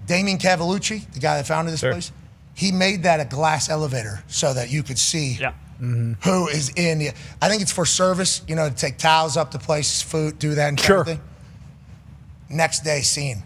E: Damien Cavalucci, the guy that founded this place, he made that a glass elevator so that you could see who is in the. I think it's for service, to take towels up to places, food, do that and everything. Next day, scene.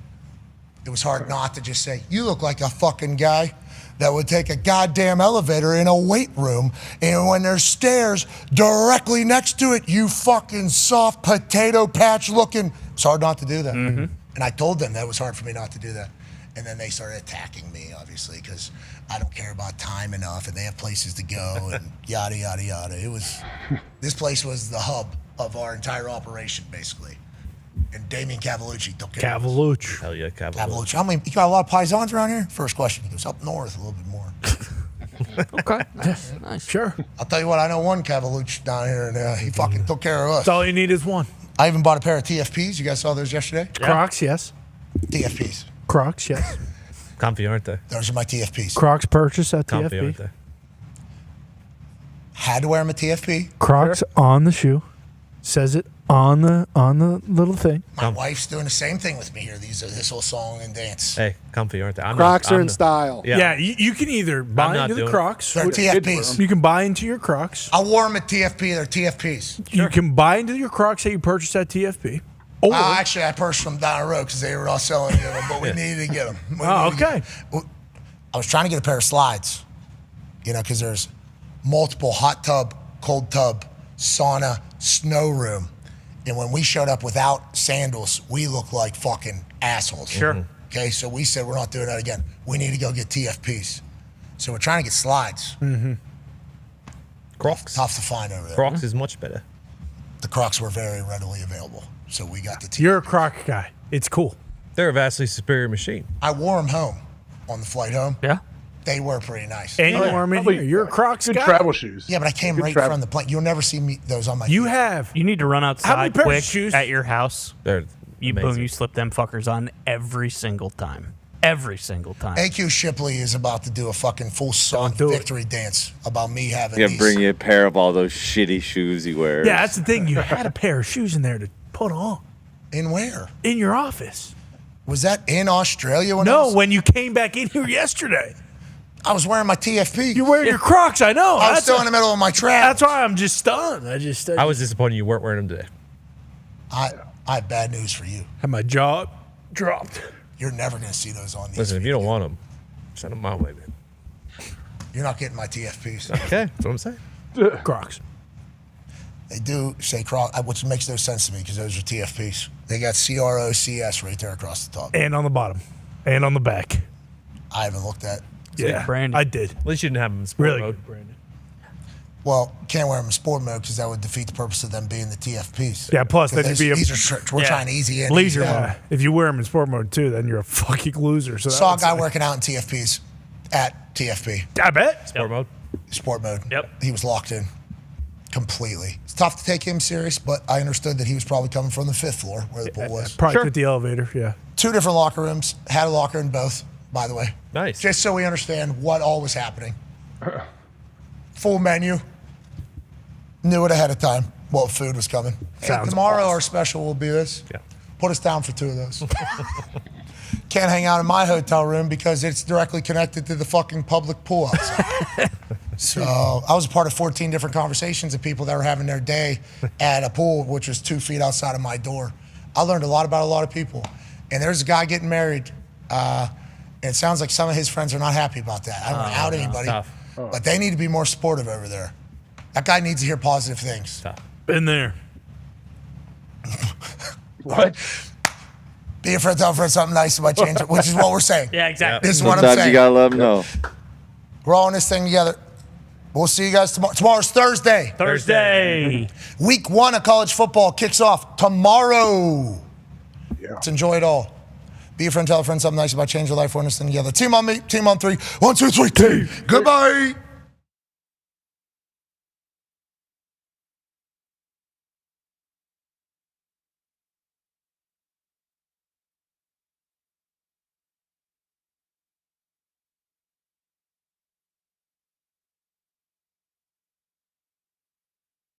E: It was hard not to just say, you look like a fucking guy that would take a goddamn elevator in a weight room, and when there's stairs directly next to it, you fucking soft potato patch looking. It's hard not to do that. And I told them that it was hard for me not to do that. And then they started attacking me, obviously, because I don't care about time enough, and they have places to go, and yada, yada, yada. This place was the hub of our entire operation, basically. And Damien Cavalucci took care of us.
Q: Hell yeah,
E: Cavalucci. I mean, you got a lot of paisans around here? First question. He goes, up north a little bit more.
G: Okay. Nice.
H: Sure.
E: I'll tell you what, I know one Cavalucci down here, and he fucking took care of us.
H: That's all you need is one.
E: I even bought a pair of TFPs. You guys saw those yesterday?
H: Crocs, yes.
E: TFPs.
H: Crocs, yes.
Q: Comfy, aren't they?
E: Those are my TFPs.
H: Crocs purchase at
Q: Comfy, aren't
H: TFP.
Q: they?
E: Had to wear them at TFP.
H: Crocs on the shoe. Says it on the little thing.
E: My wife's doing the same thing with me here. This whole song and dance.
Q: Hey, comfy, aren't they?
S: Crocs are in style.
H: Yeah, you can either buy into the Crocs.
E: They're TFPs.
H: You can buy into your Crocs.
E: I wore them at TFP. They're TFPs.
H: You can buy into your Crocs that you purchased at TFP.
E: Actually, I purchased them down the road because they were all selling them, but we needed to get them.
H: Okay.
E: I was trying to get a pair of slides, because there's multiple hot tub, cold tub, sauna, snow room. And when we showed up without sandals, we looked like fucking assholes.
G: Sure.
E: Okay, so we said we're not doing that again. We need to go get TFPs. So we're trying to get slides.
Q: Crocs.
E: Tough to find over there.
Q: Crocs is much better.
E: The Crocs were very readily available. So we got the TFPs.
H: You're a Croc guy. It's cool.
Q: They're a vastly superior machine.
E: I wore them home on the flight home.
G: Yeah.
E: They were pretty nice.
H: And you wore them in here. You're a Crocs
O: Good
H: guy.
O: travel shoes.
E: Yeah, but I came right from the plane. You'll never see me those on my
H: You
E: feet.
H: have.
G: You need to run
H: How
G: outside
H: many pairs of
G: quick
H: shoes?
G: at your house.
Q: They're
G: You
Q: amazing.
G: boom, you slip them fuckers on every single time. Every single time.
E: AQ Shipley is about to do a fucking full song victory dance about me having
U: You
E: these.
U: gotta bring you a pair of all those shitty shoes he wears.
H: Yeah, that's the thing. You had a pair of shoes in there to put on.
E: In where?
H: In your office.
E: Was that in Australia?
H: When you came back in here yesterday.
E: I was wearing my TFP.
H: You're wearing your Crocs, I know.
E: I was still in the middle of my trap.
H: That's why I'm just stunned.
Q: I was disappointed you weren't wearing them today.
E: I have bad news for you.
H: Had my jaw dropped.
E: You're never going to see those on these.
Q: Listen, if you don't want them, send them my way, man.
E: You're not getting my TFPs.
Q: Okay, that's what I'm saying.
H: Crocs.
E: They do say Crocs, which makes no sense to me because those are TFPs. They got CROCS right there across the top.
H: And on the bottom. And on the back.
E: I haven't looked at.
H: Yeah, I did.
Q: At least you didn't have them in sport
H: Really
Q: mode.
H: good, Brandon.
E: Well, can't wear them in sport mode because that would defeat the purpose of them being the TFPs.
H: Yeah, plus then you'd be a...
E: These are strict. We're trying easy in.
H: Leisure.
E: easy out.
H: If you wear them in sport mode too, then you're a fucking loser. So
E: Saw a guy working out in TFPs at TFP.
H: I bet.
Q: Sport mode?
E: Sport mode.
G: Yep.
E: He was locked in completely. It's tough to take him serious, but I understood that he was probably coming from the 5th floor where the pool was.
H: Probably took the elevator, yeah.
E: 2 different locker rooms. Had a locker in both, by the way.
Q: Nice.
E: Just so we understand what all was happening. Full menu. Knew it ahead of time what food was coming. Hey,
H: Sounds
E: tomorrow
H: awesome.
E: our special will be this.
Q: Yeah.
E: Put us down for 2 of those. Can't hang out in my hotel room because it's directly connected to the fucking public pool outside. So I was a part of 14 different conversations of people that were having their day at a pool, which was 2 feet outside of my door. I learned a lot about a lot of people. And there's a guy getting married. And it sounds like some of his friends are not happy about that. I don't want to out anybody, but they need to be more supportive over there. That guy needs to hear positive things.
H: Been there.
E: What? Be a friend, tell a friend something nice about change it, which is what we're saying.
G: Yeah, exactly.
E: This is what I'm
U: Sometimes
E: saying.
U: you gotta let them know.
E: We're all in this thing together. We'll see you guys tomorrow. Tomorrow's Thursday.
G: Thursday.
E: Week 1 of college football kicks off tomorrow.
O: Yeah.
E: Let's enjoy it all. Be a friend, tell a friend something nice about change your life. We're in this thing together. Team on me, team on 3. 1, 2, 3, team. Goodbye.